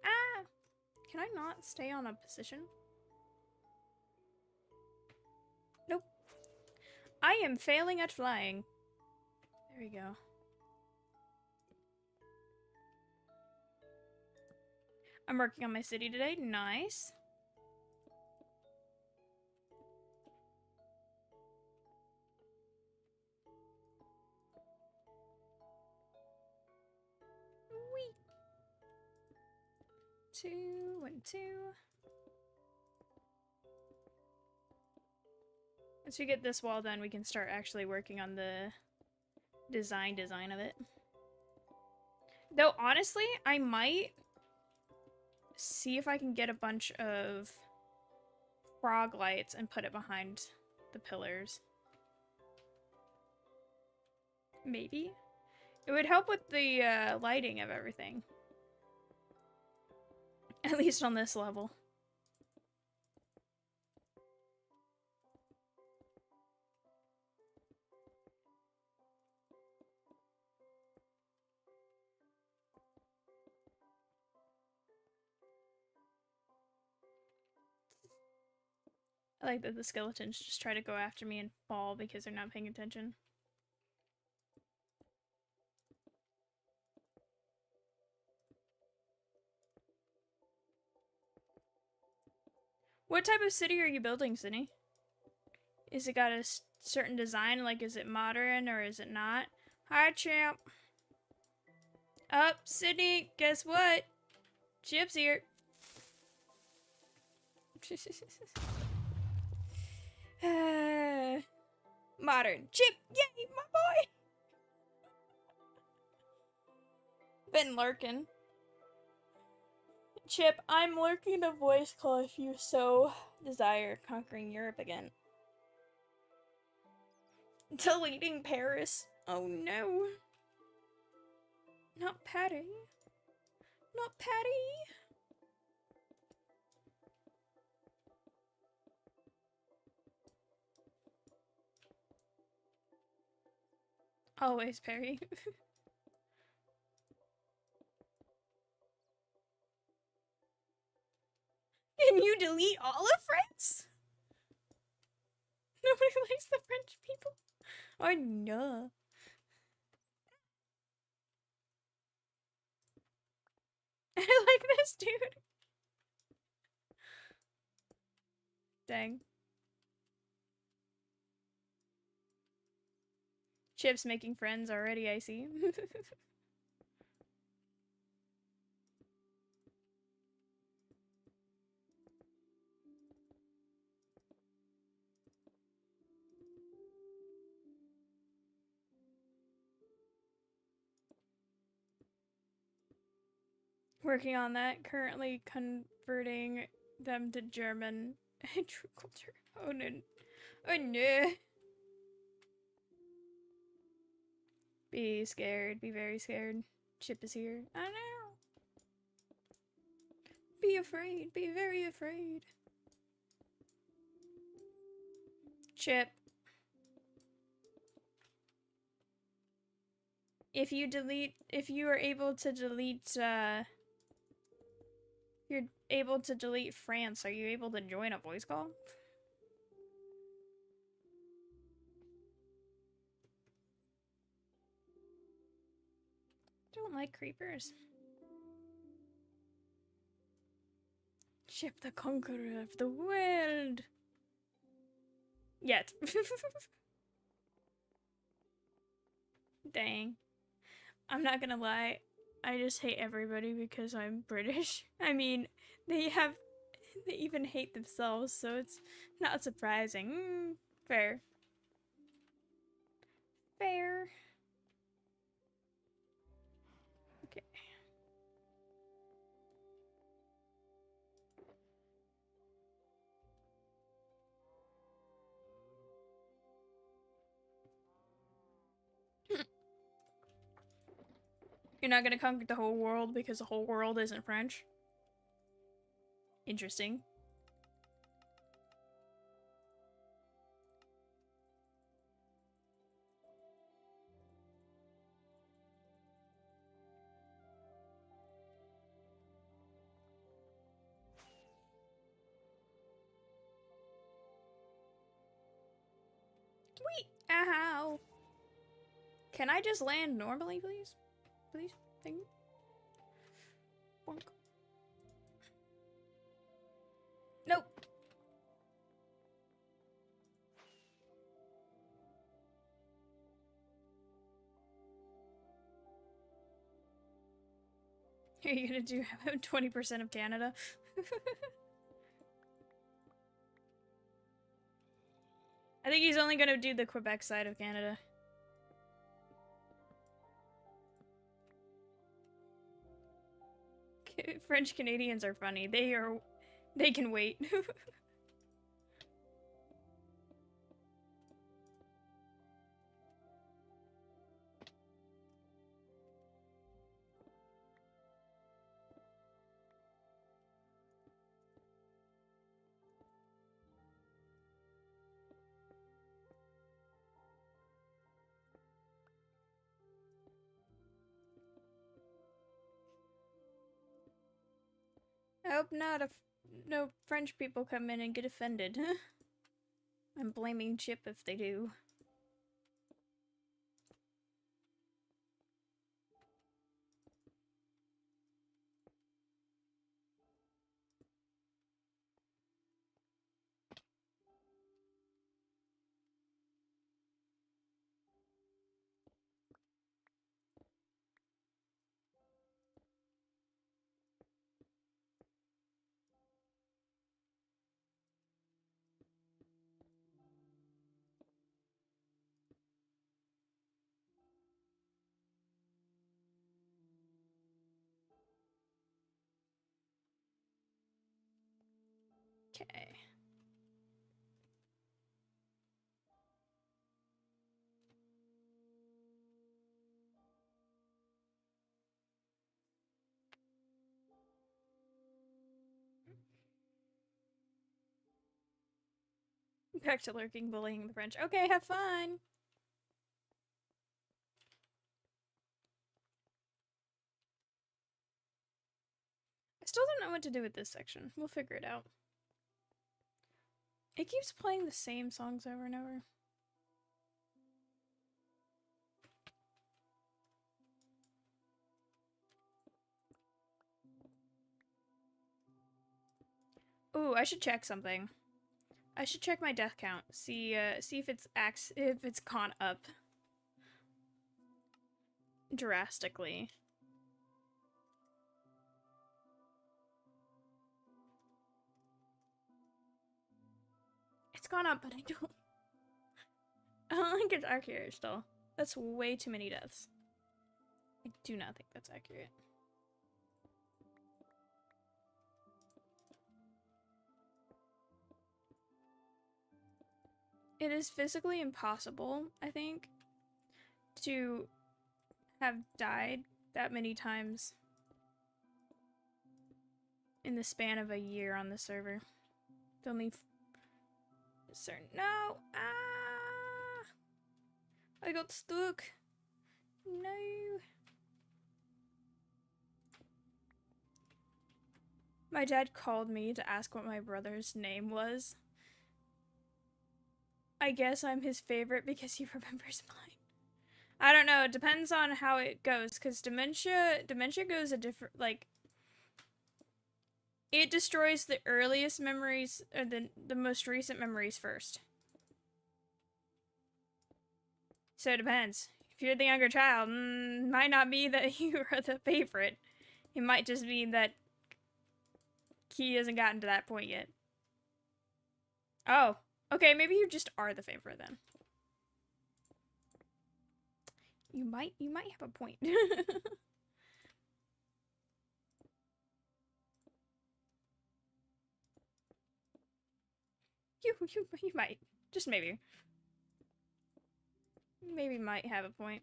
Ah! Can I not stay on a position? Nope. I am failing at flying. There we go. I'm working on my city today. Nice. Whee! 2 and 2. Once we get this wall done, we can start actually working on the design of it. Though, honestly, I might see if I can get a bunch of frog lights and put it behind the pillars. Maybe. It would help with the lighting of everything. At least on this level. I like that the skeletons just try to go after me and fall because they're not paying attention. What type of city are you building, Sydney? Is it got a certain design? Like, is it modern or is it not? Hi, champ. Up, Sydney. Guess what? Chip's here. Modern. Chip. Yay, my boy. Been lurking. Chip, I'm lurking a voice call if you so desire conquering Europe again. Deleting Paris. Oh no. Not Patty. Not Patty. Always Perry. Can you delete all of France? Nobody likes the French people. Oh no. I like this dude. Dang. Chip's making friends already, I see. Working on that, currently converting them to German and true culture. Oh no. Oh no. Be scared. Be very scared. Chip is here. I know. Be afraid. Be very afraid. Chip. if you are able to delete, you're able to delete France, are you able to join a voice call? Don't like creepers. Ship the conqueror of the world. Yet. Dang. I'm not gonna lie. I just hate everybody because I'm British. I mean, they even hate themselves, so it's not surprising. Fair. Fair. Okay. You're not gonna conquer the whole world because the whole world isn't French? Interesting. Sweet! Ow! Can I just land normally, please? Please? Thank you. Bonk. Nope. Are you gonna do 20% of Canada? I think he's only gonna do the Quebec side of Canada. French Canadians are funny. They can wait. I hope not if no French people come in and get offended. I'm blaming Chip if they do. Okay. Back to lurking, bullying the French. Okay, have fun! I still don't know what to do with this section. We'll figure it out. It keeps playing the same songs over and over. Ooh, I should check something. I should check my death count. See if it's gone up drastically. It's gone up, but I don't think it's accurate still. That's way too many deaths. I do not think that's accurate. It is physically impossible, I think, to have died that many times in the span of a year on the server. The only certain— no! Ah! I got stuck! No. My dad called me to ask what my brother's name was. I guess I'm his favorite because he remembers mine. I don't know, it depends on how it goes, because dementia goes a different, like, it destroys the earliest memories, or the most recent memories first. So it depends. If you're the younger child, might not be that you are the favorite. It might just be that he hasn't gotten to that point yet. Oh, okay, maybe you just are the favorite then. You might have a point. You might. Just maybe. Maybe might have a point.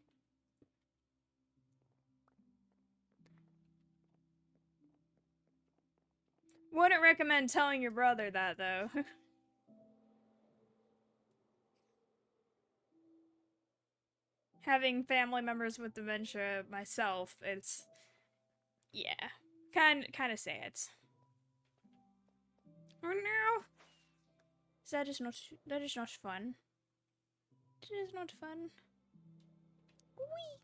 Wouldn't recommend telling your brother that, though. Having family members with dementia myself, it's... yeah. Kind of sad. Oh no! That is not fun. It is not fun. Whee!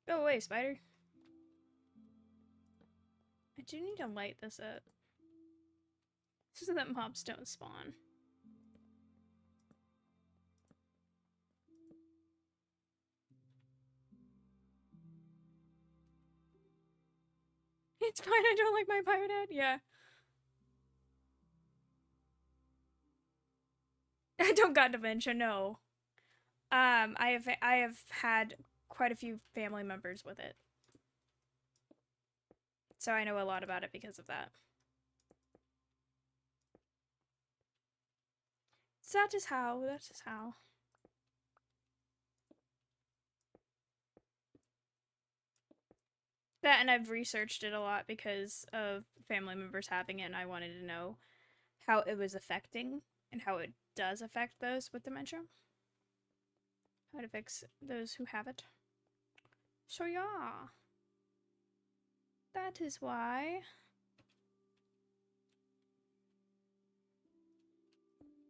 Go away, spider. I do need to light this up. So that mobs don't spawn. It's fine, I don't like my pirate hat. Yeah. I don't got dementia, no. I have had quite a few family members with it. So I know a lot about it because of that. So that is how. That, and I've researched it a lot because of family members having it, and I wanted to know how it was affecting and how it does affect those with dementia. How it affects those who have it. So yeah. That is why.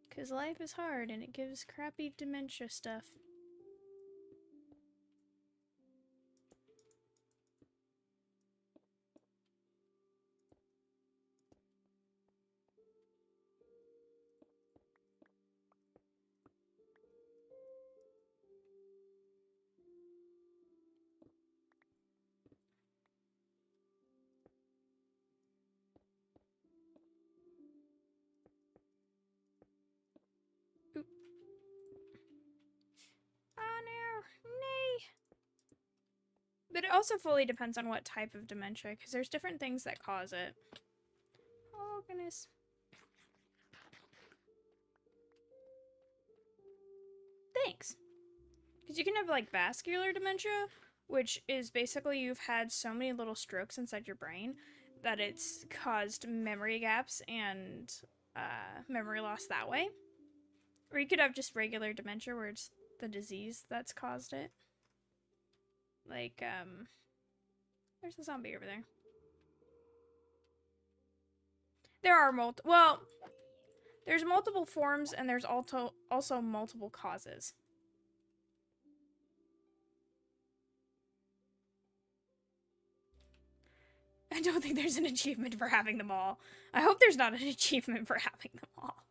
Because life is hard and it gives crappy dementia stuff. Oh no, nay. But it also fully depends on what type of dementia, because there's different things that cause it. Oh goodness. Thanks. Because you can have like vascular dementia, which is basically you've had so many little strokes inside your brain that it's caused memory gaps and memory loss that way. Or you could have just regular dementia where it's the disease that's caused it. Like, there's a zombie over there. There are there's multiple forms and there's also multiple causes. I don't think there's an achievement for having them all. I hope there's not an achievement for having them all.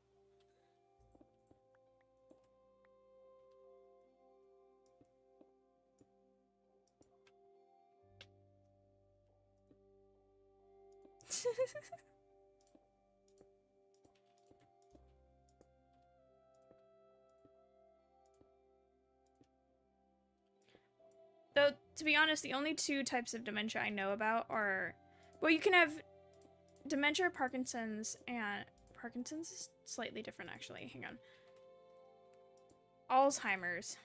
Though, to be honest, the only two types of dementia I know about are... well, you can have dementia, Parkinson's, and... Parkinson's is slightly different, actually. Hang on. Alzheimer's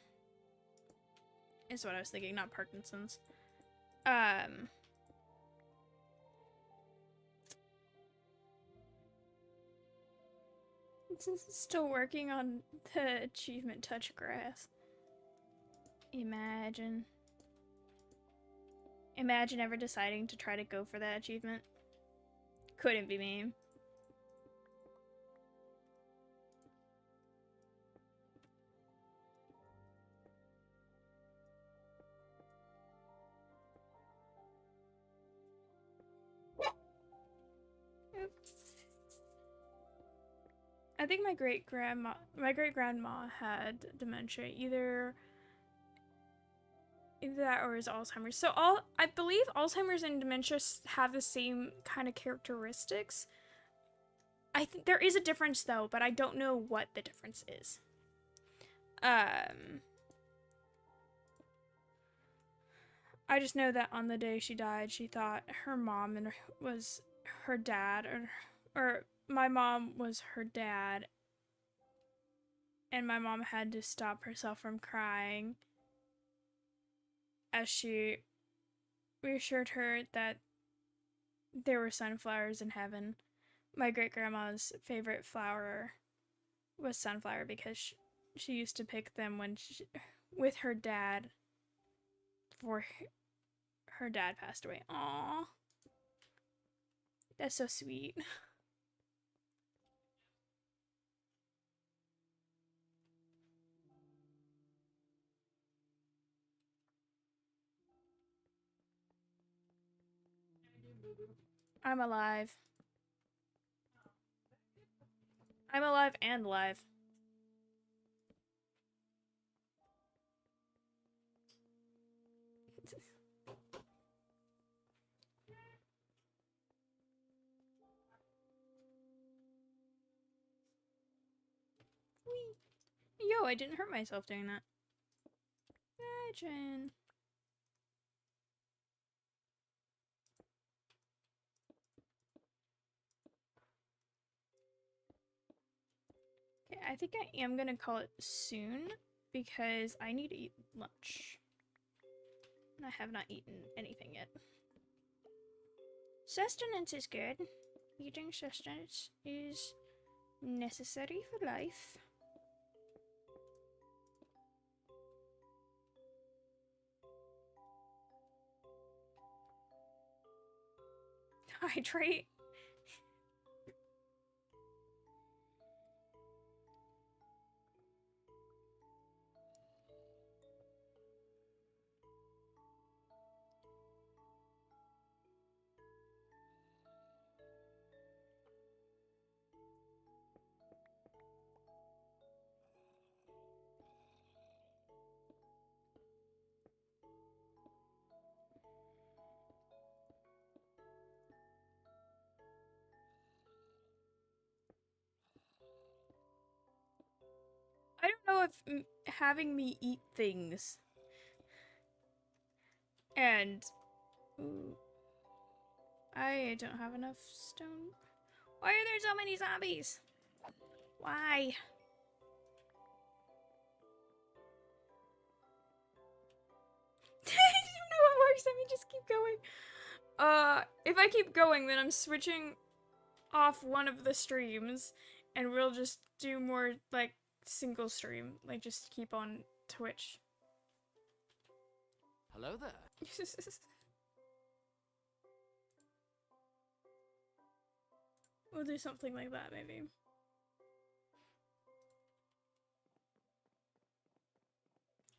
is what I was thinking, not Parkinson's. Still working on the achievement touch grass. Imagine. Imagine ever deciding to try to go for that achievement. Couldn't be me. I think my great grandma had dementia, either that or his Alzheimer's. So I believe Alzheimer's and dementia have the same kind of characteristics. I think there is a difference though, but I don't know what the difference is. I just know that on the day she died, she thought her mom was her dad, or my mom was her dad, and my mom had to stop herself from crying as she reassured her that there were sunflowers in heaven. My great-grandma's favorite flower was sunflower because she used to pick them with her dad before her dad passed away. Aww. That's so sweet. I'm alive. I'm alive and live. Yo, I didn't hurt myself doing that. Imagine. Okay, I think I am gonna call it soon because I need to eat lunch. And I have not eaten anything yet. Sustenance is good. Eating sustenance is necessary for life. Hydrate. I don't know if having me eat things and ooh, I don't have enough stone. Why are there so many zombies? Why? I don't know what works. Let me just keep going. If I keep going, then I'm switching off one of the streams, and we'll just do more like single stream, like just keep on Twitch. Hello there. We'll do something like that, maybe.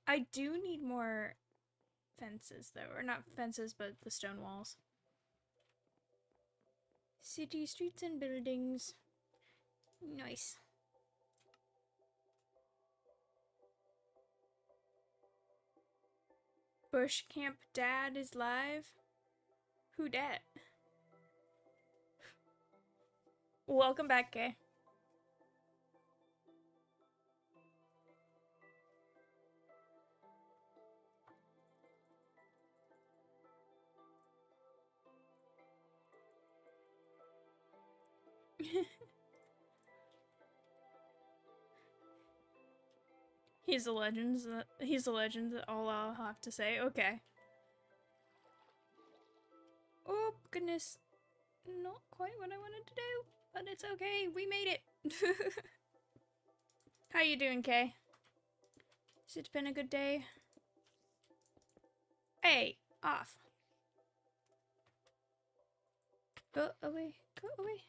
I do need more fences, though. Or not fences, but the stone walls. City streets and buildings. Nice. Bush Camp Dad is live. Who dat? Welcome back, Kay. He's a legend. He's a legend. All I'll have to say. Okay. Oh goodness, not quite what I wanted to do, but it's okay. We made it. How you doing, Kay? Has it been a good day? Hey, off. Go away. Go away.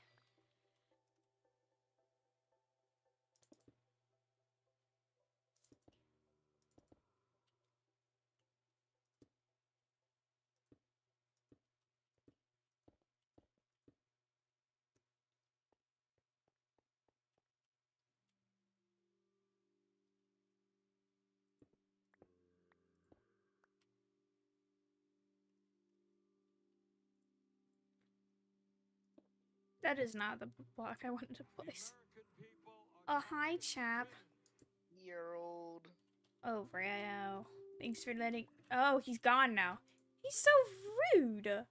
That is not the block I wanted to place. Oh, hi, chap. Year old. Oh, Rayo. Thanks for letting. Oh, he's gone now. He's so rude.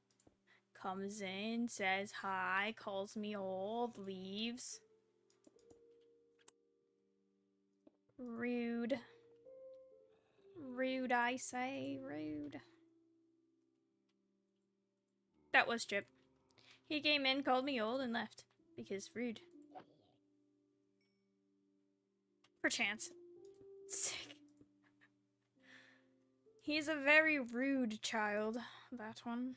Comes in, says hi, calls me old, leaves. Rude. Rude, I say. Rude. That was Chip. He came in, called me old, and left. Because rude. Perchance. Sick. He's a very rude child, that one.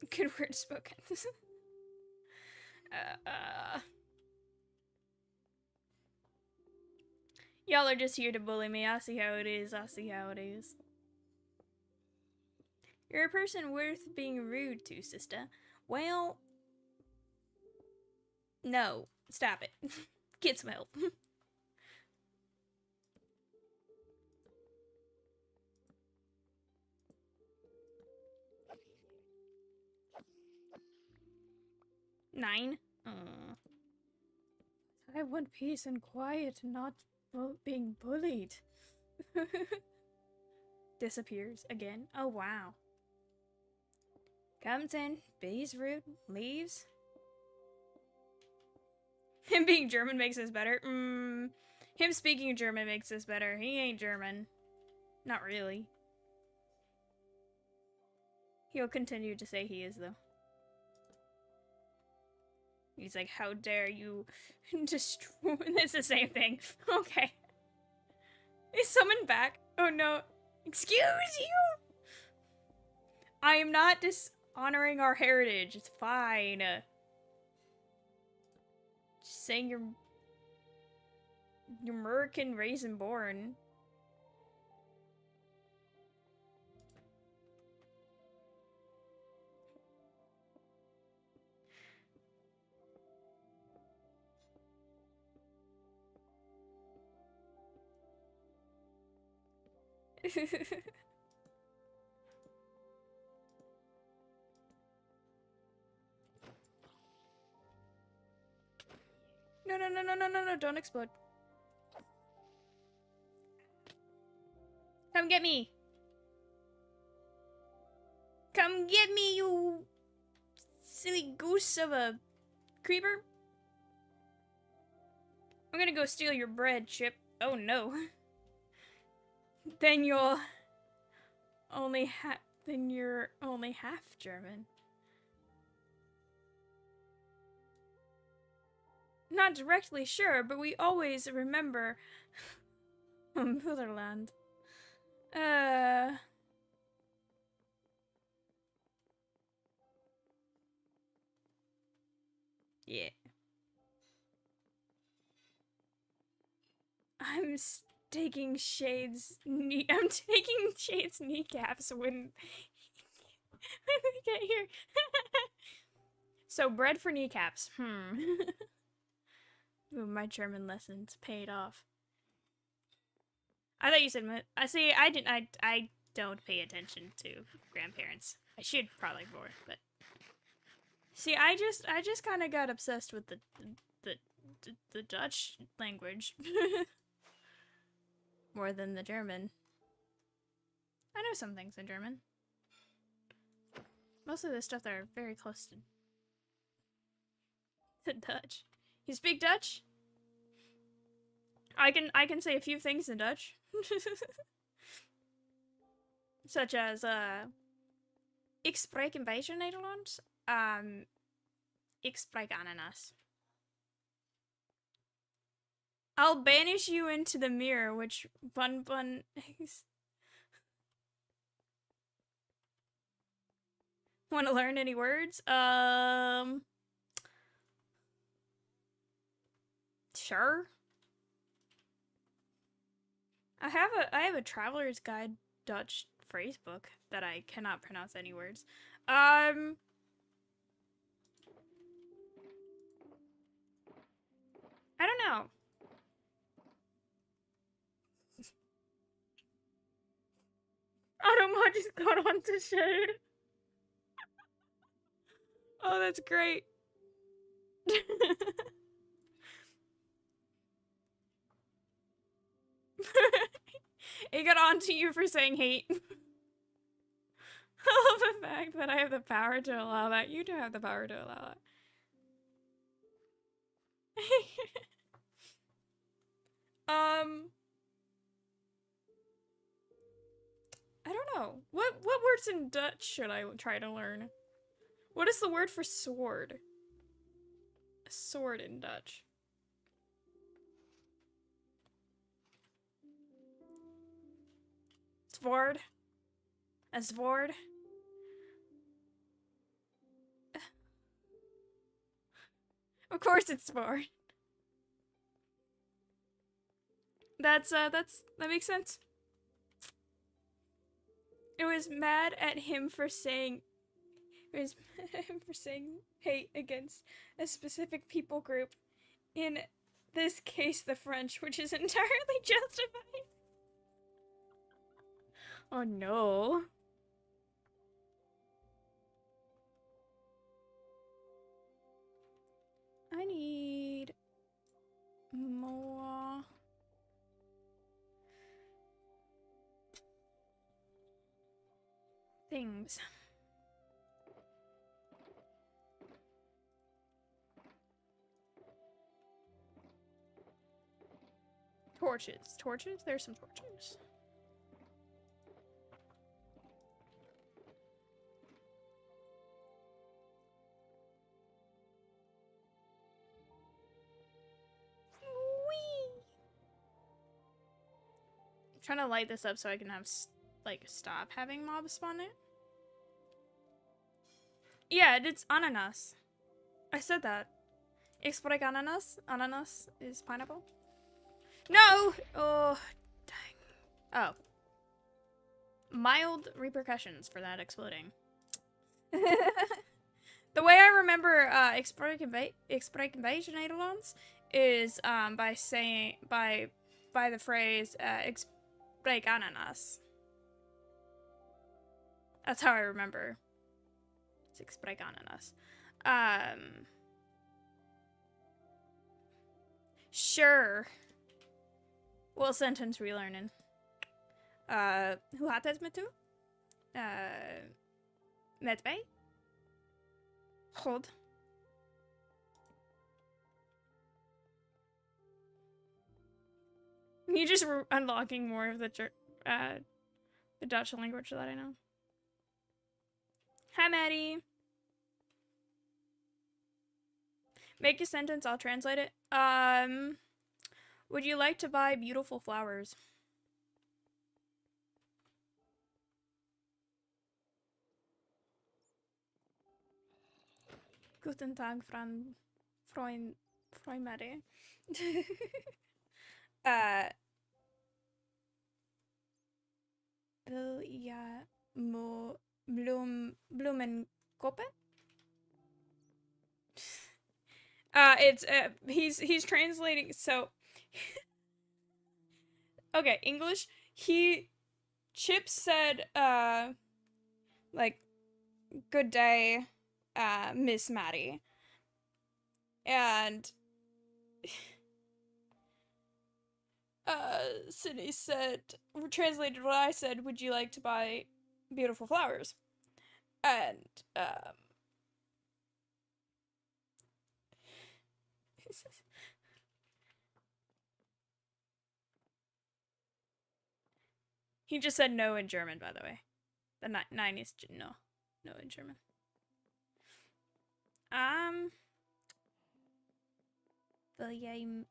Good word spoken. Y'all are just here to bully me. I see how it is. I see how it is. You're a person worth being rude to, sister. Well, no. Stop it. Get some help. Nine. I want peace and quiet, not being bullied. Disappears again. Oh, wow. Comes in, be's rude, leaves. Him being German makes this better. Him speaking German makes this better. He ain't German. Not really. He'll continue to say he is, though. He's like, how dare you destroy... It's the same thing. Okay. Is someone back? Oh no. Excuse you! I am not dishonoring our heritage. It's fine. Just saying you're American raised and born. No, no, no, no, no, no, no, don't explode. Come get me. Come get me, you silly goose of a creeper. I'm gonna go steal your bread, Chip. Oh no. Then you're only half German. Not directly sure, but we always remember Motherland. Yeah. I'm taking Shade's kneecaps when we get here. So bread for kneecaps. Ooh, my German lessons paid off. I thought you said I see. I don't pay attention to grandparents. I should probably more, but see, I just kind of got obsessed with the Dutch language more than the German. I know some things in German. Most of the stuff that are very close to the Dutch. You speak Dutch? I can say a few things in Dutch. Such as ik spreek een beetje Nederlands. Ik spreek ananas. I'll banish you into the mirror, which Bun Bun. Want to learn any words? Sure. I have a traveler's guide Dutch phrase book that I cannot pronounce any words. I don't know. Automa just got onto Shade. Oh, that's great. It got onto you for saying hate. I love the fact that I have the power to allow that. You do have the power to allow that. I don't know. What words in Dutch should I try to learn? What is the word for sword? A sword in Dutch. Svord. A svord. Of course it's svord. That makes sense. It was mad at him for saying hate against a specific people group. In this case, the French, which is entirely justified. Oh no. I need more things. Torches. Torches? There's some torches. Whee! I'm trying to light this up so I can have, like, stop having mobs spawn it. Yeah, it's ananas. I said that. Ich spreche ananas. Ananas is pineapple. No! Oh, dang. Oh. Mild repercussions for that exploding. The way I remember Ich spreche Nederlands is by saying by the phrase Ich spreche ananas. That's how I remember. Ich spreche ananas. Sure. What sentence we learning? Hoe gaat het met u? Met mij? God. You just unlocking more of the Dutch language that I know. Hi, Maddie. Make a sentence, I'll translate it. Would you like to buy beautiful flowers? Guten Tag, Freund Maddie. Wil je bloemenkoppen? It's he's translating, so okay, English. Chip said like, good day, Miss Maddie. And Sydney said, translated what I said, would you like to buy beautiful flowers? And he just said no in German, by the way. The 9 is no in German. Wil jij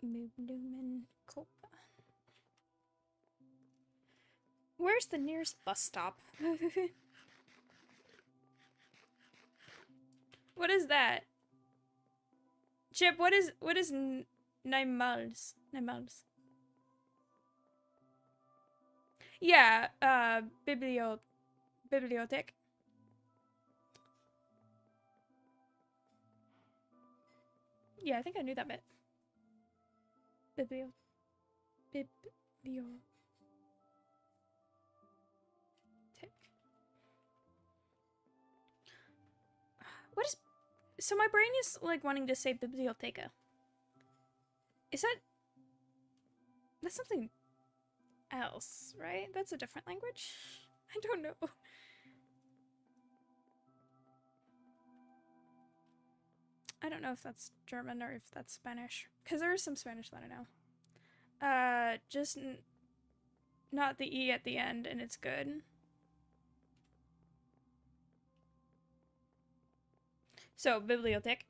Blumenkopa. Where's the nearest bus stop? What is that? Chip, what is Nymals? Nymals. Yeah, bibliothèque. Yeah, I think I knew that bit. Biblio. What is... So my brain is, like, wanting to say biblioteca. Is that... That's something else, right? That's a different language? I don't know. I don't know if that's German or if that's Spanish. Because there is some Spanish that I know. Just not the E at the end, and it's good. So, bibliothèque.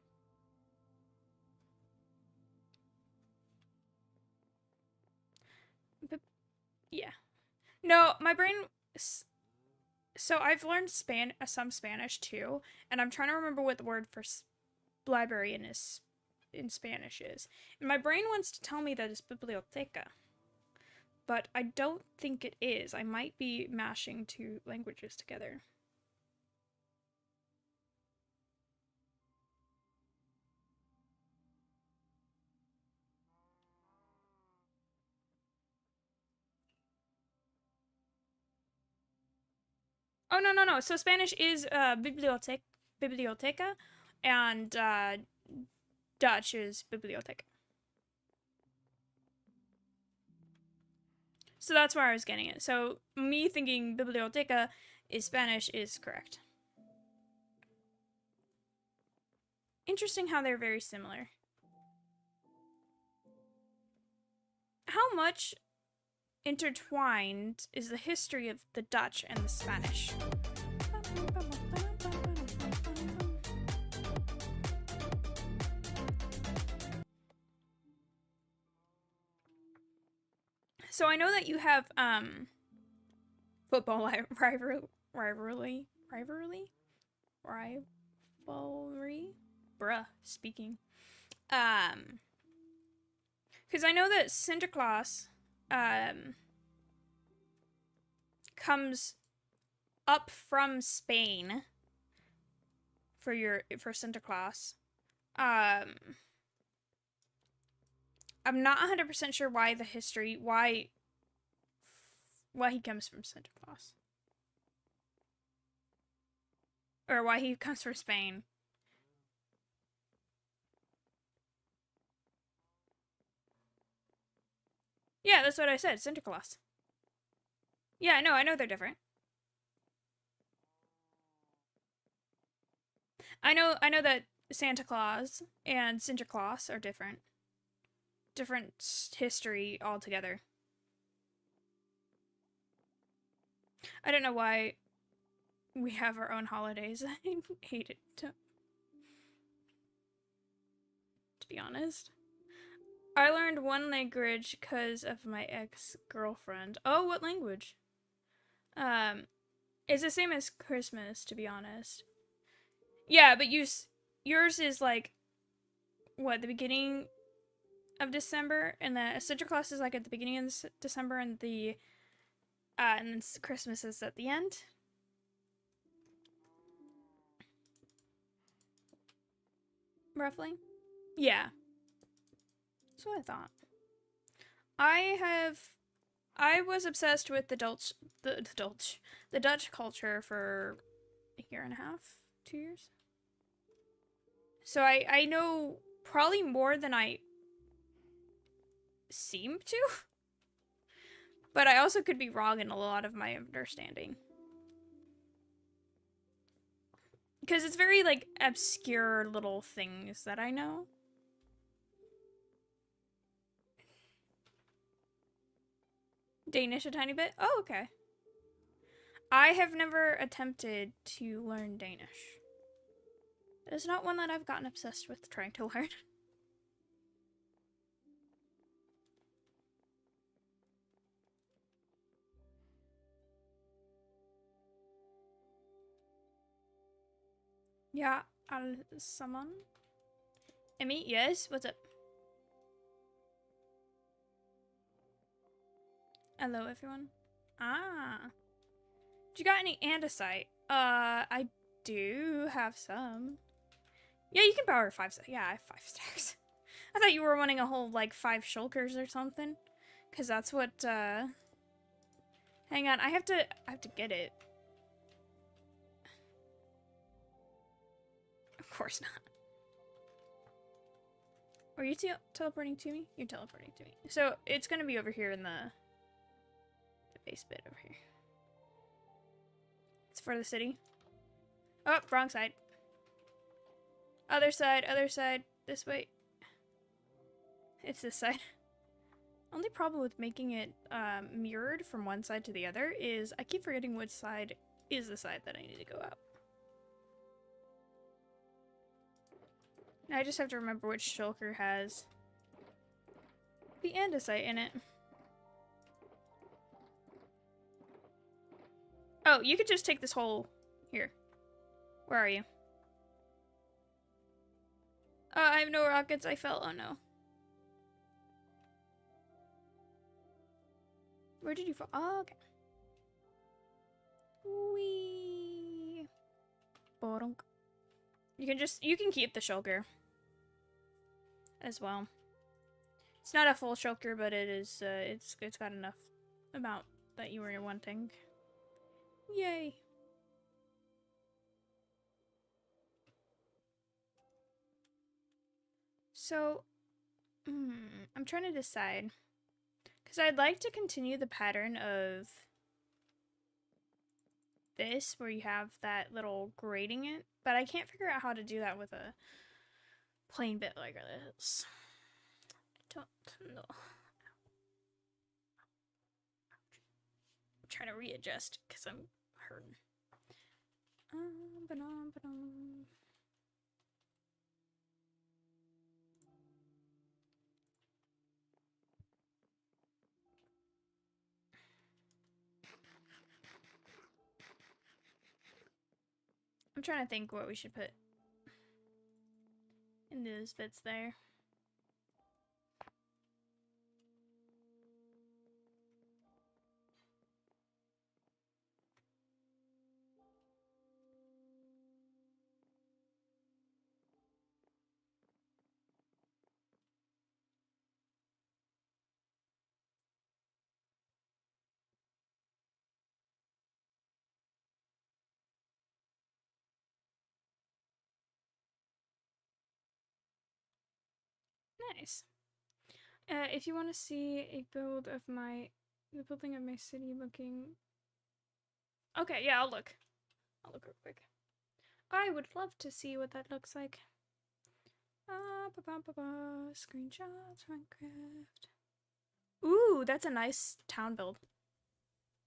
Yeah. No, my brain... So, I've learned some Spanish, too, and I'm trying to remember what the word for library in Spanish is. And my brain wants to tell me that it's biblioteca. But I don't think it is. I might be mashing two languages together. Oh, no. So Spanish is biblioteca, and Dutch is bibliothek. So that's where I was getting it. So me thinking biblioteca is Spanish is correct. Interesting how they're very similar. How much intertwined is the history of the Dutch and the Spanish? So I know that you have football rivalry, bruh, speaking. Because I know that Sinterklaas comes up from Spain for Sinterklaas. I'm not 100% sure why the history, why he comes from Sinterklaas. Or why he comes from Spain. Yeah, that's what I said, Sinterklaas. Yeah, no, I know they're different. I know that Santa Claus and Sinterklaas are different. Different history altogether. I don't know why we have our own holidays. I hate it, to be honest. I learned one language because of my ex-girlfriend. Oh, what language? It's the same as Christmas, to be honest. Yeah, but yours is like, what, the beginning of December, and then Sinterklaas is like at the beginning of December, and then Christmas is at the end. Roughly. Yeah. That's what I thought. I was obsessed with the Dutch culture for a year and a half, 2 years. So I know probably more than I seem to. But I also could be wrong in a lot of my understanding. Because it's very, like, obscure little things that I know. Danish a tiny bit? Oh, okay. I have never attempted to learn Danish. It is not one that I've gotten obsessed with trying to learn. Yeah, someone? Emmy, yes? What's up? Hello, everyone. Ah. Do you got any andesite? I do have some. Yeah, you can power 5 stacks. Yeah, I have 5 stacks. I thought you were wanting a whole, like, 5 shulkers or something. Because that's what, Hang on, I have to get it. Of course not. Are you teleporting to me? You're teleporting to me. So, it's gonna be over here in the base bit over here. It's for the city. Oh, wrong side. Other side, this way. It's this side. Only problem with making it mirrored from one side to the other is I keep forgetting which side is the side that I need to go out. Now I just have to remember which shulker has the andesite in it. Oh, you could just take this whole... Here. Where are you? I have no rockets. I fell. Oh no. Where did you fall? Oh, okay. Wee. Bodunk. You can keep the shulker as well. It's not a full shulker, but it is it's got enough amount that you were wanting. Yay. So, I'm trying to decide. Because I'd like to continue the pattern of this, where you have that little grating it, but I can't figure out how to do that with a plain bit like this. I don't know. I'm trying to readjust because I'm hurting. I'm trying to think what we should put in those bits there. Nice. If you want to see a build of the building of my city looking... Okay, yeah, I'll look. I'll look real quick. I would love to see what that looks like. Screenshots, Minecraft. Ooh, that's a nice town build.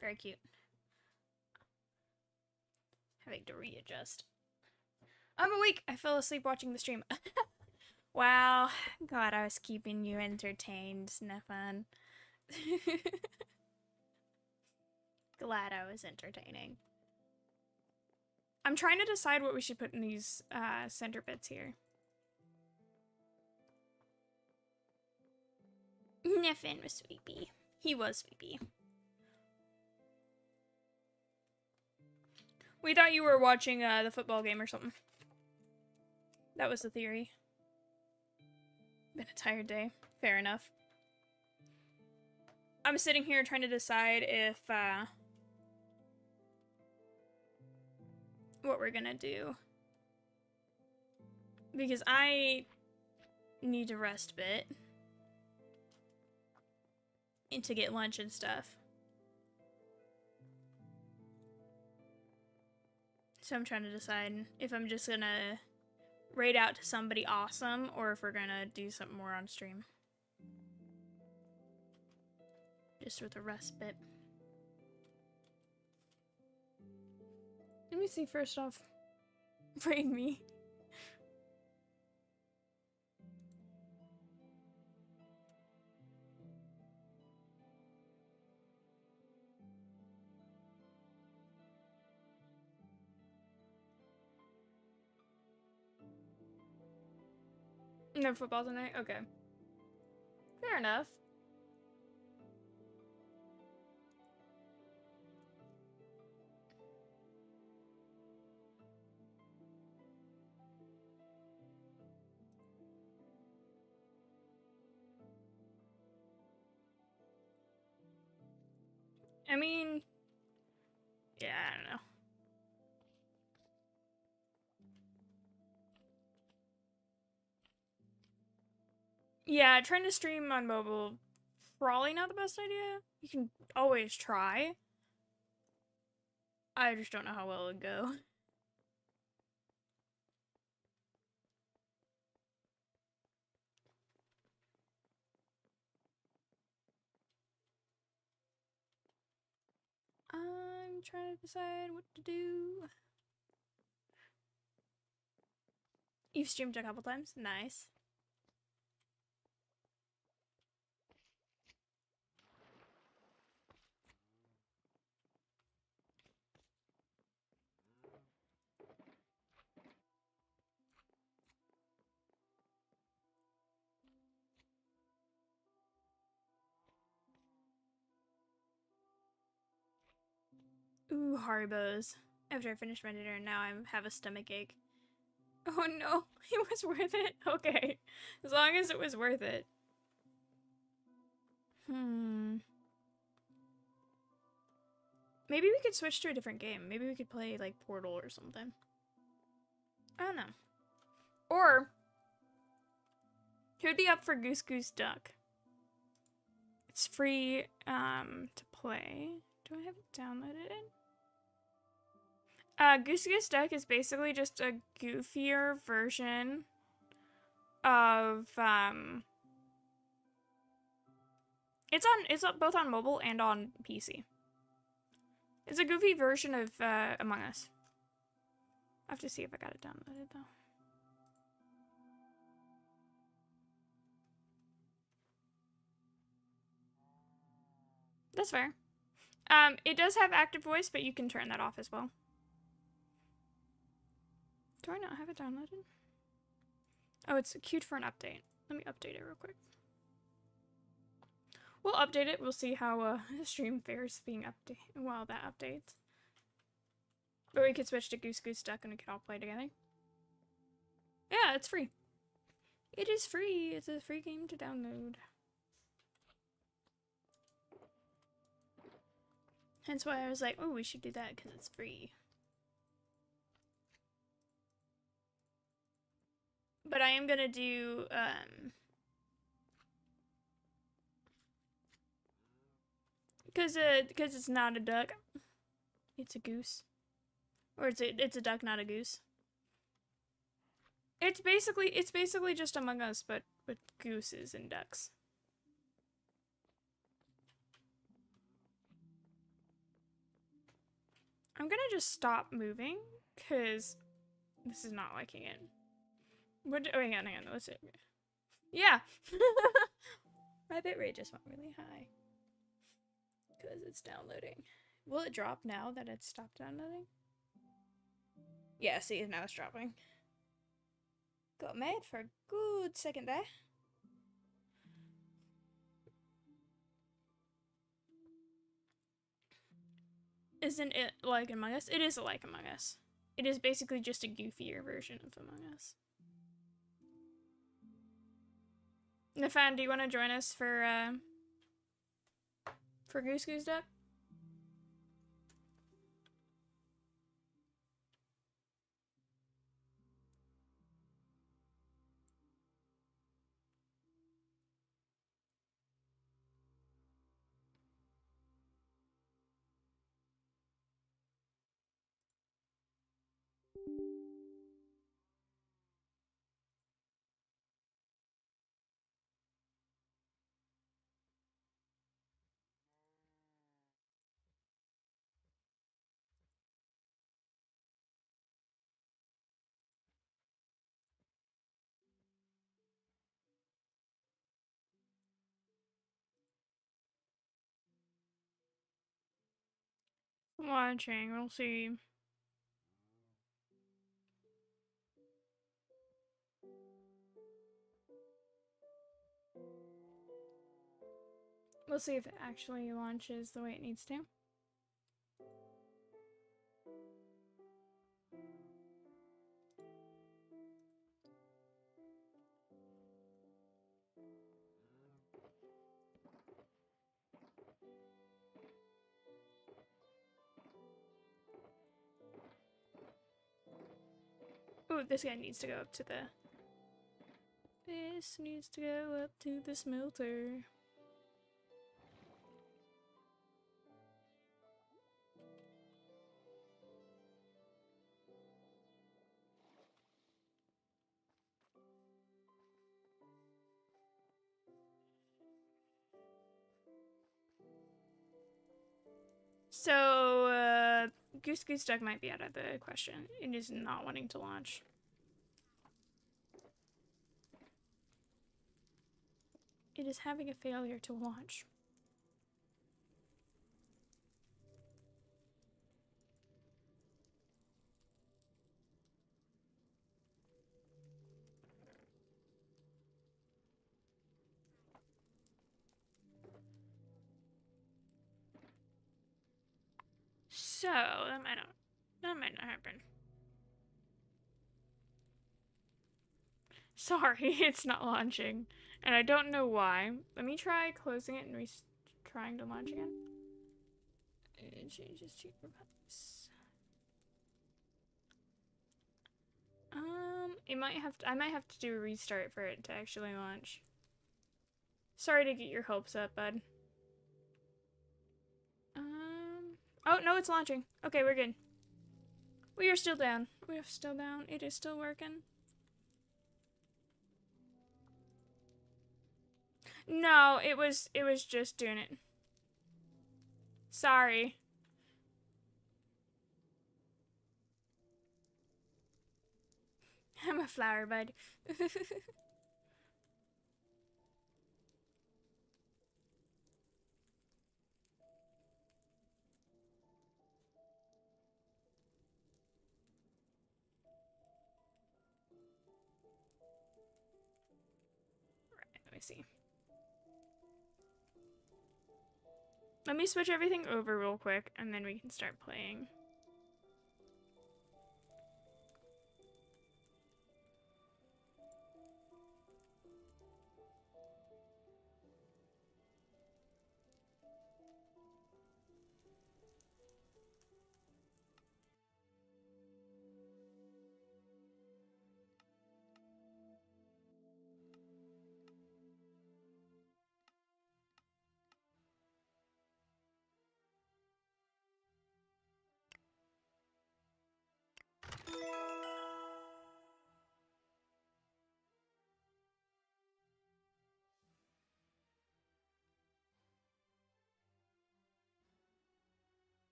Very cute. Having to readjust. I'm awake! I fell asleep watching the stream. Wow. God, I was keeping you entertained, Snefan. Glad I was entertaining. I'm trying to decide what we should put in these center bits here. Neffin was sleepy. He was sleepy. We thought you were watching the football game or something. That was the theory. Been a tired day. Fair enough. I'm sitting here trying to decide if what we're gonna do. Because I need to rest a bit. And to get lunch and stuff. So I'm trying to decide if I'm just gonna raid out to somebody awesome or if we're gonna do something more on stream. Just with a respite. Let me see first off. Raid me. No football tonight? Okay. Fair enough. I mean, yeah, I don't know. Yeah, trying to stream on mobile, probably not the best idea. You can always try. I just don't know how well it would go. I'm trying to decide what to do. You've streamed a couple times? Nice. Ooh, Haribos. After I finish my dinner, now I have a stomach ache. Oh no, it was worth it? Okay. As long as it was worth it. Maybe we could switch to a different game. Maybe we could play, like, Portal or something. I don't know. Or, who'd be up for Goose Goose Duck? It's free, to play. Do I have it downloaded? Goose Goose Duck is basically just a goofier version of, it's both on mobile and on PC. It's a goofy version of, Among Us. I have to see if I got it downloaded, though. That's fair. It does have active voice, but you can turn that off as well. Do I not have it downloaded? Oh, it's queued for an update. Let me update it real quick. We'll update it. We'll see how the stream fares being updated while that updates. But we could switch to Goose Goose Duck and we could all play together. Yeah, it's free. It is free. It's a free game to download. Hence why I was like, oh, we should do that because it's free. But I am gonna do, because it's not a duck. It's a goose. Or it's a duck, not a goose. It's basically just Among Us, but with gooses and ducks. I'm gonna just stop moving, because this is not liking it. What? Oh, hang on, let's see. Yeah! My bitrate just went really high. Because it's downloading. Will it drop now that it's stopped downloading? Yeah, see, now it's dropping. Got mad for a good second there. Isn't it like Among Us? It is like Among Us. It is basically just a goofier version of Among Us. Nafan, do you want to join us for Goose Goose Duck? Watching, we'll see. We'll see if it actually launches the way it needs to. Ooh, this guy needs to go up to the... This needs to go up to the smelter. So, Goose Goose Duck might be out of the question. It is not wanting to launch. It is having a failure to launch. So, that might not happen. Sorry, it's not launching. And I don't know why. Let me try closing it and trying to launch again. It changes to remotes. I might have to do a restart for it to actually launch. Sorry to get your hopes up, bud. Oh, no, it's launching. Okay, we're good. We are still down. We are still down. It is still working. No, it was just doing it. Sorry. I'm a flower bud. Let me see. Let me switch everything over real quick, and then we can start playing.